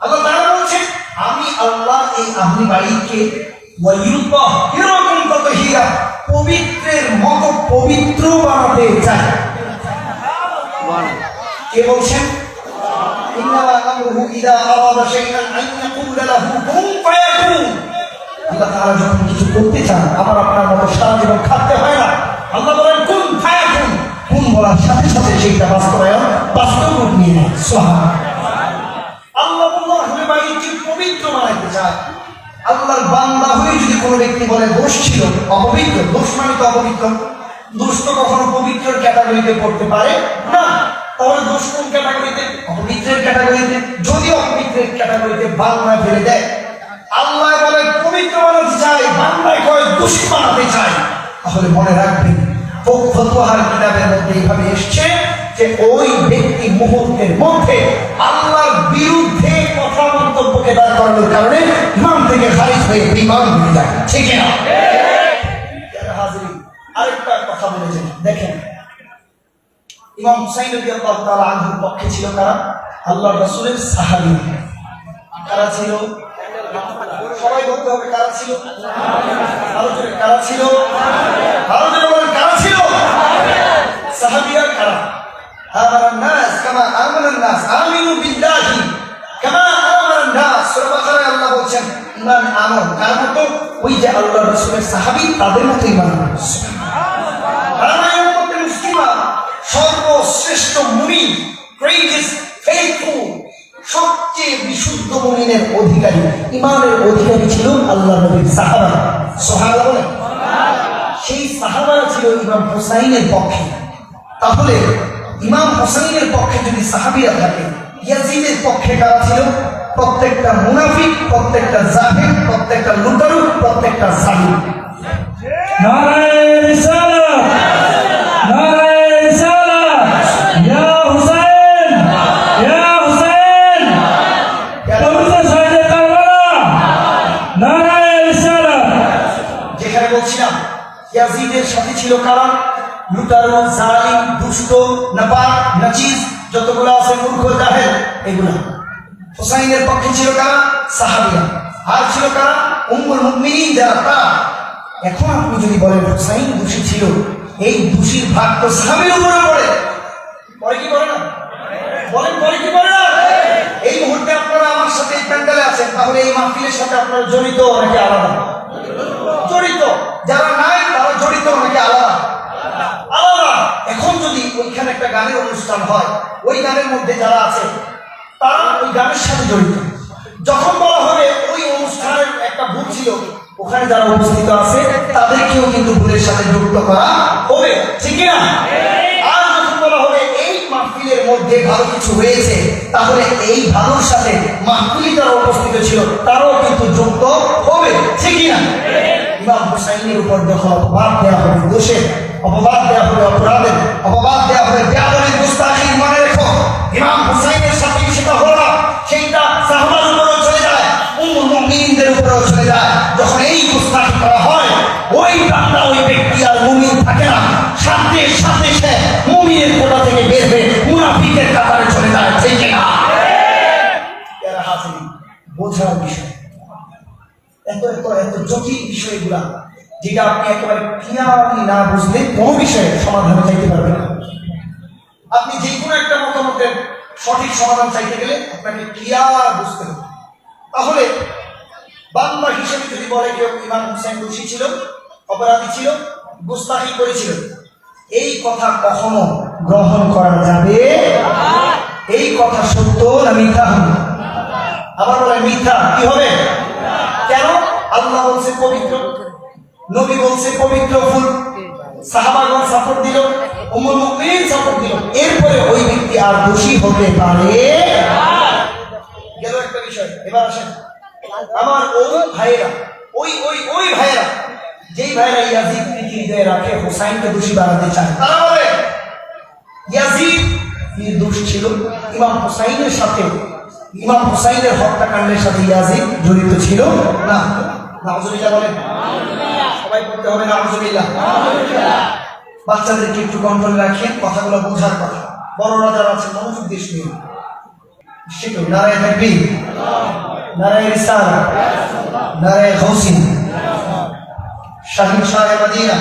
আল্লাহ তাআলা বলছেন আমি আল্লাহ এই আহলি বাইতকে পবিত্রের মতো পবিত্র বানাতে চাই। কে বলছেন? ইন্নামা আমরুহু ইযা আরাদা শাইআন আন ইয়াকুলা লাহু কুন ফায়াকুন। আল্লাহ তাআলা যখন কিছু করতে চান আমার আপনার মতো সারা জীবন খাটতে হয় না। আল্লাহ বলেন কুন ফায়াকুন, কুন বলার সাথে সাথে সেইটা বাস্তবায়ন, বাস্তব রূপ নিয়ে নেয়। সুবহানাল্লাহ। আল্লাহ আহলে বাইতকে পবিত্র বানাতে চায়। আল্লাহর বান্দা হয়ে যদি কোনো ব্যক্তি বলে দোষ ছিল, অপবিত্র, দোষ মানে তো অপবিত্র, দোষ তো কখনো পবিত্রের ক্যাটাগরিতে পড়তে পারে না। তাহলে দোষ কোন ক্যাটাগরিতে? অপবিত্রের ক্যাটাগরিতে। যদি অপবিত্রের ক্যাটাগরিতে বাংলা ফেলে দেয়, আল্লাহ বলে পবিত্র বানাতে চাই, বাংলায় কয় দোষী বানাতে চাই, তাহলে মনে রাখবেন ফতোয়ার কিতাবের মধ্যে এইভাবে এসছে যে ওই ব্যক্তি মুহূর্তের মধ্যে আল্লাহর বিরুদ্ধে কথা মন্তব্যকে দাঁড় করানোর কারণে ইমাম থেকে খারিজ হয়ে বিমান হয়ে যায়, ঠিক না? হাজির, আরেকটা কথা বলেছেন, দেখেন ইমাম হুসাইন রাদিয়াল্লাহু তাআলা আনহুর পক্ষে ছিল কারা? আল্লাহর রাসূলের সাহাবী। কারা ছিল? সবাই বলতে হবে কারা ছিল? আলোচনা কারা ছিল? আলোচনা বলেন কারা ছিল? সাহাবীরা কারা? আমানান নাস কামা আমানান নাস, আমিনু বিল্লাহি কামা আমানান নাস। সূরা বাকারায় আল্লাহ বলেন ঈমান আনো, কার মতো? ওই যে আল্লাহর রাসূলের সাহাবী তাদের মতো ঈমান আনো। সর্বশ্রেষ্ঠ মুমিন, গ্রেটেস্ট ফেইথফুল, সবচেয়ে বিশুদ্ধ মুমিনের অধিকারী, ঈমানের অধিকারী ছিল আল্লাহর নবীর সাহাবা। সুবহানাল্লাহ বলেন। সেই সাহাবারা ছিল ইমাম হুসাইনের পক্ষে। তাহলে ইমাম হুসাইনের পক্ষে যদি সাহাবীরা থাকে, ইয়াজিদের পক্ষে কারা ছিল? প্রত্যেকটা মুনাফিক, প্রত্যেকটা জাহিদ, প্রত্যেকটা লুটারু, প্রত্যেকটা জালিম। নারায়ে রিসালাত, নারায়ে রিসালাত, ইয়া হুসাইন, ইয়া হুসাইন, পবিত্র শহীদে কারবালা, নারায়ে রিসালাত। যেখানে বলছিলাম ইয়াজিদের সাথে ছিল কারা? লুটারু, জালিম, দুষ্ট, নাপাক, নাচিজ, যতগুলো আছে মূর্খ, জাহেল, এগুলো। হুসাইনের পক্ষে ছিল কারা? সাহাবীরা। আর ছিল কারা? উম্মুল মুমিনিন যারা, তারা। এখন আপনি যদি বলেন হুসাইন দোষী ছিল, এই দোষীর ভাগ তো সাহাবীর উপরে পড়ে। পরে কি পড়ে না? বলেন পরে কি পড়ে না? এই মুহূর্তে আপনারা আমার সাথে এই প্যান্ডেলে আছেন, তাহলে এই মাহফিলের সাথে আপনারা জড়িত নাকি আলাদা? জড়িত। যারা নাই তারা জড়িত নাকি আলাদা? আলাদা। এখন যদি ওইখানে একটা গানের অনুষ্ঠান হয়, ওই গানের মধ্যে যারা আছে তারা ওই গানের সাথে জড়িত। যখন বলা হবে ওই অনুষ্ঠানের একটা ভুল ছিল, ওখানে যারা উপস্থিত আছে তাদেরকেও কিন্তু ভুলের সাথে যুক্ত করা হবে, ঠিক না? আর যখন বলা হবে এই মাহফিলের মধ্যে ভালো কিছু হয়েছে, তাহলে এই ভালোর সাথে মাহফিলে যারা উপস্থিত ছিল তারাও কিন্তু যুক্ত হবে, ঠিক না? ইমাম হুসাইনের উপর যখন অপবাদ দেওয়া হবে দোষের, অপবাদ দেওয়া হবে অপরাধের, অপবাদ দেওয়া হবে বেয়াদবির, গুস্তাখির, মনে রেখো ইমাম হুসাইনের সাথে সেটা হলো না, সেইটা সাহাবার উপরেও চলে যায়, উম্মুল মুমিনদের উপরেও চলে যায়। যখন এই গুস্তাখি করা হয়, ওই বান্দা, ওই ব্যক্তি আর মুমিন থাকে না, সাথে সাথে সে মুমিনের কোটা থেকে বের হয়ে মুনাফিকের কাতারে চলে যায়, ঠিক না? এরা হাজির বোঝার বিষয়। এত এত এত জটিল বিষয়গুলা, যেটা আপনি একেবারে ক্লিয়ারলি না বুঝলে কোনো বিষয়ে সমাধান চাইতে পারবেন না। আপনি যে কোনো একটা মতামতের সঠিক সমাধান চাইতে গেলে আপনাকে ক্লিয়ার বুঝতে হবে। তাহলে বান্দা হিসেবে যদি বলে কেউ ইমাম হুসাইন দোষী ছিল, অপরাধী ছিল, গুস্তাখি করেছিল, এই কথা কখনো গ্রহণ করা যাবে? এই কথা সত্য না মিথ্যা হবে? আবার বলে মিথ্যা। কি হবে? কেন? আল্লাহ বলছে পবিত্র, নবী বলছে পবিত্র ফুল, সাহাবাগণ সাপোর্ট দিল, উম্মুল মুমিনিন সাপোর্ট দিল, এরপরে ওই ব্যক্তি আর দোষী হতে পারে? গেল একটা বিষয়। এবার আসেন আমার ওই ভাইয়েরা, ওই ওই ওই ভাইয়েরা, যেই ভাইয়েরা ইয়াজিদ হৃদয়ে রাখে হুসাইনকে দোষী বানাতে চায়, তারা বলে ইয়াজিদ দোষ ছিল, ইমাম হুসাইনের সাথে, ইমাম হুসাইনের হত্যাকাণ্ডের সাথে ইয়াজিদ জড়িত ছিল না। নাউজুবিল্লাহ বলেন। সবাই পড়তে হবে নাউজুবিল্লাহ। বাচ্চাদেরকে একটু কন্ট্রোল রাখেন, কথাগুলো বোঝার কথা। বড়রা যারা আছে মনোযোগ দিয়ে শুনুন। শিখুন। নারায়ে তাকবীর, নারায়ে রিসালাত, নারায়ে গাউসি, শাহিদ শাহে মদিনা,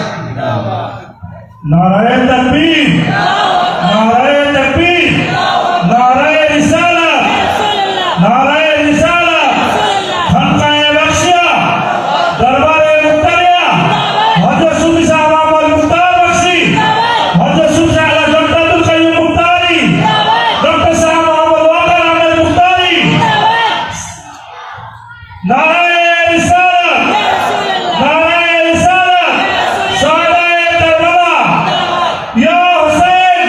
নারায়ে তাকবীর, নারায়ে তাকবীর, নারায়ে রিসালাত, নারায়ে রিসালাত, খানকায়ে বখশিয়া, দরবারে মুক্তারিয়া, হযরত সুফি সাহেব আহমদ মুক্তার বখশি, হযরত সুফি আলা জন্নাতুল কাইয়ুম মুক্তারি, ডক্টর সাহেব আহমদ ওয়াকার আহমেদ মুক্তারি, নারায়ে রিসালাত, নারায়ে রিসালাত, শাহদায়ে কারবালা, ইয়া হুসাইন।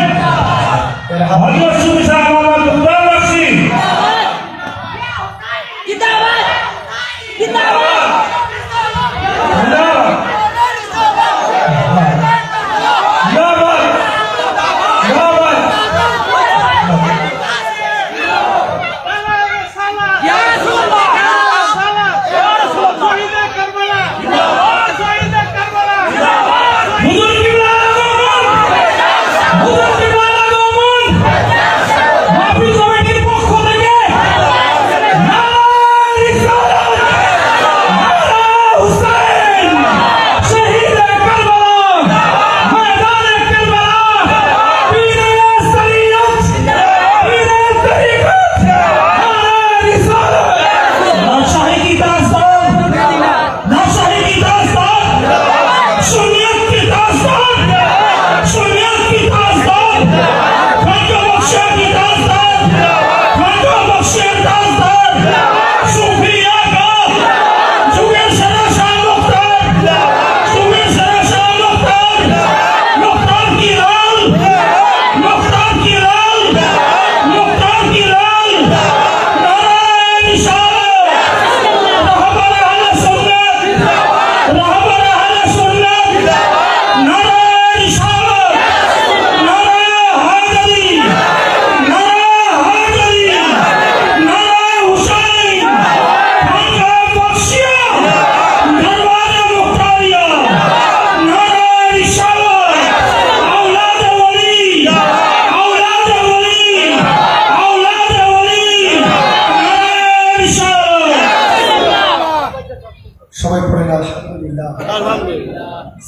সবাই পড়েন আলহামদুলিল্লাহ।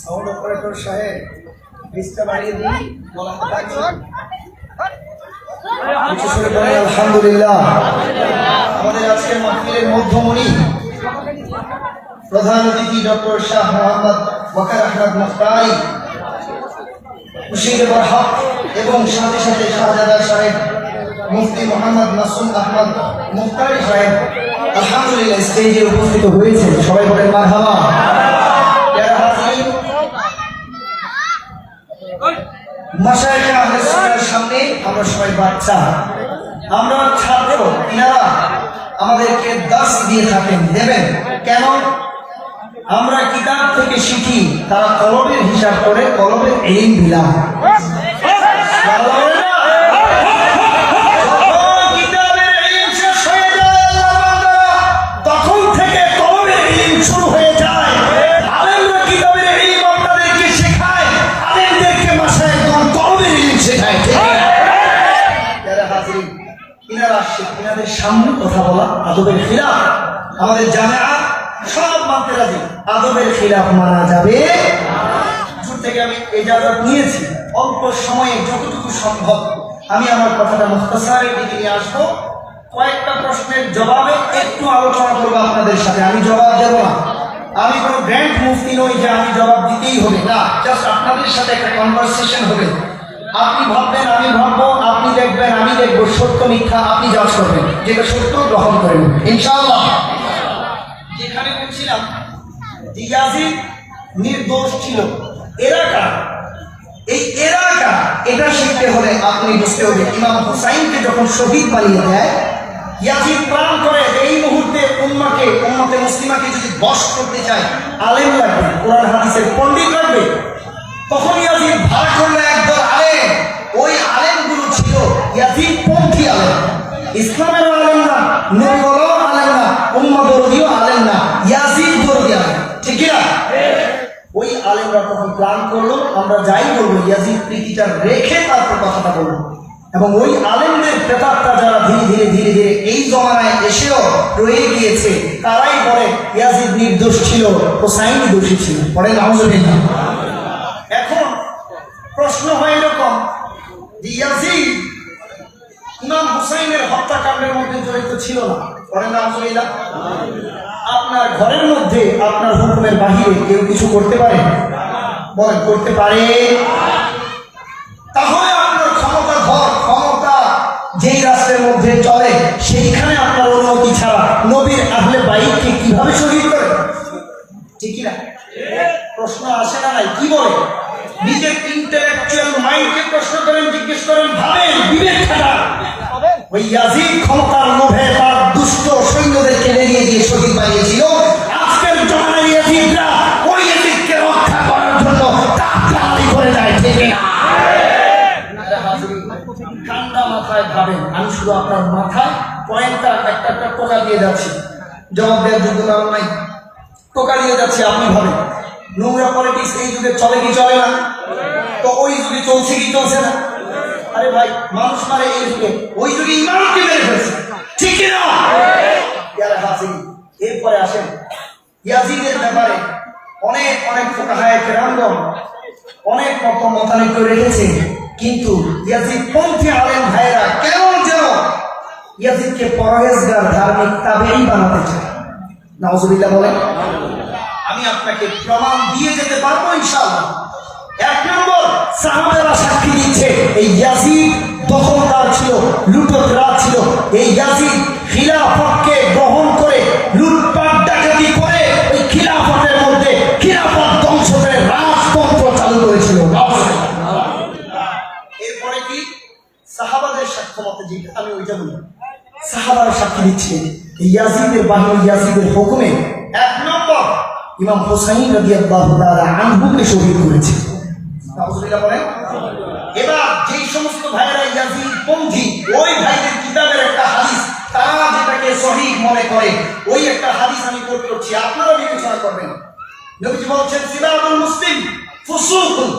সাউন্ড অপারেটর সাহেব লিস্টটা বাড়িয়ে দিই, বলাতে থাকবেন। কিছু শুনে পড়েন আলহামদুলিল্লাহ। আমাদের আজকের মাহফিলের মধ্যমণি প্রধান অতিথি ডক্টর শাহ মোহাম্মদ ওয়াকার আহমদ মুখতারি, মুর্শিদে বরহক এবং সাথে সাথে শাহজাদা সাহেব মুফতি মোহাম্মদ মাসুম আহমদ মুখতারি সাহেব আলহামদুলিল্লাহ স্টেজে উপস্থিত হয়েছেন। সবাই বলেন মারহাবা। যারা হাজির মাশায়েখে আহলে সুন্নাহর সামনে আমরা সবাই বাচ্চা, আমরা ছাত্র, ইনারা আমাদেরকে দাস দিয়ে থাকেন, দেবেন কেন? আমরা কিতাব থেকে শিখি, তারা কলমের হিসাব করে কলমের ইলম দিলাম। তখন থেকে কলমের ইলম শুরু হয়ে যায়। আলেমরা কিতাবের ইলম আপনাদেরকে শেখায়, আলেমদেরকে মাশায়েখগণ কলমের ইলম শেখায়। যারা হাজির ইনারা ইনাদের সামনে কথা বলা আদবের খিলাফ। আমাদের জামিয়া সব মানতে রাজি, আদবের খিলাফ মানা যাবে। দূর থেকে আমি ইজাজত নিয়েছি, অল্প সময়ে যতটুকু সম্ভব আমি আমার কথাটা মুখতাসারের দিকে নিয়ে আসবো। কয়েকটা প্রশ্নের জবাবে একটু আলোচনা করবো আপনাদের সাথে। আমি জবাব দেবো না, আমি কোনো গ্র্যান্ড মুফতি নই যে আমি জবাব দিতেই হবে, না, জাস্ট আপনাদের সাথে একটা কনভারসেশন হবে। আপনি ভাববেন, আমি ভাববো, আপনি দেখবেন, আমি দেখবো, সত্য মিথ্যা আপনি জাজ করবেন, যেটা সত্য গ্রহণ করেন ইনশাআল্লাহ। যেখানে বলছিলাম ইয়াজিদ নির্দোষ ছিল, এলাকা, এই এলাকা এটা শিখতে হলে আপনি বুঝতে হবে ইমাম হুসাইনকে যখন শহীদ বানিয়ে দেয়, ইয়াজিদ প্ল্যান করে এই মুহূর্তে উম্মতে মুসলিমাকে যদি বশ করতে চায় আলেম লাগবে, কোরআন হাদিসের পণ্ডিত লাগবে। তখন ইয়াজিদ ভাগ করলো একদল আলেম, ওই আলেমগুলো ছিল ইয়াজিদ পন্থী আলেম, ইসলামের আলেম না, নবীর আলেম না, উম্মাদরদিও আলেম না, ইয়াজিদ দরদি আলেম, ঠিক না? ওই আলেমরা তখন প্ল্যান করলো আমরা যাই বলবো ইয়াজিদ প্রীতিটা রেখে তারপর কথাটা বলবো। এবং ওই আলেমদের প্রেতাত্মা যারা ধীরে ধীরে ধীরে ধীরে এই জমানায় এসেও রয়ে গিয়েছে, তারাই বলে ইয়াজিদ নির্দোষ ছিল, হুসাইন দোষী ছিল। পরে আলহামদুলিল্লাহ। এখন প্রশ্ন হয় এরকম যে ইয়াজিদ ইমাম হুসাইনের হত্যাকাণ্ডের মধ্যে জড়িত ছিল না, পরে আলহামদুলিল্লাহ। আপনার ঘরের মধ্যে আপনার হুকুমের বাহিরে কেউ কিছু করতে পারে? বলেন, করতে পারে? তাহলে আপনার ক্ষমতা যেই রাষ্ট্রের মধ্যে চলে সেইখানে আপনার অনুমতি ছাড়া নবীর আহলে বাইতকে কিভাবে শহীদ করে? ঠিক না? প্রশ্ন আসে না? নাই কি বলে? নিজের ইন্টেলেকচুয়াল মাইন্ডকে প্রশ্ন করেন, জিজ্ঞেস করেন, ভাবেন, বিবেক খাটান। ওই ইয়াজিদ ক্ষমতার লোভে তার দুষ্ট সৈন্যদেরকে লেগিয়ে দিয়ে শহীদ বানিয়েছিল। আজকের জমানায় ইয়াজিদরা ওই ইয়াজিদকে রক্ষা করার জন্য তাড়াতাড়ি করে যায়, ঠিক না? ঠান্ডা মাথায় ভাবেন, আমি শুধু আপনার মাথায় পয়েন্টটা একটা একটা টোকা দিয়ে যাচ্ছি, জবাব দেওয়ার যোগ্য কারণ নাই, টোকা দিয়ে যাচ্ছি। আপনি ভাবেন নোংরা পলিটিক্স এই যুগে চলে কি চলে না? তো ওই যুগে চলছে কি চলছে না? আরে ভাই, মানুষ মারে এই যুগে, ওই যুগে ইমামকে মেরে ফেলছে, ঠিক না? এরপরে আসেন ইয়াজিদের ব্যাপারে অনেক অনেক ফুকাহায়ে কেরামগণ অনেক রকম মতানৈক্য রেখেছে, কিন্তু ইয়াজিদ পন্থী আলেম ভাইয়েরা কেমন যেন ইয়াজিদকে পরহেজগার ধার্মিক তাবেঈ বানাতে চায়। নাউজুবিল্লাহ বলেন। আমি আপনাকে প্রমাণ দিয়ে যেতে পারবো ইনশাআল্লাহ। এক নম্বর, সাহাবারা সাক্ষী দিচ্ছে এই ইয়াজিদ দখলদার ছিল, লুটতরাজ ছিল। এই ইয়াজিদ খিলাফতকে গ্রহণ করে লুটপাট ডাকাতি করে ওই খিলাফতের মধ্যে খিলাফত ধ্বংস করে রাজতন্ত্র চালু করেছিল। এরপরে কি সাহাবাদের সাক্ষ্য মতে, যেটা আমি ওইটা বলি, সাহাবারা সাক্ষী দিচ্ছে এই ইয়াজিদের বাহিনী, ইয়াজিদের হুকুমে এক নম্বর ইমাম হুসাইন রাদিয়াল্লাহু তাআলা আনহুকে শহীদ করেছে। নাউজুবিল্লাহ বলেন। এবার যেই সমস্ত ভাইয়েরা ইয়াজিদ পন্থী, ওই ভাইদের কিতাবের একটা হাদিস তারা যেটাকে সহিহ মনে করে, ওই একটা হাদিস আমি কোট করছি, আপনারা বিবেচনা করবেন। নবীজি বলছেন সিবাবুল মুসলিম ফুসুকুন,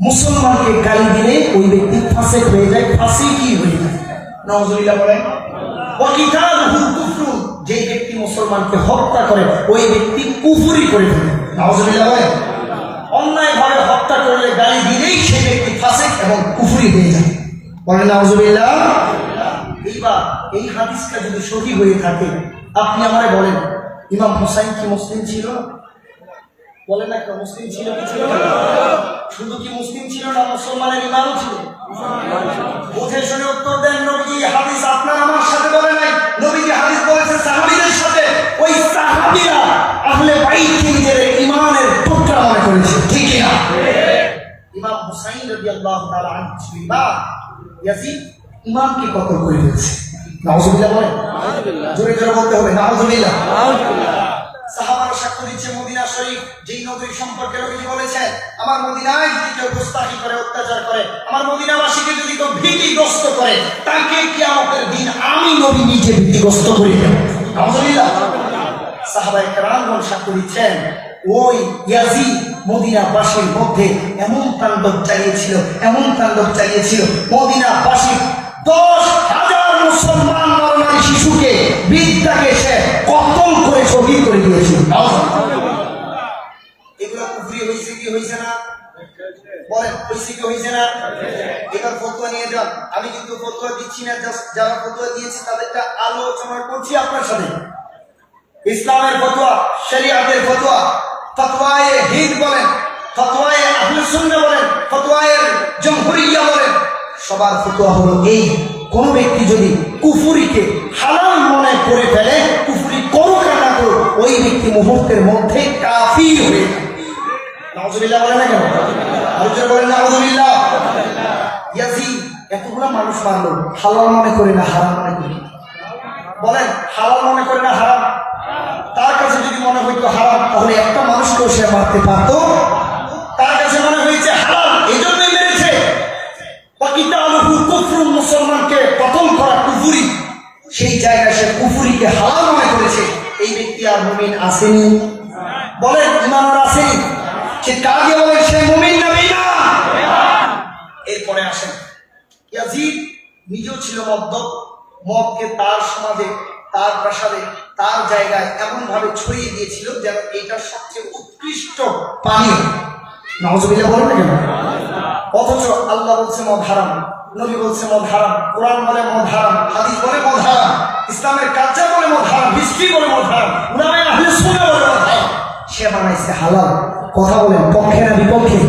মুসলমানকে গালি দিলে ওই ব্যক্তি ফাসিক হয়ে যায়, ফাসিকি হয়ে যায়। নাউজুবিল্লাহ বলেন। ওয়া কিতালুহু কুফরুন, যে ব্যক্তি মুসলমানকে হত্যা করে ওই ব্যক্তি কুফরি করে ফেলে। নাউজুবিল্লাহ বলেন। অন্যায়ভাবে হত্যা করলে গালি দিলেই সেই ব্যক্তি ফাসিক এবং কুফরি হয়ে যায়। বলেন নাউজুবিল্লাহ। এইবার এই হাদিসটা যদি সহি হয়ে থাকে, আপনি আমারে বলেন ইমাম হুসাইন কি মুসলিম ছিল? বলেন না, কেউ মুসলিম ছিল কি ছিল না? শুধু কি মুসলিম ছিল না, মুসলমানের ইমানও ছিল? বুঝে শুনে উত্তর দেন। নবীজি হাদিস আপনার আমার সাথে বলে নাই, নবীজি হাদিস বলেছে সাহাবীদের সাথে। ওই সাহাবীরা আহলে বাইতকে নিজের ইমানের টুকরা মনে করেছে, ঠিক না? ইমাম হুসাইন রাদিয়াল্লাহু তাআলা আনহু ছিলেন ইয়াজিদ ইমামকে কতল করে ফেলেছে। নাউজুবিল্লাহ বলেন। নাউজুবিল্লাহ। জোরে জোরে বলতে হবে নাউজুবিল্লাহ। নাউজুবিল্লাহ। সাহাবারা সাক্ষ্য দিচ্ছে মদিনা শরীফ যেই নগরী সম্পর্কে নবীজি বলেছেন, আমার মদিনায় যদি কেউ গোস্তাখি করে, অত্যাচার করে, আমার মদিনাবাসীকে যদি কেউ ভীতিগ্রস্ত করে, তাকে কিয়ামতের দিন আমি নবী নিজে ভীতিগ্রস্ত করি। নাউজুবিল্লাহ। সাহাবায়ে কেরামগণ সাক্ষ্য দিচ্ছেন ওই ইয়াজিদ মদিনাবাসীর মধ্যে এমন তাণ্ডব চালিয়েছিল, এমন তাণ্ডব চালিয়েছিল, মদিনাবাসী 10,000 মুসলমান নরনারী শিশুকে, বৃদ্ধাকে সে কতল করে শহীদ করে দিয়েছিল। এগুলো কুফরি হয়েছে কি হয়েছে না? বলেন হয়েছে কি হয়েছে না? এবার ফতোয়া নিয়ে যান। আমি কিন্তু ফতোয়া দিচ্ছি না, যারা ফতোয়া দিয়েছে তাদেরটা আলোচনা করছি আপনার সাথে। ইসলামের ফতোয়া, শরিয়াতের ফতোয়া, ফতোয়ায়ে হিন্দ বলেন, ফতোয়ায়ে আহলে সুন্নাহ বলেন, ফতোয়ায়ে জমহুরিয়্যা বলেন, সবার ফতোয়া হলো এই, কোন ব্যক্তি যদি কুফরিকে হালাল মনে করে ফেলে, কুফরি করুক না করুক, ওই ব্যক্তি মুহূর্তের মধ্যে কাফির হয়ে যায়। নাউজুবিল্লাহ বলেন না কেন? আর জোরে বলেন নাউজুবিল্লাহ। ইয়াজিদ এতগুলো মানুষ মারলো, হালাল মনে করে না হারাম মনে করে? বলেন হালাল মনে করে না হারাম? তার কাছে যদি মনে হইতো হারাম, তাহলে একটা মানুষকেও সে মারতে পারতো। তার কাছে মনে হয়েছে হালাল, এই জন্যই মেরেছে। মুসলমানকে কতল করা কুফরি, সেই জায়গায় সে কুফরিকে হালাল মনে করেছে। এই ব্যক্তি আর মুমিন আসেনি? বলেন ইমান আসেনি? সে কাজে বলে সে মুমিন না বেঈমান? এরপরে আসেন ইয়াজিদ নিজেও ছিল মদ্যপ, মদকে তার সমাজে, তার প্রাসাদে, তার জায়গায় এমন ভাবে ছড়িয়ে দিয়েছিল যেন এটা সবচেয়ে উৎকৃষ্ট পানীয়। নাউজুবিল্লাহ বলেন না কেন? অথচ আল্লাহ বলছে মদ হারাম, নবী বলছে মদ হারাম, কোরআন বলে মদ হারাম, হাদিস বলে মদ হারাম, ইসলামের কালচার বলে মদ হারাম, হিস্ট্রি বলে মদ হারাম, উলামায়ে আহলে সুন্নাহ বলে মদ হারাম। সে বানাইছে হালাল। কথা বলেন পক্ষে না বিপক্ষে?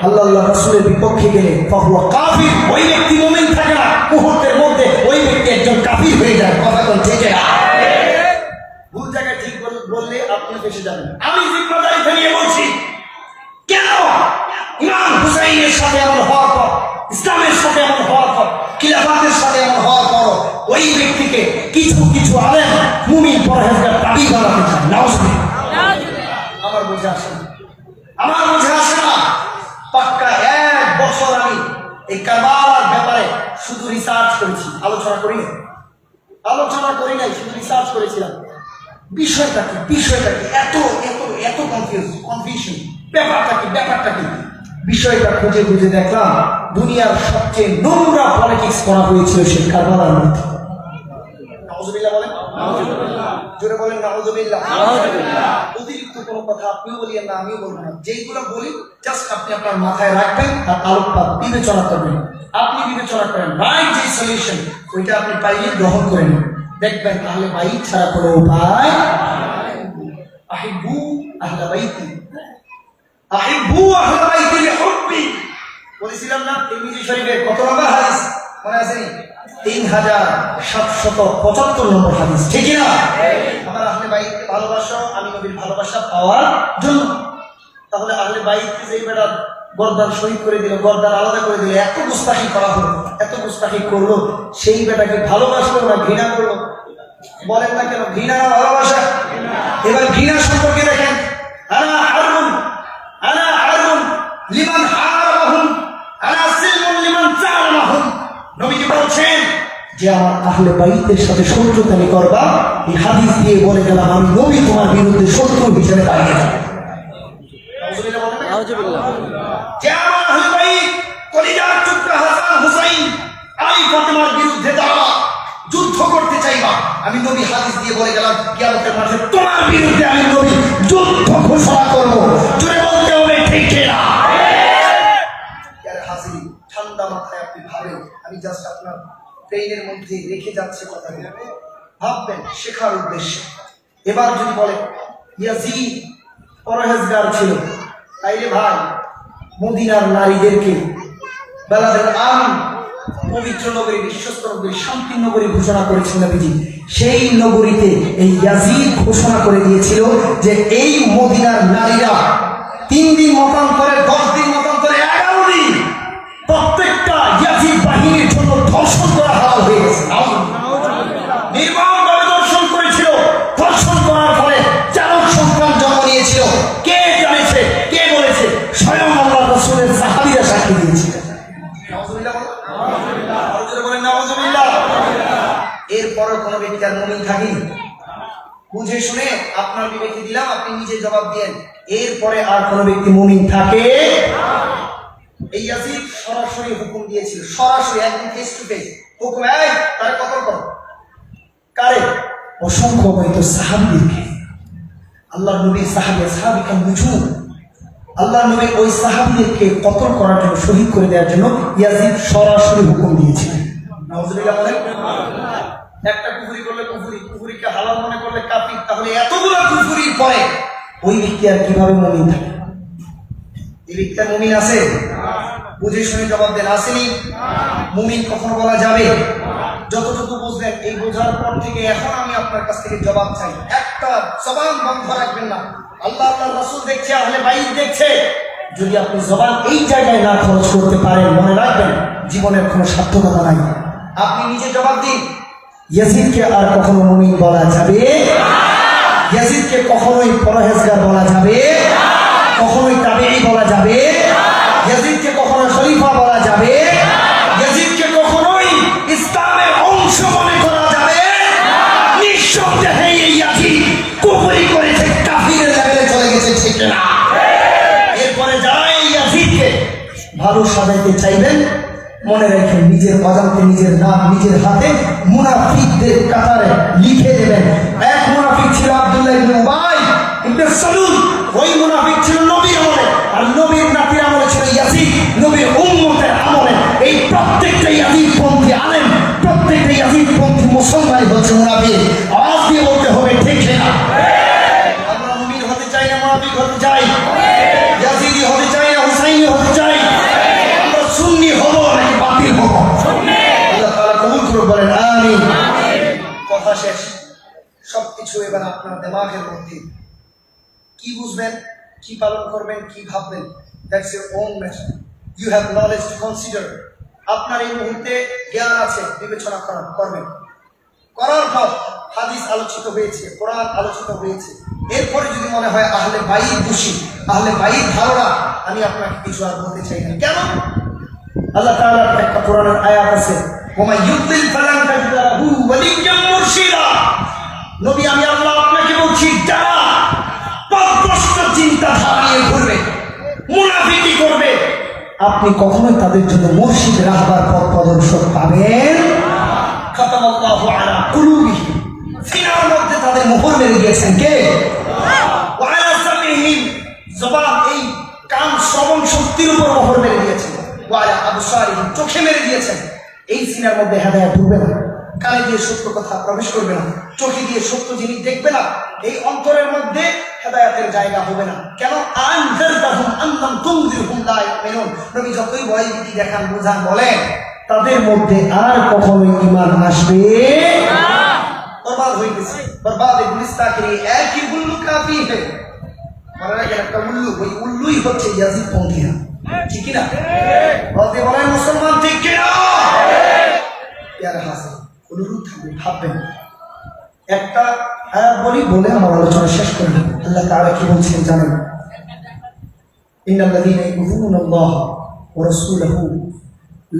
আল্লাহ রাসূলের বিপক্ষে গেলে ফাহুয়া কাফির, ওই ব্যক্তি মুমিন থাকে না, মুহূর্তের মধ্যে ওই ব্যক্তি একজন কাফির হয়ে যায়। কথা বলেন ঠিক না? ভুল জায়গায় ঠিক বললে আপনি ফেসে যাবেন। আমি জিম্মাদারিতে নিয়ে বলছি, কেন ইমাম হুসাইনের সাথে এমন হওয়ার পর, ইসলামের সাথে এমন হওয়ার পর, খিলাফতের সাথে এমন হওয়ার পর ওই ব্যক্তিকে কিছু কিছু আলেম মুমিন পরহেজগার দাবি বানাতে চায়? নাউজুবিল্লাহ। আমার বুঝে আসে না, আমার বুঝে আসে না। পাক্কা 1 বছর আমি এই কারবালার ব্যাপারে শুধু রিসার্চ করেছি, আলোচনা করি নাই, শুধু রিসার্চ করেছিলাম। বিষয়টা কি এত এত এত কনফিউশন, ব্যাপারটা কি? বিষয়টা খুঁজে দেখলাম দুনিয়ার সবচেয়ে নোংরা পলিটিক্স করা হয়েছিল সেই কারবালার মধ্যে। নাউজুবিল্লাহ বলেন। জোরে বলেন নাউজুবিল্লাহ। অতিরিক্ত কোনো কথা আপনিও বলিয়েন না, আমিও বলবো না। যেইগুলো বলি জাস্ট আপনি আপনার মাথায় রাখবেন আর আলোকপাত বিবেচনা করবেন। আপনি বিবেচনা করেন, রাইট যে সলিউশন ওইটা আপনি পাইলে গ্রহণ করেন, দেখবেন তাহলে বাইত ছাড়া কোনো উপায়। আহিব্বু আহলা বাইতি, আহিব্বু আহলা বাইতি লিহুব্বি। বলেছিলাম না তিরমিজি শরীফের কত নম্বর হাদিস মনে আছে? 3775 নম্বর হাদিস, ঠিক না? আমার আহলে বাইতকে ভালোবাসো, আমি নবীর ভালোবাসা পাওয়ার জন্য। তাহলে আহলে বাইতকে যেই বেটা গর্দান শহীদ করে দিল, গর্দান আলাদা করে দিল, এত গুস্তাখি করা হলো, এত গুস্তাখি করলো, সেই বেটাকে ভালোবাসলো না ঘৃণা করলো? বলেন না কেন? ঘৃণা না ভালোবাসা? এবার ঘৃণা সম্পর্কে দেখেন, আনা হারবুন লিমান হারাবাহুম, আনা সিলমুন লিমান জালামাহুম। নবীজি বলছেন যে আমার আহলে বাইতের সাথে শত্রুতানি করবা, এই হাদিস দিয়ে বলে গেলাম আমি নবী তোমার বিরুদ্ধে শত্রু হিসেবে দাঁড়িয়ে যাব। যে আমার আহলে বাইত কলিজার টুকরা হাসান হুসাইন আলী ফাতেমার বিরুদ্ধে দাঁড়াবা, যুদ্ধ করতে চাইবা, আমি নবী হাদিস দিয়ে বলে গেলাম কিয়ামতের মাঠে তোমার বিরুদ্ধে আমি নবী যুদ্ধ ঘোষণা করব। জোরে বলতে হবে ঠিক কিনা? হাজির ঠান্ডা মাথায় আপনি ভাবেন, আমি জাস্ট আপনার ব্রেইনের মধ্যে রেখে যাচ্ছে কথাগুলো, ভাববেন শেখার উদ্দেশ্যে। এবার যদি বলে ইয়াজিদ পরহেজগার ছিল, তাইলে ভাই মদিনার নারীদেরকে বেলাদের আমিন পবিত্র নগরী, বিশ্বস্ত নগরী, শান্তির নগরী ঘোষণা করেছিল নবীজি। সেই নগরীতে এই ইয়াজিদ ঘোষণা করে দিয়েছিল যে এই মদিনার নারীরা 3 দিন মতান্তরে, 10 দিন মতান্তরে, 11 দিন প্রত্যেকটা ইয়াজিদ বাহিনীর জন্য ধর্ষণ করা হালাল হয়ে গেছে। নির্মমভাবে ধর্ষণ করেছিল। ধর্ষণ করার ফলে চালক সন্তান জন্ম নিয়েছিল। কে জানেছে, কে বলেছে? স্বয়ং আল্লাহ রাসূলের সাহাবীরা সাক্ষী দিয়েছিলেন। এরপরও কোন ব্যক্তি আর মুমিন থাকেনি। বুঝে শুনে আপনার বিবেকে দিলাম, আপনি নিজে জবাব দেন। এরপরে আর কোন ব্যক্তি মুমিন থাকে? এই ইয়াজিদ সরাসরি হুকুম দিয়েছিল, সরাসরি একদম ফেস টু ফেস হুকুম, এই তার কতল করো। কারে? অসংখ্য অবৈধ সাহাবীদেরকে। আল্লাহ নবী সাহাবীকে বুঝু, আল্লাহ নবী ওই সাহাবীদেরকে কতল করার জন্য, শহীদ করে দেওয়ার জন্য ইয়াজিদ সরাসরি হুকুম দিয়েছিলেন। নাউজুবিল্লাহ বলেন। একটা কুফরি করলে কুফরিকে হালাল মনে করলে কাফির। তাহলে এতগুলো কুফরির পরে ওই ব্যক্তি আর কিভাবে মুমিন থাকে? এই ব্যক্তি মুমিন আছে? বুঝে শুনে জবাব দেন, আসেনি? মুমিন কখন বলা যাবে? যতটুকু বুঝলেন, এই বোঝার পর থেকে এখন আমি আপনার কাছ থেকে জবাব চাই। একটা জবান বন্ধ রাখবেন না। আল্লাহ আল্লাহ রাসূল দেখছে, আহলে বাইত দেখছে। যদি আপনি জবান এই জায়গায় না খরচ করতে পারেন, মনে রাখবেন জীবনের কোনো সার্থকতা নাই। আপনি নিজে জবাব দিন, ইয়াজিদকে আর কখনো মুমিন বলা যাবে? ইয়াজিদকে কখনোই পরহেজগার বলা যাবে? কখনোই তাবেঈ বলা যাবে? ইয়াজিদকে কখনো খলিফা বলা যাবে? ইয়াজিদকে কখনোই ইসলামের অংশ মনে করা যাবে? নিঃসন্দেহে এই ইয়াজিদ কুফরি করেছে, কাফিরের লেভেলে চলে গেছে, ঠিক না? এরপরে যারা এই ইয়াজিদকে ভালো সাজাইতে চাইবেন, মনে রাখেন নিজের অজান্তে নিজের নাম নিজের হাতে মুনাফিকদের কাতারে লিখে দেবেন। এক মুনাফিক ছিল আব্দুল্লাহ ইবনে উবাই ইবনে সালুল। ওই মুনাফিক ছিল নবীর আমলে, আর নবীর নাতির আমলে ছিল ইয়াজিদ, নবীর উম্মতের আমলে। এই প্রত্যেকটা ইয়াজিদ পন্থী আলেম, প্রত্যেকটা ইয়াজিদ পন্থী মুসলমান হচ্ছে মুনাফিক। আওয়াজ দিয়ে বলতে হবে ঠিক না? আমরা মুমিন হতে চাই না মুনাফিক হতে চাই? ইয়াজিদি হতে চাই না হুসাইনি হতে চাই? আমরা সুন্নি হব নাকি বাতিল হব? আল্লাহ তাআলা কবুল করুন, বলেন আমিন। কথা শেষ। সবকিছু এবার আপনার দিমাগের মধ্যে। কি বুঝবেন, কি পালন করবেন, কি ভাববেন, that's your own matter. You have knowledge to consider. আপনার এই মুহূর্তে জ্ঞান আছে, বিবেচনা করবেন। করার পর হাদিস আলোচিত হয়েছে, কোরআন আলোচিত হয়েছে। এরপরে যদি মনে হয় আহলে বাইত দোষী, আহলে বাইত ধারণা, আমি আপনাকে কিছু আর বলতে চাই না। কেন? আল্লাহ তাআলার একটা কোরআনের আয়াত আছে, ওমা ইউদ্দিল ফালান তাজিদ লাহু ওয়ালিয়্যাম মুরশিদা। নবী আমি আল্লাহ আপনাকে বলছি, যারা পথভ্রষ্ট চিন্তাধারা নিয়ে ঘুরবে, মুনাফিকি করবে, আপনি কখনোই তাদের জন্য মুর্শিদ রাহবার পথ প্রদর্শক পাবেন। খাতামাল্লাহু আলা কুলুবিহিম, সিনার মধ্যে তাদের মোহর মেরে দিয়েছেন কে? ওয়া আলা সামিহিম, জবান এই কান শ্রবণ শক্তির উপর মোহর মেরে দিয়েছেন। ওয়া আলা আবসারিহিম, চোখে মেরে দিয়েছেন। এই সিনার মধ্যে হেদায়েত ঢুকবে না, কানে দিয়ে সত্য কথা প্রবেশ করবে না, চোখে দিয়ে সত্য জিনিস দেখবে না, এই অন্তরের মধ্যে হেদায়েতের জায়গা হবে না। কেন? আনজারতাহুম আনলাম তুনজিরহুম লা ইউমিনুন। নবী যতই ভয়ভীতি দেখান, বুঝান, বলেন, তাদের মধ্যে আর কখনোই ঈমান আসবে না। বরবাদ হয়ে গেছে, বরবাদ গুলিস্তাকি একই উল্লু কাফি হে। মনে রাখেন, একটা উল্লু, ওই উল্লুই হচ্ছে ইয়াজিদ পন্থীরা, ঠিক কি না? বলতে বলেন মুসলমান, ঠিক কি না? ইয়ার হাসিন অনুরোধ থাকবে, ভাববেন। একটা আয়াত বলে আমার আলোচনা শেষ করব। আল্লাহ তাআলা কি বলছেন জানেন? ইন্নাল্লাযীনা ইউযুনাল্লাহ ওয়া রাসূলাহু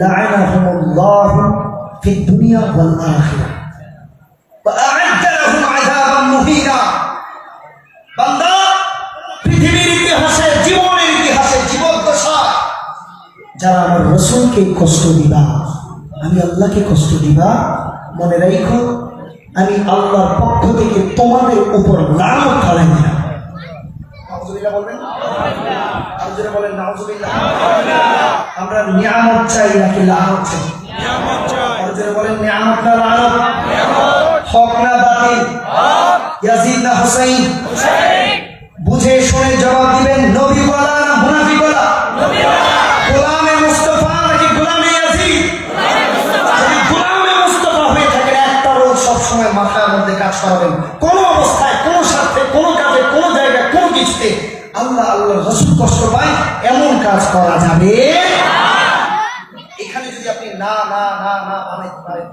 লা'আনাহুমুল্লাহু ফিদ দুনিয়া ওয়াল আখিরাহ ওয়া আ'আদ্দা লাহুম আযাবান মুহিনা। বান্দা, পৃথিবীর ইতিহাসে, জীবনের ইতিহাসে, জীবদ্দশা যারা আমার রাসূলকে কষ্ট দিবা, আমি আল্লাহকে কষ্ট দিবা, মনে রাখো আমি আল্লাহর পক্ষ থেকে তোমাদের উপর লানত ফেলাই দিলাম। নাউজুবিল্লাহ বলবেন, আর জোরে বলেন নাউজুবিল্লাহ। আমরা নিয়ামত চাই নাকি লানত চাই? আর জোরে বলেন নিয়ামত না লানত? হক না বাতিল? ইয়াজিদ না হুসাইন? বুঝে শুনে জবাব দিবেন। নবী বলা না মুনাফিক বলা? গোলামে মুস্তাফা নাকি গোলামে ইয়াজিদ? যদি গোলামে মুস্তাফা হয়ে থাকেন একটা রোজ সবসময় মাথার মধ্যে কাজ করাবেন। কোন অবস্থায়, কোন স্বার্থে, কোন কাজে, কোন জায়গায়, কোন কিছুতে আল্লাহ আল্লাহর রাসূল কষ্ট পায় এমন কাজ করা যাবে। এখানে যদি আপনি না না না না বানাইতে পারেন,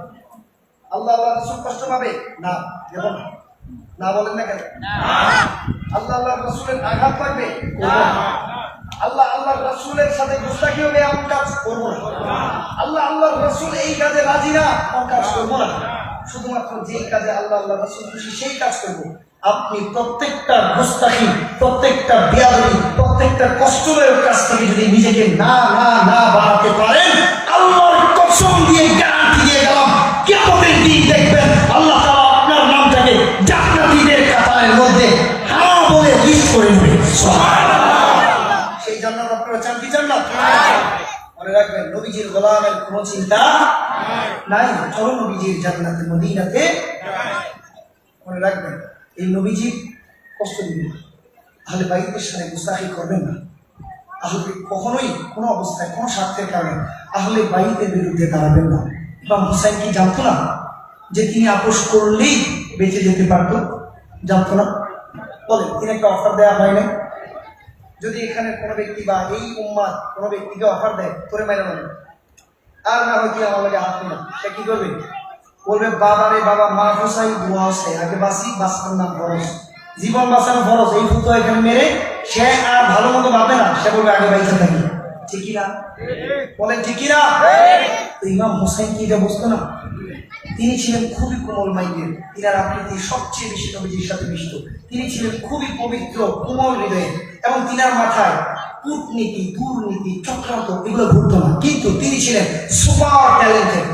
আল্লাহ আল্লাহর রাসূল কষ্ট পাবে না, দেব না। না বলেন না কেন? আল্লাহ আল্লাহর রাসূলের আঘাত পাবে, আল্লাহ আল্লাহর রাসূলের সাথে গুস্তাখি হবে এমন কাজ করব না। আল্লাহ আল্লাহর রাসূল এই কাজে রাজি না এমন কাজ করব না। শুধুমাত্র যেই কাজে আল্লাহ আল্লাহর রাসূল খুশি সেই কাজ করব। আপনি প্রত্যেকটা গুস্তাখি, প্রত্যেকটা বেয়াদবি, প্রত্যেকটা কষ্টদায়ক কাজ থেকে যদি নিজেকে না না না বাড়াতে পারেন, আল্লাহর কসম দিয়ে গ্যারান্টি দিয়ে গেলাম কিয়ামতের দিন দেখবেন আল্লাহ তাআলা আপনার নামটাকে জান্নাতীদের কাতারের মধ্যে হ্যাঁ বলে লিস্ট করে নেবে। সুবহানাল্লাহ। সেই জান্নাত আপনারা চান কি জান্নাত? মনে রাখবেন নবীজির গোলামের কোনো চিন্তা নাই। চলো নবীজির জান্নাতে মদিনাতে। মনে রাখবেন এই নবীজি কষ্ট দিবেন না, আহলে বাইতের সাথে গুস্তাখি করবেন না। আহলে কখনোই কোনো অবস্থায় কোনো স্বার্থের কারণে আহলে বাইতের বিরুদ্ধে দাঁড়াবেন না। ইমাম হুসাইন কি জানতো না যে তিনি আপোষ করলেই বেঁচে যেতে পারত? জানতো না? বলেন, তিনি একটা অফার দেওয়া হয় নাই? যদি এখানে কোনো ব্যক্তি বা এই উম্মার কোনো ব্যক্তিকে অফার দেয় তোরে মাইরা মানে আর না হয় কি আমার লাগে হাত না, সে কি করবে? বলবে বাবা রে বাবা, মা হোসাই দোয়া হোসাই, আগে বাঁচি, বাঁচার নাম ফরজ, জীবন বাঁচানো ফরজ। এই ফুটো এখানে মেরে সে আর ভালো মতো ভাবে না, সে বলবে আগে বাইচা থাকি। ঠিকই না? বলেন ঠিকই না? ইমাম হোসাইন কি এটা বুঝতো না? তিনি ছিলেন খুবই কোমল মাইন্ডের, তিনার আকৃতি সবচেয়ে বেশি নবীজির সাথে মিশত। তিনি ছিলেন খুবই পবিত্র, কোমল হৃদয়ে, এবং তিনার মাথায় কূটনীতি, দুর্নীতি, চক্রান্ত এগুলো ঘুরতো না। কিন্তু তিনি ছিলেন super talented,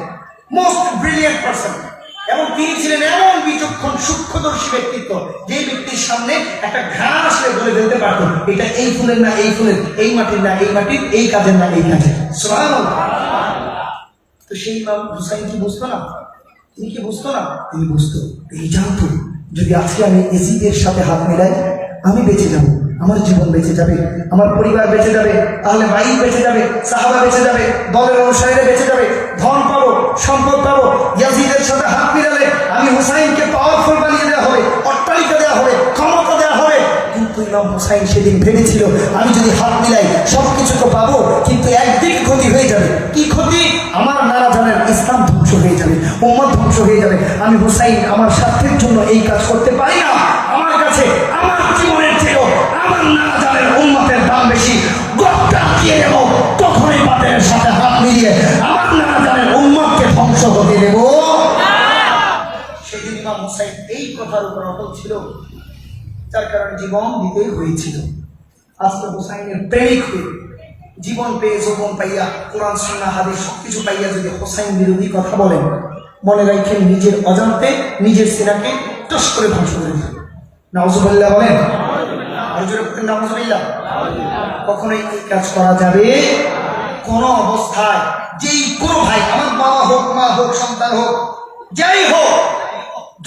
most brilliant person, এবং তিনি ছিলেন এমন বিচক্ষণ সূক্ষ্মদর্শী ব্যক্তিত্ব যে ব্যক্তির সামনে একটা ঘাস আসলে বলে ফেলতে পারতো এটা এই ফুলের না এই ফুলের, এই মাটির না এই মাটির, এই কাজের না এই কাজের। সুবহানাল্লাহ। তো সেই ইমাম হুসাইন কি বুঝতো না? তিনি কি বুঝতো না? তিনি বুঝতো, তিনি জানতো যদি আজকে আমি এজিদের সাথে হাত মিলাই আমি বেঁচে যাব, আমার জীবন বেঁচে যাবে, আমার পরিবার বেঁচে যাবে, তাহলে বাইক বেঁচে যাবে, সাহাবা বেঁচে যাবে, দলের অনুসারীরা বেঁচে যাবে, ধন পাবো, সম্পদ পাবো। ইয়াজিদের সাথে হাত মিলালে আমি হুসাইনকে পাওয়ারফুল বানিয়ে দেওয়া হবে, অট্টালিকা দেওয়া হবে, ক্ষমতা দেওয়া হবে। কিন্তু ইমাম হুসাইন সেদিন ভেবেছিল আমি যদি হাত মিলাই সবকিছু তো পাবো, কিন্তু একদিকে ক্ষতি হয়ে যাবে। কি ক্ষতি? আমার নানা জানের ইসলাম ধ্বংস হয়ে যাবে, উম্মত ধ্বংস হয়ে যাবে। আমি হুসাইন আমার স্বার্থের জন্য এই কাজ করতে পারি না। আমার কাছে আমার জীবনের চেয়েও আমার নানা জানের উম্মতের দাম বেশি। গোটা দিয়ে দেব, তখনই বাতের সাথে হাত মিলিয়ে আমার নানা জানের উম্মতকে ধ্বংস হতে দেব। সেদিন ইমাম হুসাইন এই কথার উপর অটল ছিল, যার কারণে জীবন দিতে হয়েছিল। আজকে হুসাইনের প্রেমিক হয়ে জীবন পেয়ে, যৌবন পাইয়া, কোরআন সুন্নাহ হাদিস সবকিছু পাইয়া যদি হুসাইন বিরোধী কথা বলেন, মনে রাখেন নিজের অজান্তে নিজের সিনাকে টস করে ধ্বংস করে দেবেন। নাউজুবিল্লাহ বলেন, আর জোরে বলেন নাউজুবিল্লাহ। কখনোই এই কাজ করা যাবে কোন অবস্থায়। যেই কোনো ভাই, আমার বাবা হোক, মা হোক, সন্তান হোক, যাই হোক,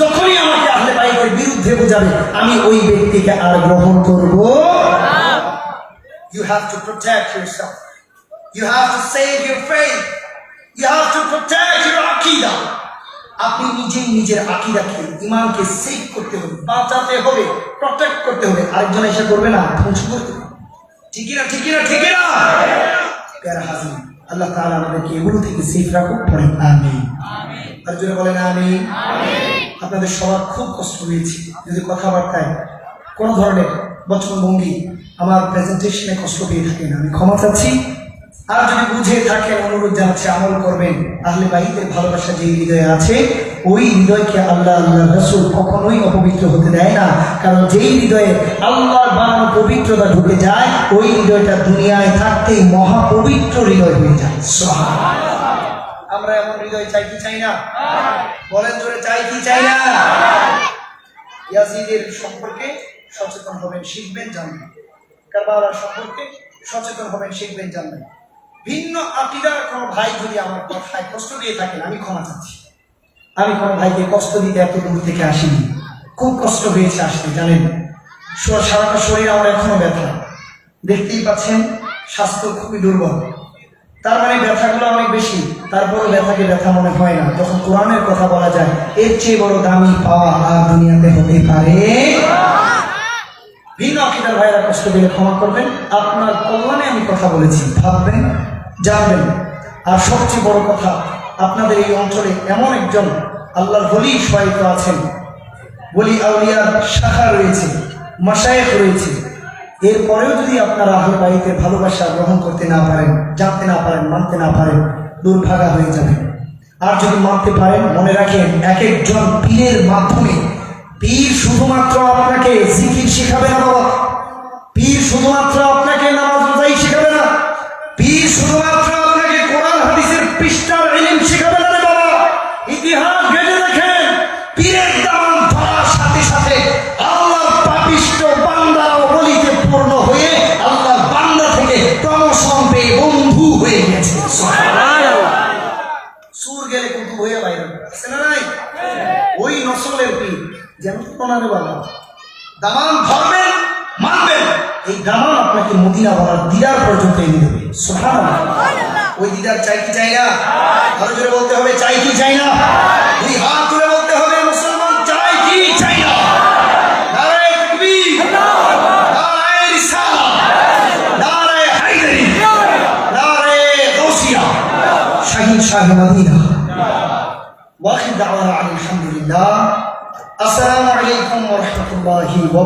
যখনই আমাকে আহলে বাইতের বিরুদ্ধে বোঝাবে আমি ওই ব্যক্তিকে আর গ্রহণ করব। You have to protect yourself. You have to save your faith. You have to protect your aqidah. আপনি নিজেই নিজের আকিদাকে, ইমানকে সেভ করতে হবে, বাঁচাতে হবে, প্রটেক্ট করতে হবে। আরেকজন এসে করবে না, ধ্বংস করতে হবে। ঠিকই না? ঠিকই না? ঠিকই না? প্যারা হাজির, আল্লাহ তাআলা আমাদেরকে এগুলো থেকে সেফ রাখুক। পড়েন আমিন। আর জোরে বলেন আমিন। আপনাদের সবার খুব কষ্ট হয়েছে যদি কথাবার্তায় কোনো ধরনের বচনভঙ্গি আমার প্রেজেন্টেশনে কষ্ট পেয়ে থাকেন, আমি ক্ষমা চাচ্ছি। আর যদি বুঝে থাকেন, অনুরোধ জানাচ্ছি আমল করবেন। আহলে বাইতের ভালোবাসা যে হৃদয়ে আছে, ওই হৃদয়কে আল্লাহ আল্লাহ রাসূল কখনোই অপবিত্র হতে দেয় না। কারণ যেই হৃদয়ে আল্লাহর বানানো পবিত্রতা ঢুকে যায়, ওই হৃদয়টা দুনিয়ায় থাকতেই মহাপবিত্র হৃদয় হয়ে যায়। সুবহানাল্লাহ। আমরা এমন হৃদয় চাই কি চাই না? বলেন জোরে, চাই কি চাই না? ইয়াজিদের সম্পর্কে সচেতন হবেন, শিখবেন, জানবেন। কারবালার সম্পর্কে সচেতন হবেন, শিখবেন, জানবেন। ভিন্ন আকীদার কোনো ভাই যদি আমার কথায় কষ্ট দিয়ে থাকেন, আমি ক্ষমা চাচ্ছি। আমি কোনো ভাইকে কষ্ট দিতে এত দূর থেকে আসিনি, খুব কষ্ট হয়েছে আসতে, জানেন। সারাটা শরীর আমার এখনো ব্যথা, দেখতেই পাচ্ছেন, স্বাস্থ্য খুবই দুর্বল। তার মানে ব্যথাগুলো অনেক বেশি, তারপরও ব্যথাকে ব্যথা মনে হয় না। যখন কোরআনের কথা বলা যায়, এর চেয়ে বড় দামি পাওয়া আর দুনিয়াতে হতে পারে। ভিন্ন আকীদার ভাইয়েরা কষ্ট দিলে ক্ষমা করবেন, আপনার কল্যাণে আমি কথা বলেছি, ভাববেন, জানবেন। আর সবচেয়ে বড় কথা, আপনাদের এই অঞ্চলে এমন একজন আল্লাহর ওলি শোয়ায়িত আছেন, ওলি আউলিয়ার শাখা রয়েছে, মাশায়েখ রয়েছে। এরপরেও যদি আপনারা আহলে বাইতের ভালোবাসা গ্রহণ করতে না পারেন, জানতে না পারেন, মানতে না পারেন, দুর্ভাগা হয়ে যাবে। আর যদি মানতে পারেন, মনে রাখেন, এক একজন পীরের মাধ্যমে, পীর শুধুমাত্র আপনাকে জিকির শিখাবে না বাবা, পীর শুধুমাত্র আপনাকে নামাজ রোজাই শিখাবে না, পীর শুধুমাত্র আপনাকে কোরআন হাদিসের পৃষ্ঠার ইলম শিখাবে না রে বাবা। ইতিহাস ঘেঁটে দেখেন, পীরের দামান ধরার সাথে সাথে আল্লাহর পাপিষ্ঠ বান্দারাও বলিতে পূর্ণ হয়ে আল্লাহর বান্দা থেকে প্রমোশন পেয়ে বন্ধু হয়ে গেছে। সুর গেলে কুতুব হয়ে বাইরে আছে না নাই? ওই নসলের পীর যেন কোনারে বাবা, দামান ধরবেন, মানবেন, এই দামান আপনাকে মদিনা বলার দিদার পর্যন্ত এনে দেবে। সুবহানাল্লাহ। ওই দিদার চাই কি চাই না? আরো জোরে বলতে হবে, চাই কি চাই না? দুই হাত তুলে বলতে হবে, মুসলমান চাই কি চাই না? নারায়ে তাকবীর, নারায়ে রিসালাত, নারায়ে হায়দারি, নারায়ে গাউসিয়া, শাহীদ শাহ মদিনা। ওয়াখির দাওয়ানা আলহামদুলিল্লাহ। আসসালামু আলাইকুম ওয়া রাহমাতুল্লাহি ওয়া